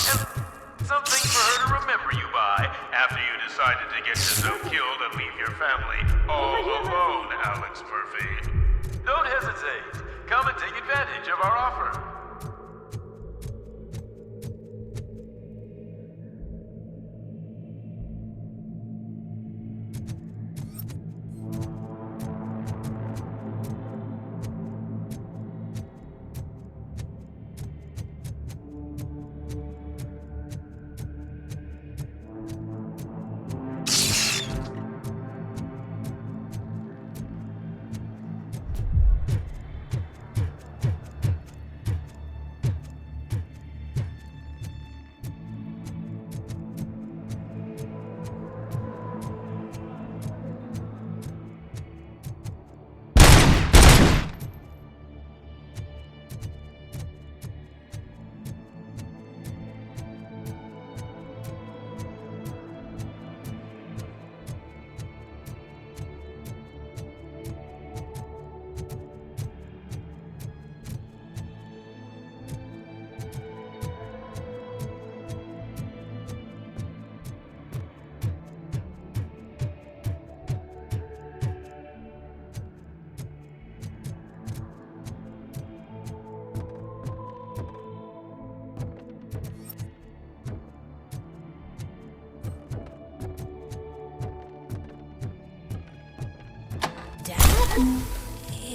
something for her to remember you by after you decided to get yourself killed and leave your family all alone, Alex Murphy. Don't hesitate. Come and take advantage of our offer.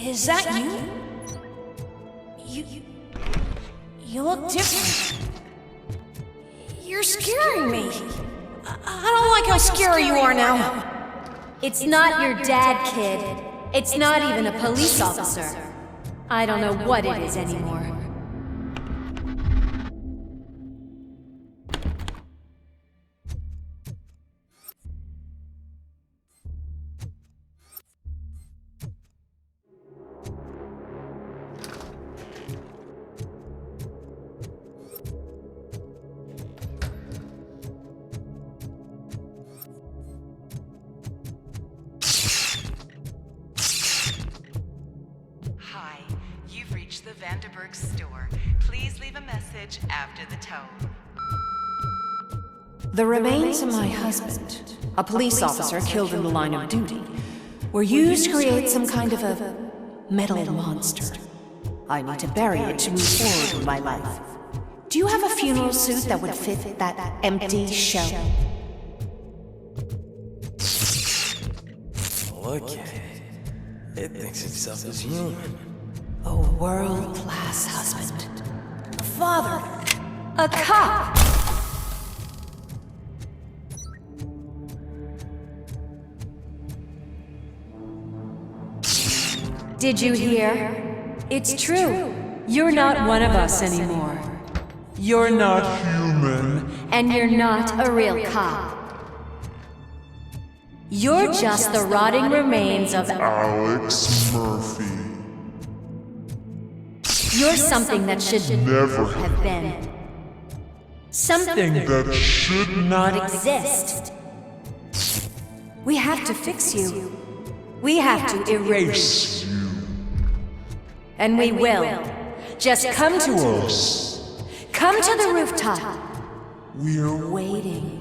Is that you? You look different. You're scaring me. I don't like how scary you are now. It's not your dad, kid. It's not even a police officer. I don't know what it is anymore. The remains of my husband, a police officer killed in the line of duty, were used to create some kind of a metal monster. I need to bury it to move forward with my life. Do you have a funeral suit that would fit that empty shell? Look at it. It thinks itself as human. A world-class husband. A father. A cop. Did you hear? It's true. You're not one of us anymore. You're not human. And you're not a real cop. You're just the rotting remains of Alex Murphy. You're something that should Never have been. Something that should not exist. We have to fix you. We have to erase you. And we will. Just come to us. Come to the rooftop. We're waiting.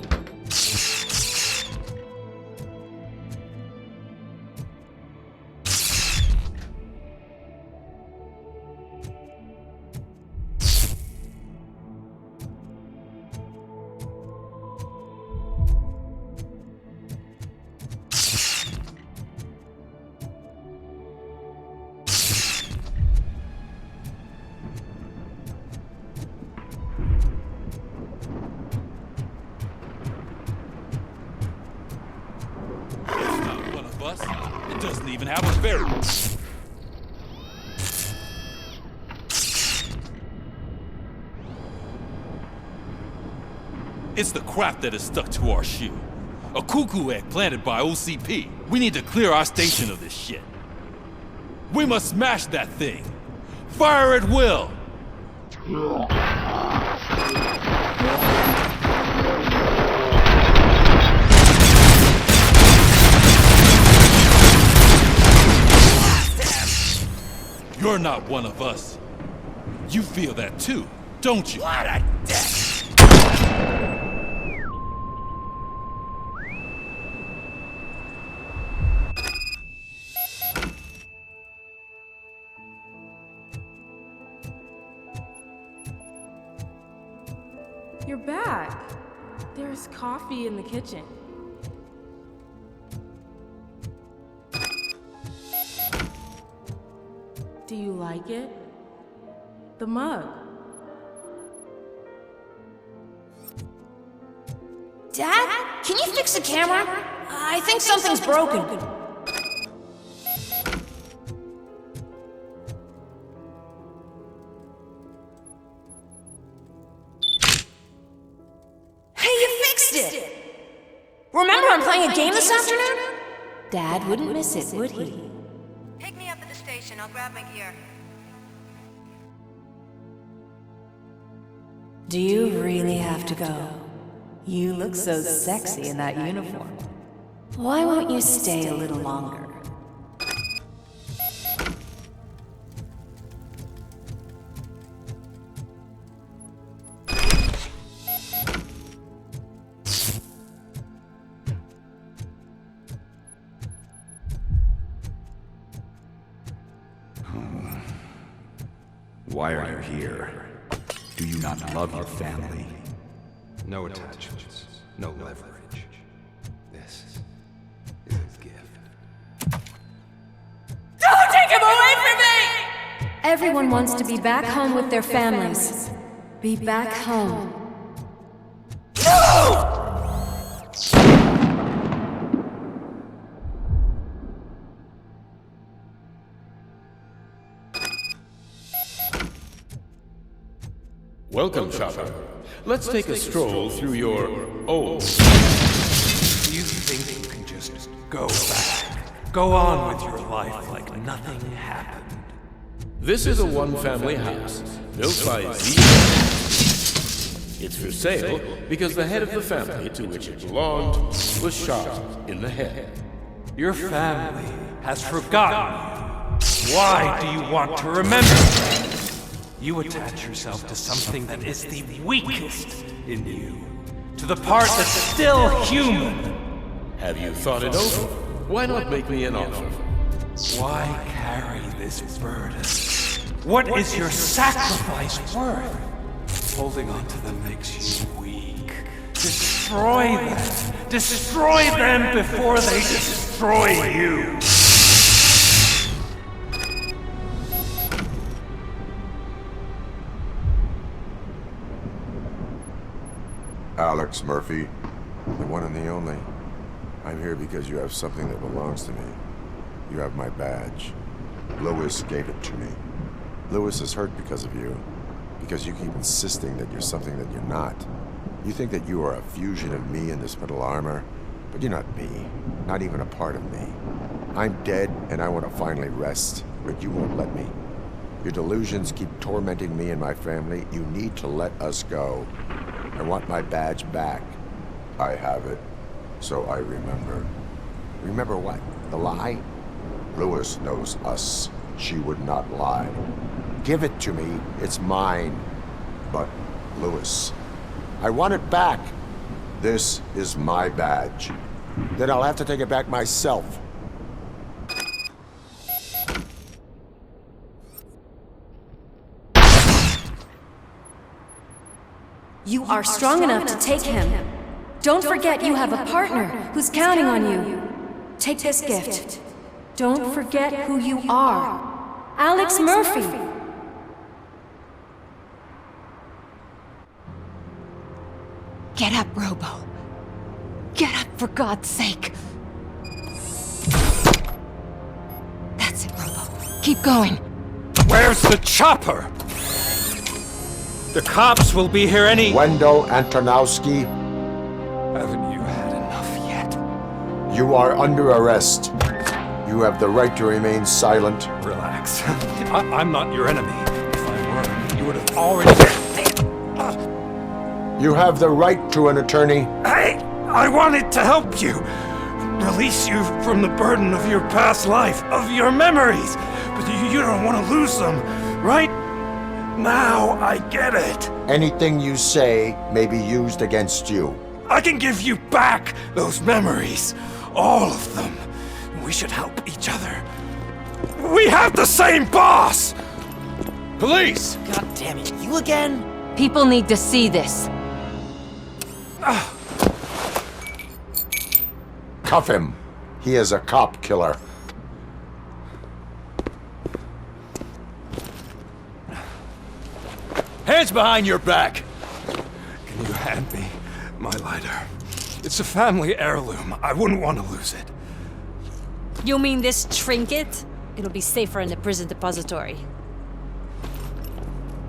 It doesn't even have a bearing. It's the crap that is stuck to our shoe. A cuckoo egg planted by OCP. We need to clear our station of this shit. We must smash that thing. Fire at will. You're not one of us. You feel that too, don't you? What a dick! You're back. There's coffee in the kitchen. Do you like it? The mug. Dad, can you fix the camera? I think something's broken. Hey, you fixed it! Remember I'm playing a game this afternoon? Dad wouldn't miss it, would he? Pick me up at the station. I'll grab my gear. Do you really have to go? You look so sexy in that uniform. Why won't you stay a little longer? Why are you here? Do you not love your family? No attachments, no leverage. This is a gift. Don't take him away from me! Everyone wants to be back home with their families. Be back home. No! Welcome, shopper. Let's take a stroll through your old. You think you can just go back? Go on with your life like nothing happened? This is a one-family house built by Z. It's for sale because the head of the family to which it belonged was shot in the head. Your family has forgotten you. Why do you want to remember? You attach yourself to something that is the weakest in you, to the part that's still human. Have you thought it over? Why not make me an offer? Why carry this burden? What is your sacrifice worth? Holding on to them makes you weak. Destroy them! Destroy them before they destroy you! Alex Murphy, the one and the only. I'm here because you have something that belongs to me. You have my badge. Lewis gave it to me. Lewis is hurt because of you. Because you keep insisting that you're something that you're not. You think that you are a fusion of me in this metal armor, but you're not me, not even a part of me. I'm dead, and I want to finally rest, but you won't let me. Your delusions keep tormenting me and my family. You need to let us go. I want my badge back. I have it, so I remember. Remember what? The lie? Lewis knows us. She would not lie. Give it to me. It's mine. But, Lewis, I want it back. This is my badge. Then I'll have to take it back myself. You are strong enough to take him. Don't forget you have a partner who's counting on you. Take this gift. Don't forget who you are. Alex Murphy. Get up, Robo. Get up, for God's sake. That's it, Robo. Keep going. Where's the chopper? The cops will be here any... Wendell Antonowski. Haven't you had enough yet? You are under arrest. You have the right to remain silent. Relax. I'm not your enemy. If I were, you would have already... You have the right to an attorney. I wanted to help you. Release you from the burden of your past life, of your memories. But you don't want to lose them, right? Now I get it. Anything you say may be used against you. I can give you back those memories. All of them. We should help each other. We have the same boss! Police! God damn it, you again? People need to see this. Cuff him. He is a cop killer. Hands behind your back! Can you hand me my lighter? It's a family heirloom. I wouldn't want to lose it. You mean this trinket? It'll be safer in the prison depository.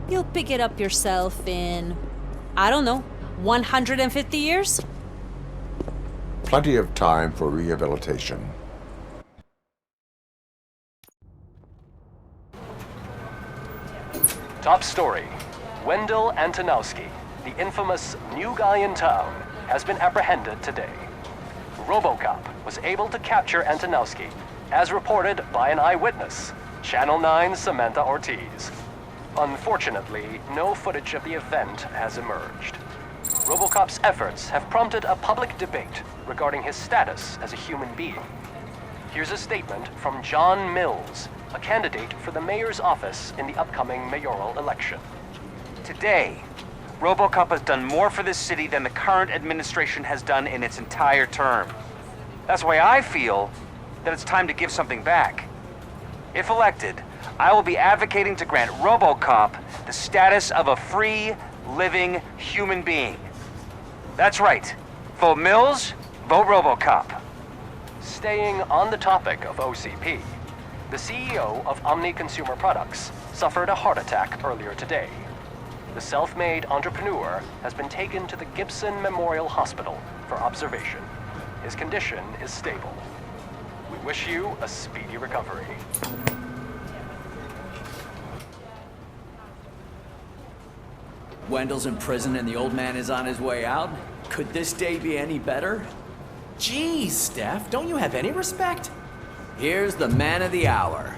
You'll pick it up yourself in, I don't know, 150 years? Plenty of time for rehabilitation. Top story. Wendell Antonowski, the infamous new guy in town, has been apprehended today. RoboCop was able to capture Antonowski, as reported by an eyewitness, Channel 9's Samantha Ortiz. Unfortunately, no footage of the event has emerged. RoboCop's efforts have prompted a public debate regarding his status as a human being. Here's a statement from John Mills, a candidate for the mayor's office in the upcoming mayoral election. Today, RoboCop has done more for this city than the current administration has done in its entire term. That's why I feel that it's time to give something back. If elected, I will be advocating to grant RoboCop the status of a free, living human being. That's right. Vote Mills, vote RoboCop. Staying on the topic of OCP, the CEO of Omni Consumer Products suffered a heart attack earlier today. The self-made entrepreneur has been taken to the Gibson Memorial Hospital for observation. His condition is stable. We wish you a speedy recovery. Wendell's in prison and the old man is on his way out? Could this day be any better? Geez, Steph, don't you have any respect? Here's the man of the hour.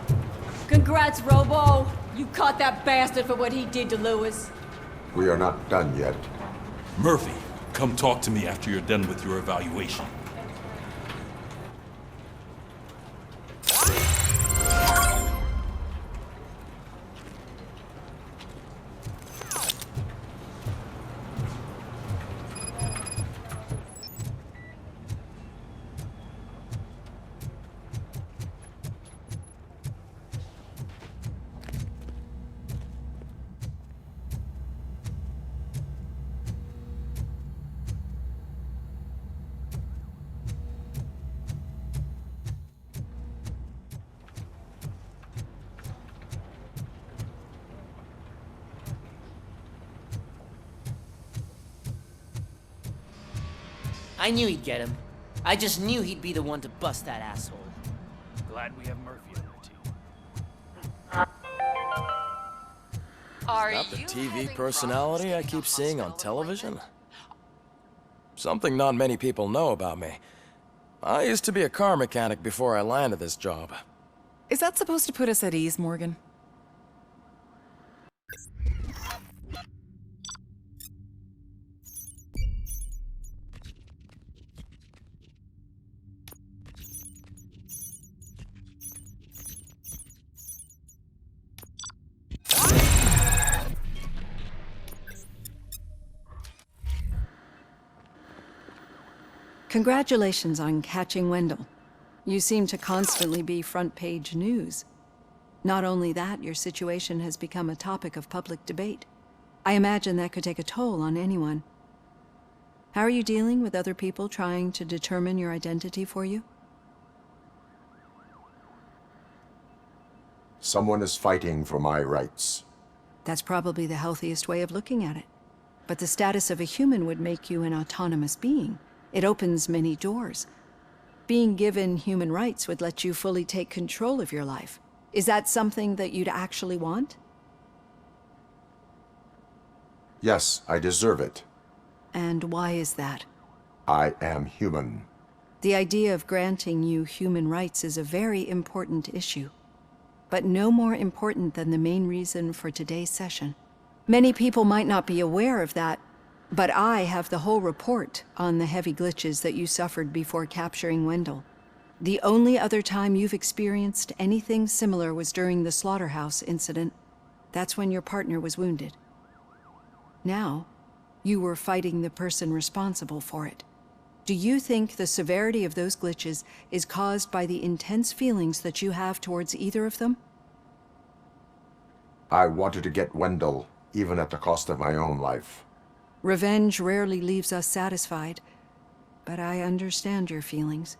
Congrats, Robo! You caught that bastard for what he did to Lewis. We are not done yet. Murphy, come talk to me after you're done with your evaluation. I knew he'd get him. I just knew he'd be the one to bust that asshole. Glad we have Murphy on our team. Not the TV personality I keep seeing on television? Something not many people know about me. I used to be a car mechanic before I landed this job. Is that supposed to put us at ease, Morgan? Congratulations on catching Wendell. You seem to constantly be front-page news. Not only that, your situation has become a topic of public debate. I imagine that could take a toll on anyone. How are you dealing with other people trying to determine your identity for you? Someone is fighting for my rights. That's probably the healthiest way of looking at it. But the status of a human would make you an autonomous being. It opens many doors. Being given human rights would let you fully take control of your life. Is that something that you'd actually want? Yes, I deserve it. And why is that? I am human. The idea of granting you human rights is a very important issue, but no more important than the main reason for today's session. Many people might not be aware of that, but I have the whole report on the heavy glitches that you suffered before capturing Wendell. The only other time you've experienced anything similar was during the slaughterhouse incident. That's when your partner was wounded. Now, you were fighting the person responsible for it. Do you think the severity of those glitches is caused by the intense feelings that you have towards either of them? I wanted to get Wendell, even at the cost of my own life. Revenge rarely leaves us satisfied, but I understand your feelings.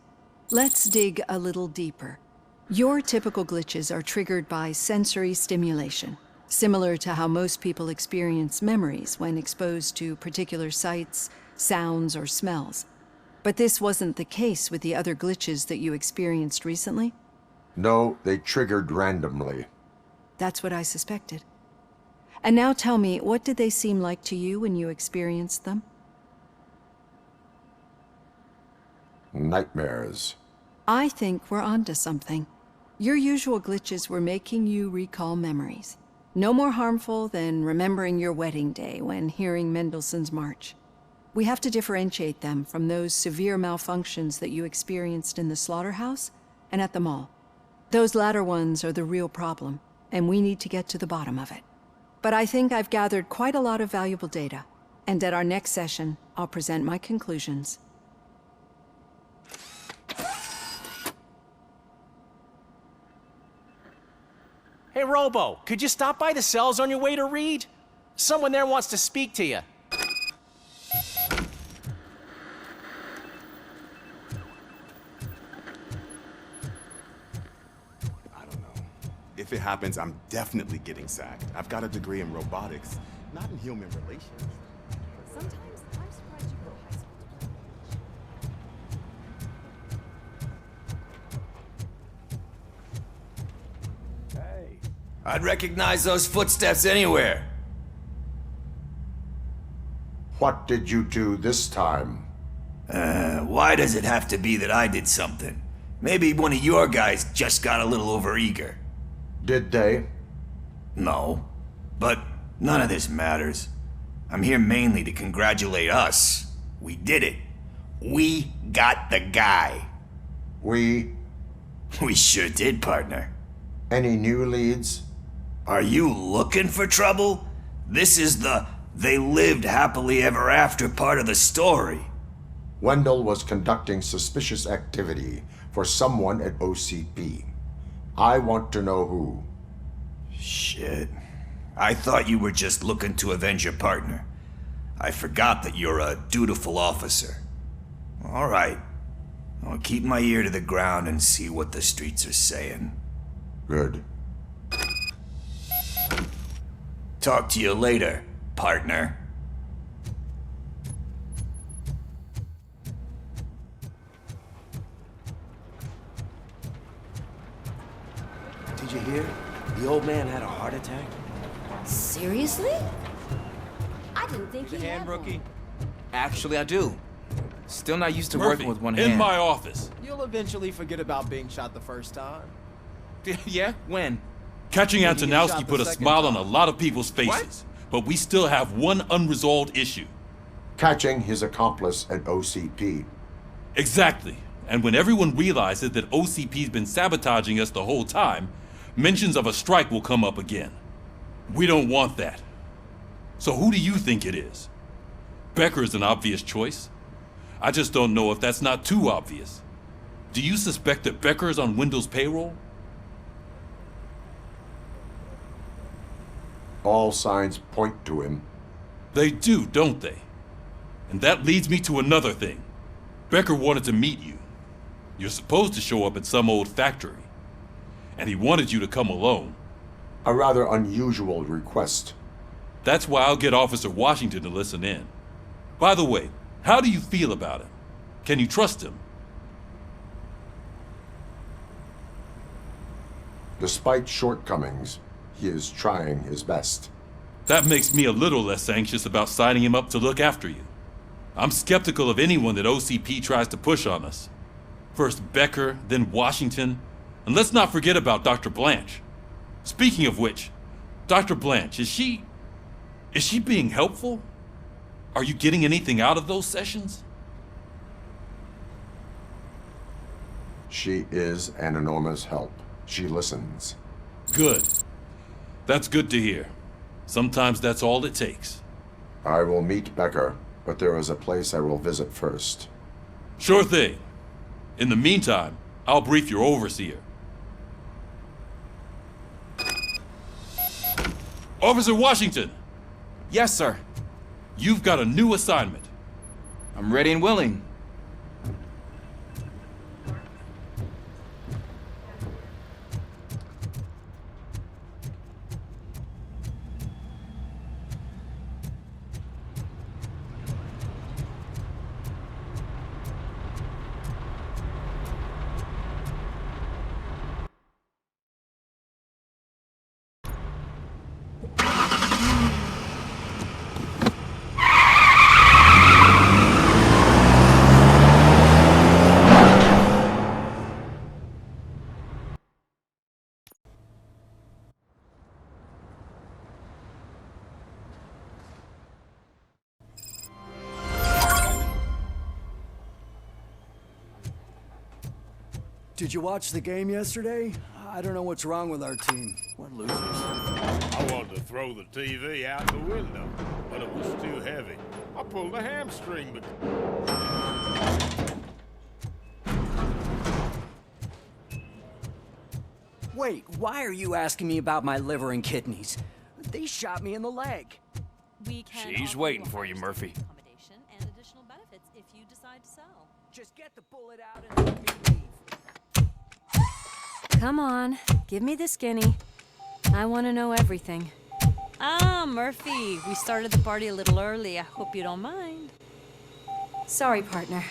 Let's dig a little deeper. Your typical glitches are triggered by sensory stimulation, similar to how most people experience memories when exposed to particular sights, sounds, or smells. But this wasn't the case with the other glitches that you experienced recently? No, they triggered randomly. That's what I suspected. And now tell me, what did they seem like to you when you experienced them? Nightmares. I think we're onto something. Your usual glitches were making you recall memories. No more harmful than remembering your wedding day when hearing Mendelssohn's March. We have to differentiate them from those severe malfunctions that you experienced in the slaughterhouse and at the mall. Those latter ones are the real problem, and we need to get to the bottom of it. But I think I've gathered quite a lot of valuable data, and at our next session, I'll present my conclusions. Hey, Robo, could you stop by the cells on your way to Reed? Someone there wants to speak to you. If it happens, I'm definitely getting sacked. I've got a degree in robotics, not in human relations. Sometimes I'm surprised you go to high school. Hey. I'd recognize those footsteps anywhere. What did you do this time? Why does it have to be that I did something? Maybe one of your guys just got a little overeager. Did they? No. But none of this matters. I'm here mainly to congratulate us. We did it. We got the guy. We sure did, partner. Any new leads? Are you looking for trouble? This is the they lived happily ever after part of the story. Wendell was conducting suspicious activity for someone at OCP. I want to know who. Shit. I thought you were just looking to avenge your partner. I forgot that you're a dutiful officer. All right. I'll keep my ear to the ground and see what the streets are saying. Good. Talk to you later, partner. Did you hear? The old man had a heart attack. Seriously? I didn't think he had rookie. Actually, I do. Still not used to Murphy, working with one hand. in my office. You'll eventually forget about being shot the first time. Yeah? When? Catching When you get Antonowski shot put the a second smile on time. a lot of people's faces. But we still have one unresolved issue. Catching his accomplice at OCP. Exactly. And when everyone realizes that OCP's been sabotaging us the whole time, mentions of a strike will come up again. We don't want that. So who do you think it is? Becker is an obvious choice. I just don't know if that's not too obvious. Do you suspect that Becker is on Wendell's payroll? All signs point to him. They do, don't they? And that leads me to another thing. Becker wanted to meet you. You're supposed to show up at some old factory. And he wanted you to come alone. A rather unusual request. That's why I'll get Officer Washington to listen in. By the way, how do you feel about him? Can you trust him? Despite shortcomings, he is trying his best. That makes me a little less anxious about signing him up to look after you. I'm skeptical of anyone that OCP tries to push on us. First Becker, then Washington, and let's not forget about Dr. Blanche. Speaking of which, Dr. Blanche, is she being helpful? Are you getting anything out of those sessions? She is an enormous help. She listens. Good. That's good to hear. Sometimes that's all it takes. I will meet Becker, but there is a place I will visit first. Sure thing. In the meantime, I'll brief your overseer. Officer Washington! Yes, sir. You've got a new assignment. I'm ready and willing. Did you watch the game yesterday? I don't know what's wrong with our team. We're losers. I wanted to throw the TV out the window, but it was too heavy. I pulled a hamstring. Wait, why are you asking me about my liver and kidneys? They shot me in the leg. She's waiting for you, Murphy. And additional benefits if you decide to sell. Just get the bullet out and let me leave. Come on, give me the skinny. I want to know everything. Ah, Murphy, we started the party a little early. I hope you don't mind. Sorry, partner.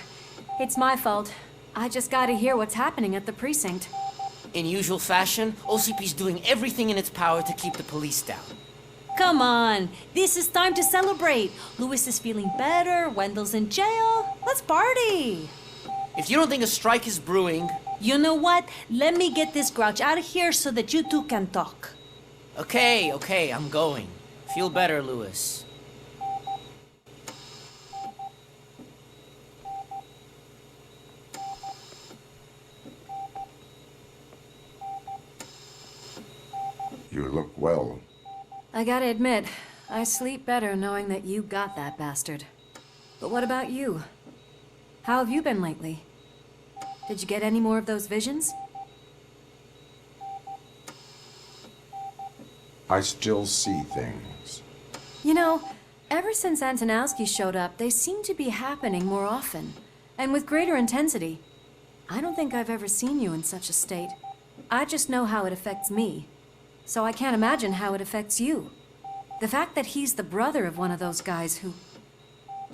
It's my fault. I just gotta hear what's happening at the precinct. In usual fashion, OCP's doing everything in its power to keep the police down. Come on, this is time to celebrate. Louis is feeling better, Wendell's in jail. Let's party. If you don't think a strike is brewing... You know what? Let me get this grouch out of here so that you two can talk. Okay, I'm going. Feel better, Louis. You look well. I gotta admit, I sleep better knowing that you got that bastard. But what about you? How have you been lately? Did you get any more of those visions? I still see things. You know, ever since Antonowski showed up, they seem to be happening more often, and with greater intensity. I don't think I've ever seen you in such a state. I just know how it affects me, so I can't imagine how it affects you. The fact that he's the brother of one of those guys who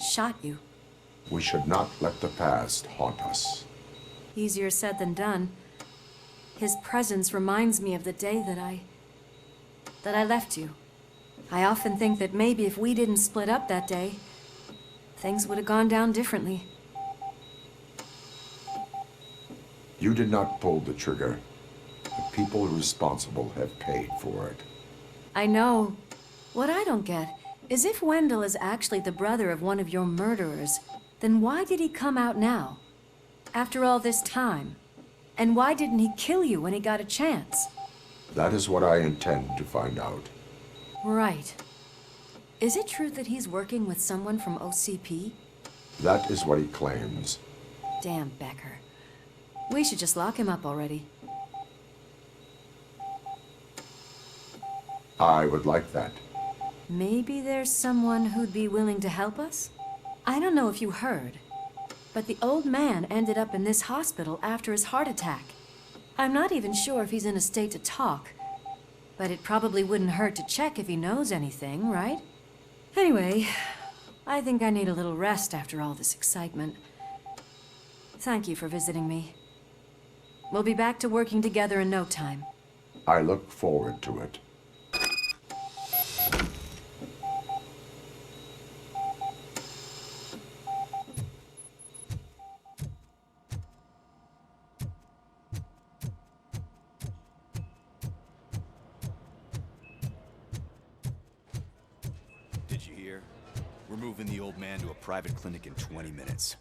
shot you. We should not let the past haunt us. Easier said than done. His presence reminds me of the day that I left you. I often think that maybe if we didn't split up that day, things would have gone down differently. You did not pull the trigger. The people responsible have paid for it. I know. What I don't get is if Wendell is actually the brother of one of your murderers, then why did he come out now? After all this time? And why didn't he kill you when he got a chance? That is what I intend to find out. Right. Is it true that he's working with someone from OCP? That is what he claims. Damn Becker. We should just lock him up already. I would like that. Maybe there's someone who'd be willing to help us? I don't know if you heard, but the old man ended up in this hospital after his heart attack. I'm not even sure if he's in a state to talk, but it probably wouldn't hurt to check if he knows anything, right? Anyway, I think I need a little rest after all this excitement. Thank you for visiting me. We'll be back to working together in no time. I look forward to it. Did you hear? We're moving the old man to a private clinic in 20 minutes.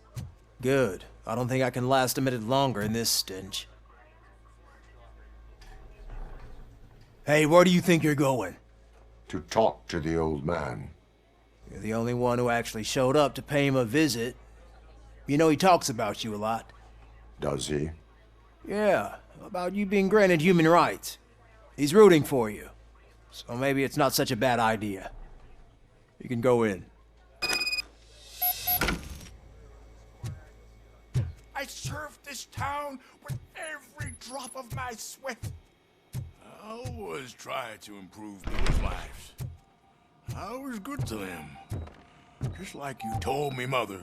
Good. I don't think I can last a minute longer in this stench. Hey, where do you think you're going? To talk to the old man. You're the only one who actually showed up to pay him a visit. You know he talks about you a lot. Does he? Yeah, about you being granted human rights. He's rooting for you. So maybe it's not such a bad idea. You can go in. I served this town with every drop of my sweat. I always tried to improve people's lives. I was good to them. Just like you told me, Mother.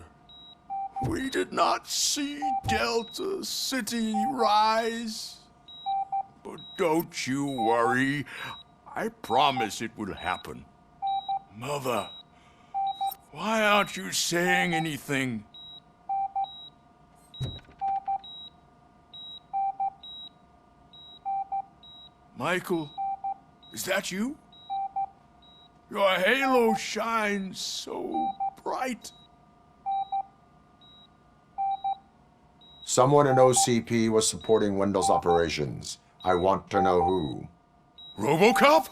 We did not see Delta City rise. But don't you worry. I promise it will happen. Mother, why aren't you saying anything? Michael, is that you? Your halo shines so bright. Someone in OCP was supporting Wendell's operations. I want to know who. RoboCop?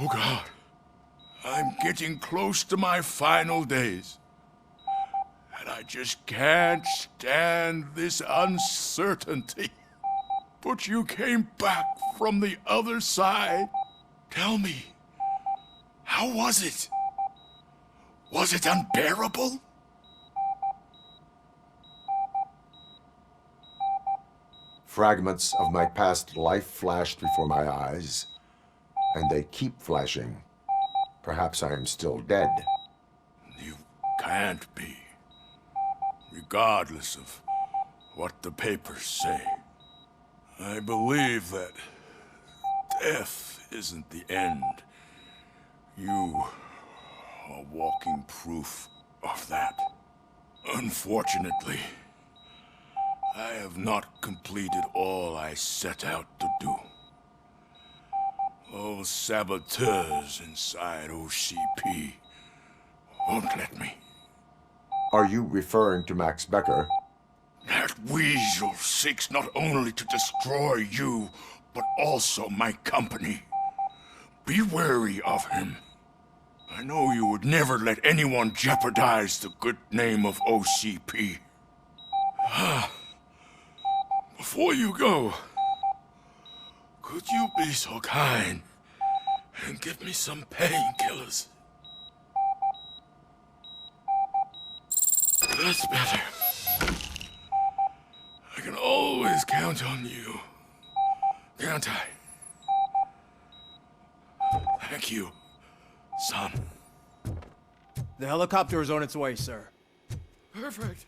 Oh God. I'm getting close to my final days. And I just can't stand this uncertainty. But you came back from the other side. Tell me, how was it? Was it unbearable? Fragments of my past life flashed before my eyes, and they keep flashing. Perhaps I am still dead. You can't be, regardless of what the papers say. I believe that death isn't the end. You are walking proof of that. Unfortunately, I have not completed all I set out to do. Those saboteurs inside OCP won't let me. Are you referring to Max Becker? That weasel seeks not only to destroy you, but also my company. Be wary of him. I know you would never let anyone jeopardize the good name of OCP. Before you go, could you be so kind and give me some painkillers? That's better. I can always count on you, can't I? Thank you, son. The helicopter is on its way, sir. Perfect.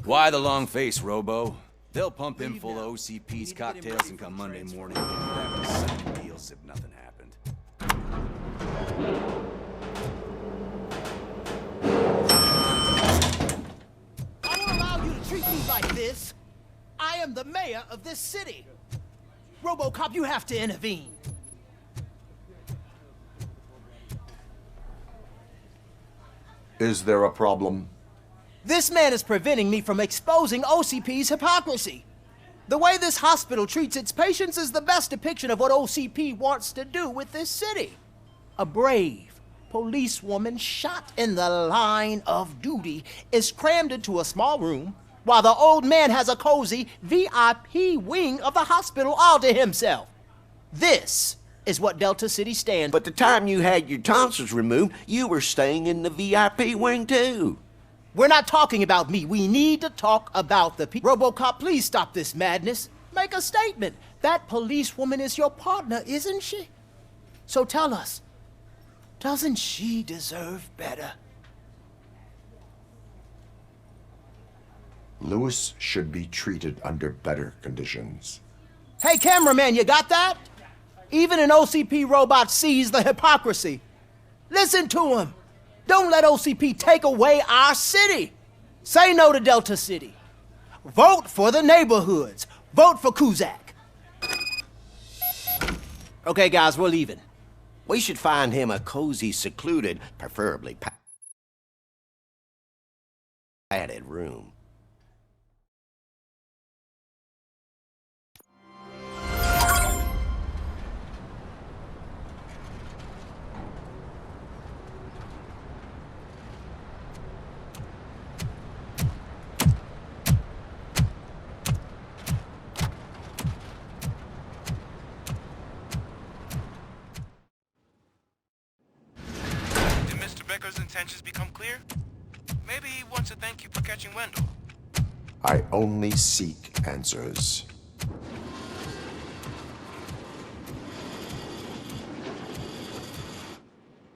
Why the long face, Robo? They'll pump him full of OCP's cocktails and come Monday morning having signing deals if nothing happened. I don't allow you to treat me like this. I am the mayor of this city. RoboCop, you have to intervene. Is there a problem? This man is preventing me from exposing OCP's hypocrisy. The way this hospital treats its patients is the best depiction of what OCP wants to do with this city. A brave policewoman shot in the line of duty is crammed into a small room while the old man has a cozy VIP wing of the hospital all to himself. This is what Delta City stands. But the time you had your tonsils removed, you were staying in the VIP wing too. We're not talking about me. We need to talk about the people. RoboCop, please stop this madness. Make a statement. That policewoman is your partner, isn't she? So tell us, doesn't she deserve better? Lewis should be treated under better conditions. Hey, cameraman, you got that? Even an OCP robot sees the hypocrisy. Listen to him. Don't let OCP take away our city. Say no to Delta City. Vote for the neighborhoods. Vote for Kuzak. Okay, guys, we're leaving. We should find him a cozy, secluded, preferably padded room. Becker's intentions become clear? Maybe he wants to thank you for catching Wendell. I only seek answers.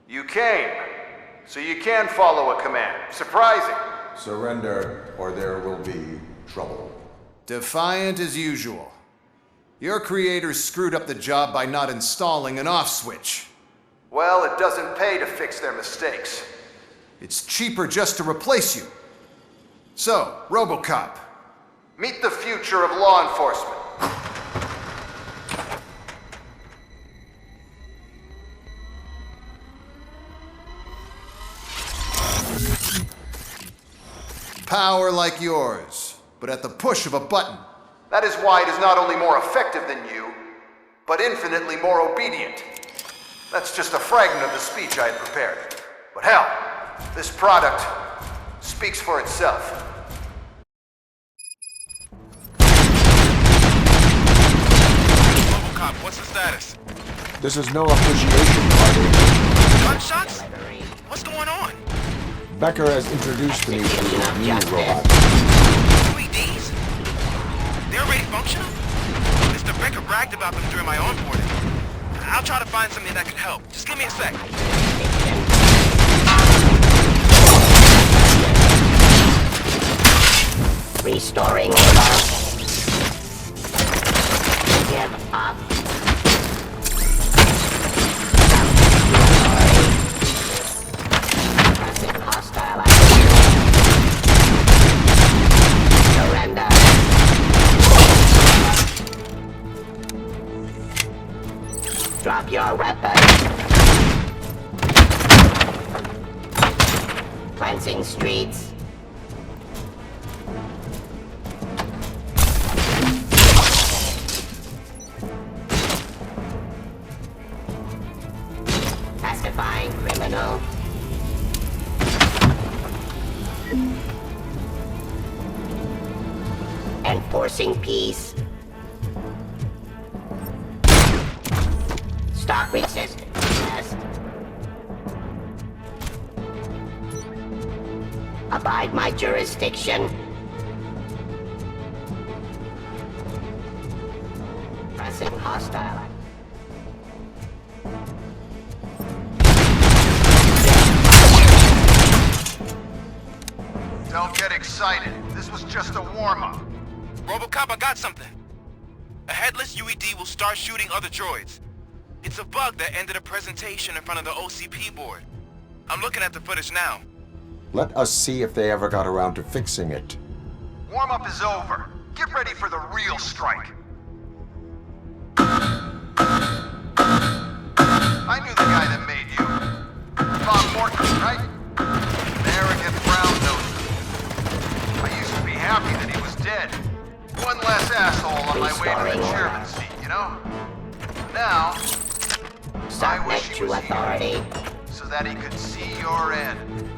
You came, so you can follow a command. Surprising. Surrender, or there will be trouble. Defiant as usual. Your creators screwed up the job by not installing an off switch. Well, it doesn't pay to fix their mistakes. It's cheaper just to replace you. So, RoboCop, meet the future of law enforcement. Power like yours, but at the push of a button. That is why it is not only more effective than you, but infinitely more obedient. That's just a fragment of the speech I had prepared. But hell, this product speaks for itself. RoboCop, what's the status? This is no appreciation party. Gunshots? What's going on? Becker has introduced me to a new robot. UEDs? They're already functional? Mr. Becker bragged about them during my onboarding. I'll try to find something that could help. Just give me a sec. Restoring order. Give up. Pressing hostile action. Surrender. Drop your weapon. Cleansing streets. Pacifying criminal. Enforcing peace. Stop resisting arrest. Abide my jurisdiction. Pressing hostile. Don't get excited. This was just a warm-up. Robocop, I got something. A headless UED will start shooting other droids. It's a bug that ended a presentation in front of the OCP board. I'm looking at the footage now. Let us see if they ever got around to fixing it. Warm-up is over. Get ready for the real strike. I knew the guy that made you. Bob Morton, right? An arrogant brown noser. I used to be happy that he was dead. One less asshole on my way to the chairman's seat, you know? Now, I wish he was here, so that he could see your end.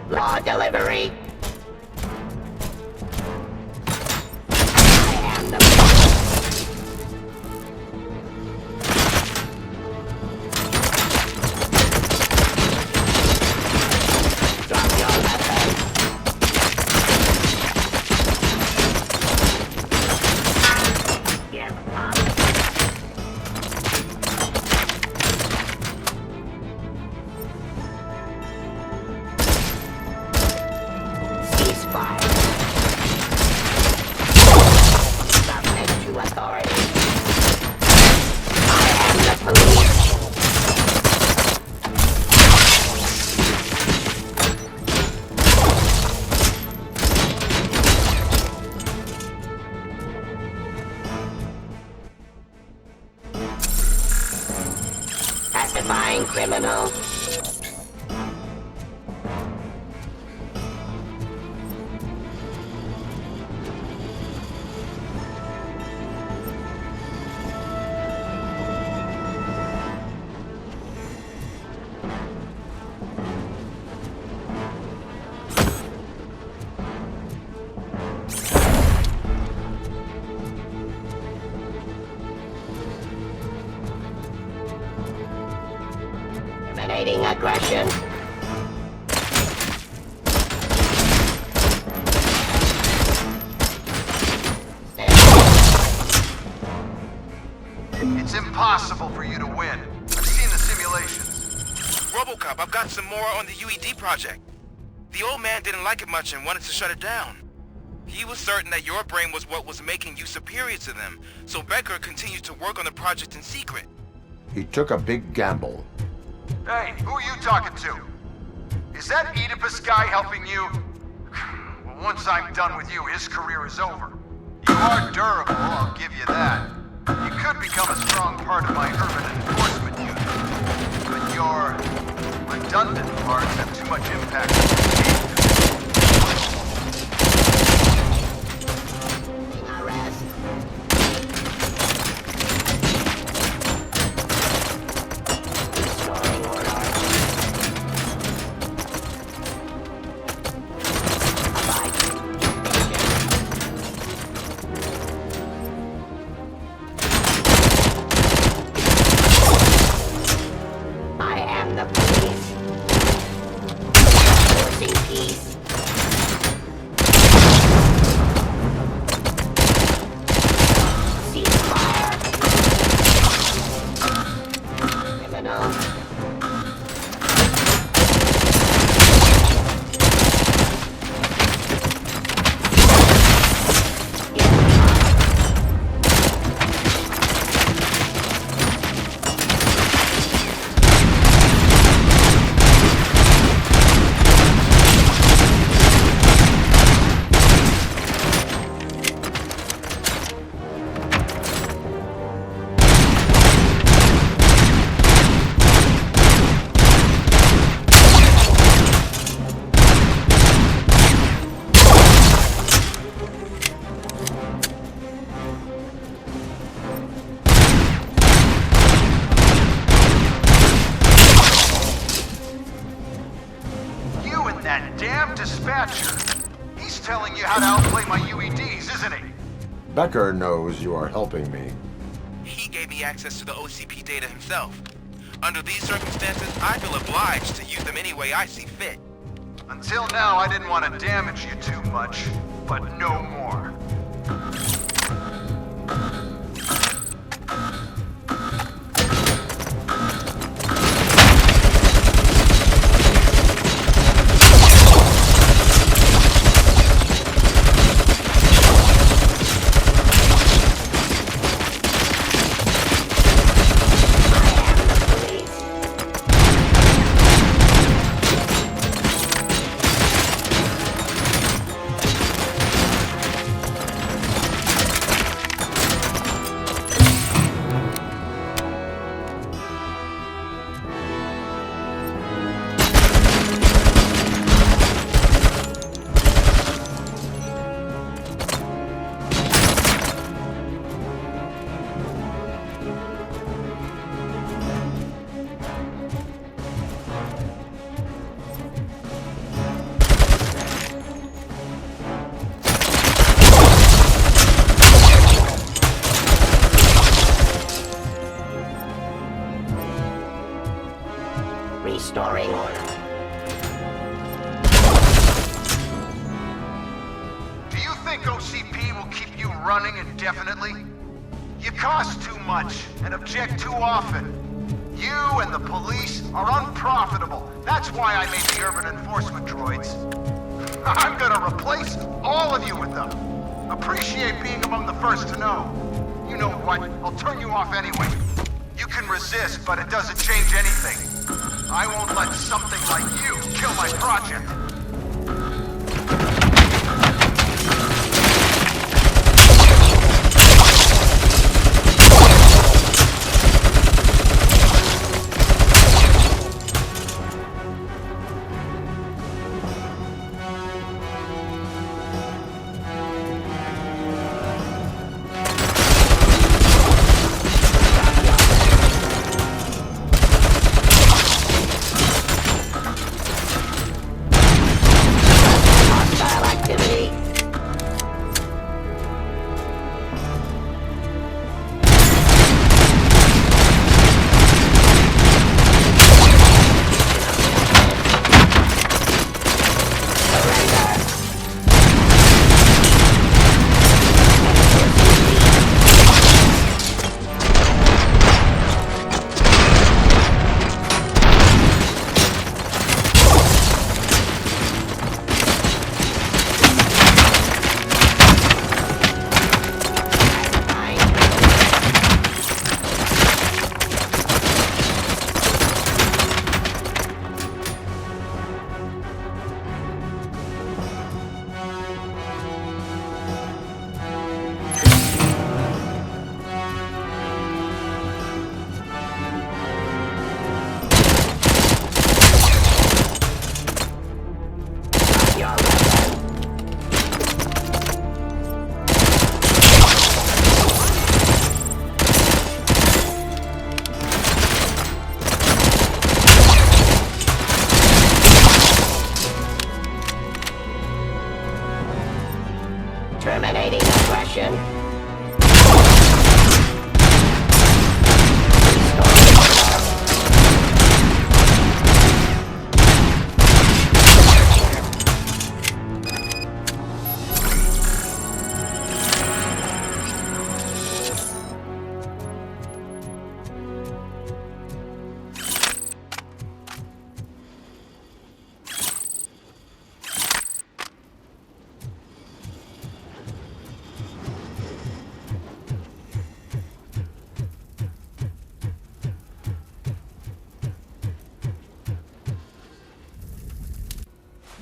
Law delivery. Pacifying criminal. Eliminating aggression. It's impossible for you to win. I've seen the simulations. Robocop, I've got some more on the UED project. The old man didn't like it much and wanted to shut it down. He was certain that your brain was what was making you superior to them, so Becker continued to work on the project in secret. He took a big gamble. Hey, who are you talking to? Is that Oedipus guy helping you? Well, once I'm done with you, his career is over. You are durable, I'll give you that. You could become a strong part of my urban enforcement unit. But your redundant parts have too much impact on the game. telling you how to outplay my UEDs, isn't he? Becker knows you are helping me. He gave me access to the OCP data himself. Under these circumstances, I feel obliged to use them any way I see fit. Until now, I didn't want to damage you too much, but no more. Restoring order. Do you think OCP will keep you running indefinitely? You cost too much and object too often. You and the police are unprofitable. That's why I made the urban enforcement droids. I'm gonna replace all of you with them. Appreciate being among the first to know. You know what? I'll turn you off anyway. You can resist, but it doesn't change anything. I won't let something like you kill my project. Terminating aggression.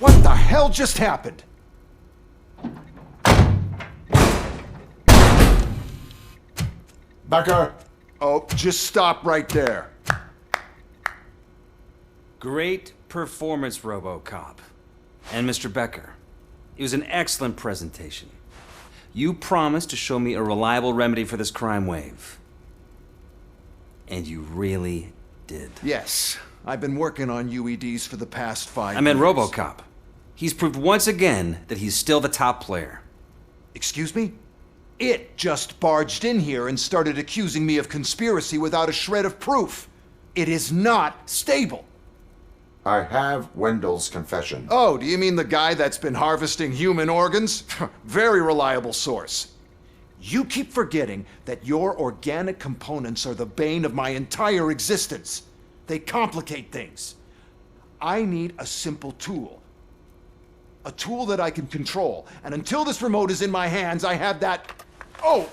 What the hell just happened? Becker! Oh, just stop right there. Great performance, RoboCop. And Mr. Becker, it was an excellent presentation. You promised to show me a reliable remedy for this crime wave. And you really did. Yes, I've been working on UEDs for the past 5 years. I meant RoboCop. He's proved once again that he's still the top player. Excuse me? It just barged in here and started accusing me of conspiracy without a shred of proof. It is not stable. I have Wendell's confession. Oh, do you mean the guy that's been harvesting human organs? Very reliable source. You keep forgetting that your organic components are the bane of my entire existence. They complicate things. I need a simple tool. A tool that I can control. And until this remote is in my hands, I have that... Oh!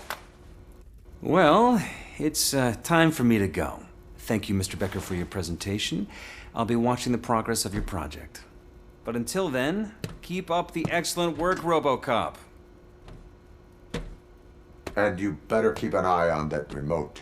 Well, it's time for me to go. Thank you, Mr. Becker, for your presentation. I'll be watching the progress of your project. But until then, keep up the excellent work, RoboCop. And you better keep an eye on that remote.